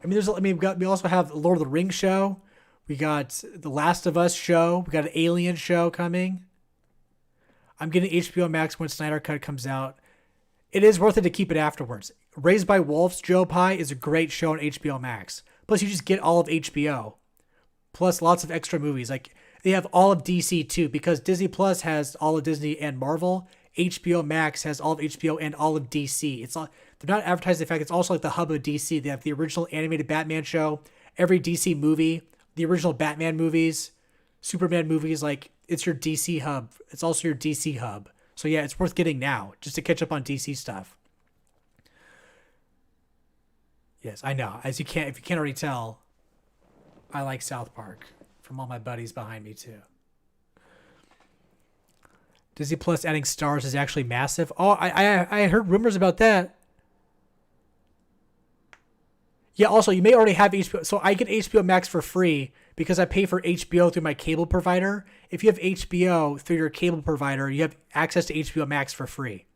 I mean, we also have the Lord of the Rings show. We got the Last of Us show. We got an Alien show coming. I'm getting HBO Max when Snyder Cut comes out. It is worth it to keep it afterwards. Raised by Wolves, Joe Pye is a great show on HBO Max. Plus, you just get all of HBO. Plus, lots of extra movies. Like, they have all of DC too, because Disney Plus has all of Disney and Marvel. HBO Max has all of HBO and all of DC. It's not, they're not advertising the fact it's also like the hub of DC. They have the original animated Batman show, every DC movie, the original Batman movies, Superman movies. Like, it's your DC hub. It's also your DC hub. So yeah, it's worth getting now just to catch up on DC stuff. Yes, I know. If you can't already tell, I like South Park from all my buddies behind me too. Disney Plus adding stars is actually massive. Oh, I heard rumors about that. Yeah, also, you may already have HBO. So I get HBO Max for free because I pay for HBO through my cable provider. If you have HBO through your cable provider, you have access to HBO Max for free.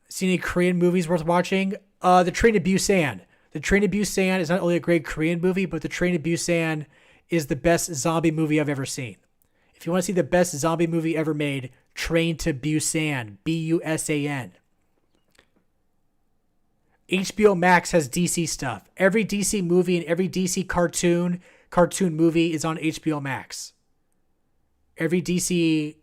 See any Korean movies worth watching? The Train to Busan. The Train to Busan is not only a great Korean movie, but The Train to Busan is the best zombie movie I've ever seen. If you want to see the best zombie movie ever made, Train to Busan. Busan. HBO Max has DC stuff. Every DC movie and every DC cartoon movie is on HBO Max. Every DC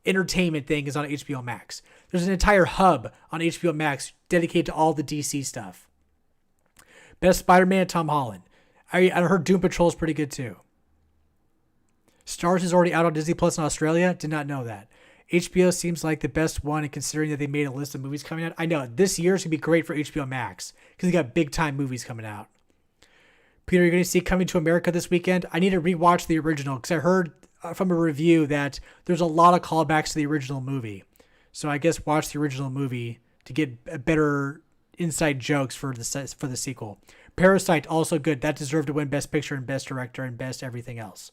entertainment thing is on HBO Max. There's an entire hub on HBO Max dedicated to all the DC stuff. Best Spider-Man, Tom Holland. I heard Doom Patrol is pretty good too. Stars is already out on Disney Plus in Australia. Did not know that. HBO seems like the best one, and considering that they made a list of movies coming out, I know this year's gonna be great for HBO Max because they got big time movies coming out. Peter, you're gonna see Coming to America this weekend. I need to rewatch the original because I heard from a review that there's a lot of callbacks to the original movie. So I guess watch the original movie to get better inside jokes for the sequel. Parasite also good. That deserved to win Best Picture and Best Director and Best everything else.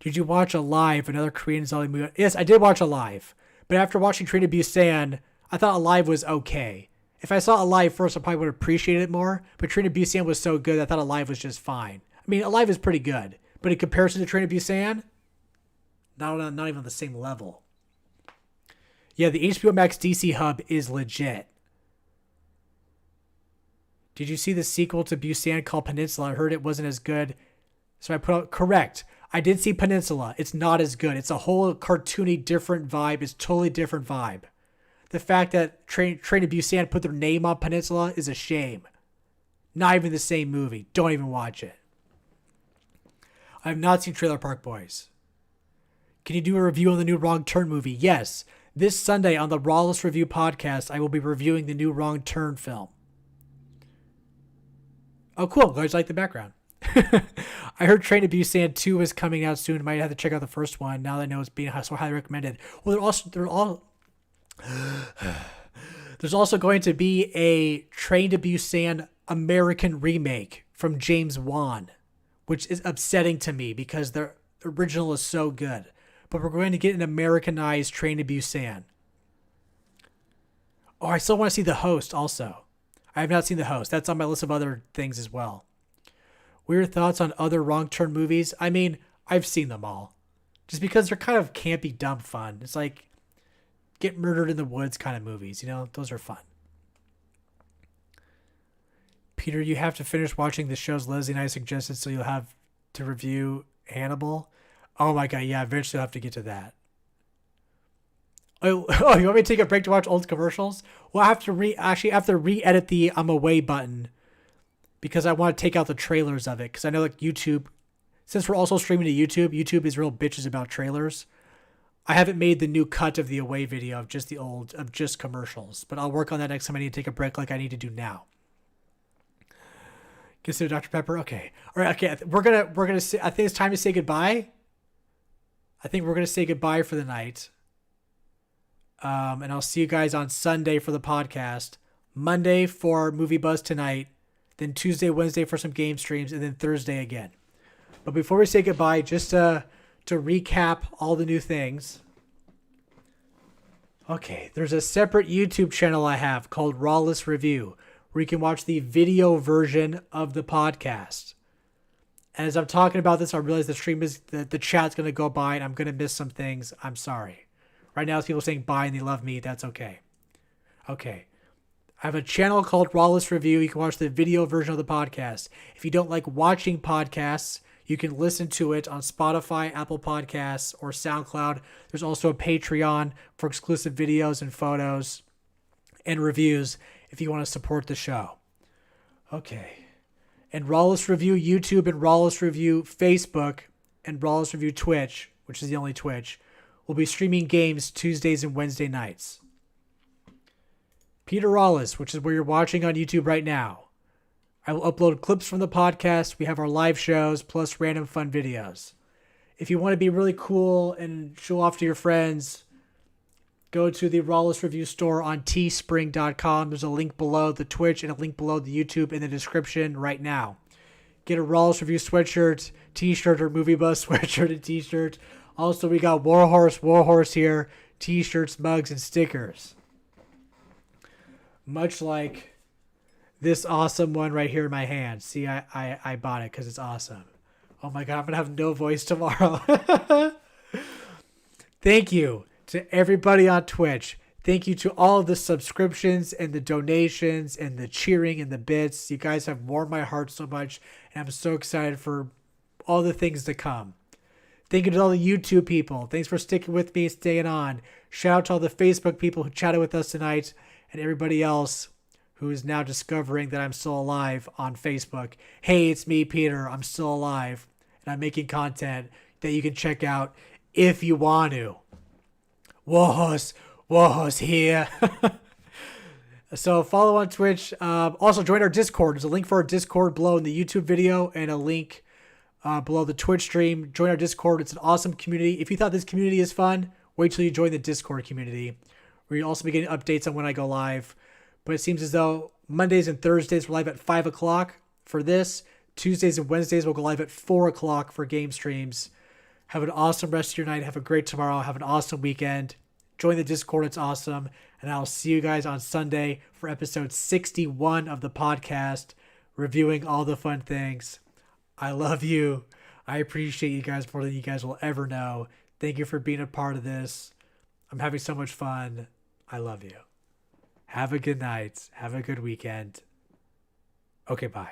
Did you watch Alive, another Korean zombie movie? Yes, I did watch Alive. But after watching Train to Busan, I thought Alive was okay. If I saw Alive first, I probably would appreciate it more. But Train to Busan was so good, I thought Alive was just fine. I mean, Alive is pretty good. But in comparison to Train to Busan, not even on the same level. Yeah, the HBO Max DC hub is legit. Did you see the sequel to Busan called Peninsula? I heard it wasn't as good. So I put out, correct. I did see Peninsula. It's not as good. It's a whole cartoony, different vibe. It's totally different vibe. The fact that Train to Busan put their name on Peninsula is a shame. Not even the same movie. Don't even watch it. I have not seen Trailer Park Boys. Can you do a review on the new Wrong Turn movie? Yes. This Sunday on the Rawless Review podcast, I will be reviewing the new Wrong Turn film. Oh, cool. Glad you like the background. I heard Train to Busan 2 is coming out soon. Might have to check out the first one now that I know it's being so highly recommended. Well, there's also going to be a Train to Busan American remake from James Wan, which is upsetting to me because the original is so good. But we're going to get an Americanized Train to Busan. Oh, I still want to see The Host also. I have not seen The Host. That's on my list of other things as well. Weird thoughts on other Wrong Turn movies? I mean, I've seen them all. Just because they're kind of campy, dumb fun. It's like Get Murdered in the Woods kind of movies, you know? Those are fun. Peter, you have to finish watching the shows Leslie and I suggested so you'll have to review Hannibal. Oh my god, yeah, eventually I'll have to get to that. Oh, you want me to take a break to watch old commercials? Well, I have to re-edit the I'm away button because I want to take out the trailers of it because I know like YouTube, since we're also streaming to YouTube is real bitches about trailers. I haven't made the new cut of the away video of just commercials, but I'll work on that next time I need to take a break like I need to do now. Consider Dr. Pepper? Okay. All right, okay. We're gonna say, I think it's time to say goodbye. I think we're gonna say goodbye for the night. And I'll see you guys on Sunday for the podcast. Monday for Movie Buzz Tonight. Then Tuesday, Wednesday for some game streams, and then Thursday again. But before we say goodbye, just to recap all the new things. Okay, there's a separate YouTube channel I have called Rawless Review, where you can watch the video version of the podcast. And as I'm talking about this, I realize the chat's going to go by and I'm going to miss some things. I'm sorry. Right now, it's people saying bye and they love me. That's okay. Okay. I have a channel called Rawless Review. You can watch the video version of the podcast. If you don't like watching podcasts, you can listen to it on Spotify, Apple Podcasts, or SoundCloud. There's also a Patreon for exclusive videos and photos and reviews if you want to support the show. Okay. And Rawless Review YouTube and Rawless Review Facebook and Rawless Review Twitch, which is the only Twitch, will be streaming games Tuesdays and Wednesday nights. Peter Rawless, which is where you're watching on YouTube right now. I will upload clips from the podcast. We have our live shows plus random fun videos. If you want to be really cool and show off to your friends, go to the Rawless Review store on teespring.com. There's a link below the Twitch and a link below the YouTube in the description right now. Get a Rawless Review sweatshirt, t-shirt, or Movie Buzz sweatshirt and t-shirt. Also, we got Warhorse here, t-shirts, mugs, and stickers. Much like this awesome one right here in my hand. See, I bought it because it's awesome. Oh my god, I'm going to have no voice tomorrow. Thank you to everybody on Twitch. Thank you to all of the subscriptions and the donations and the cheering and the bits. You guys have warmed my heart so much, and I'm so excited for all the things to come. Thank you to all the YouTube people. Thanks for sticking with me and staying on. Shout out to all the Facebook people who chatted with us tonight and everybody else who is now discovering that I'm still alive on Facebook. Hey, it's me, Peter. I'm still alive, and I'm making content that you can check out if you want to. Warhorse here. So follow on Twitch. Also join our Discord. There's a link for our Discord below in the YouTube video and a link below the Twitch stream. Join our Discord. It's an awesome community. If you thought this community is fun, wait till you join the Discord community, where you'll also be getting updates on when I go live. But it seems as though Mondays and Thursdays we're live at 5 o'clock for this. Tuesdays and Wednesdays we'll go live at 4 o'clock for game streams. Have an awesome rest of your night. Have a great tomorrow. Have an awesome weekend. Join the Discord. It's awesome. And I'll see you guys on Sunday for episode 61 of the podcast, reviewing all the fun things. I love you. I appreciate you guys more than you guys will ever know. Thank you for being a part of this. I'm having so much fun. I love you. Have a good night. Have a good weekend. Okay, bye.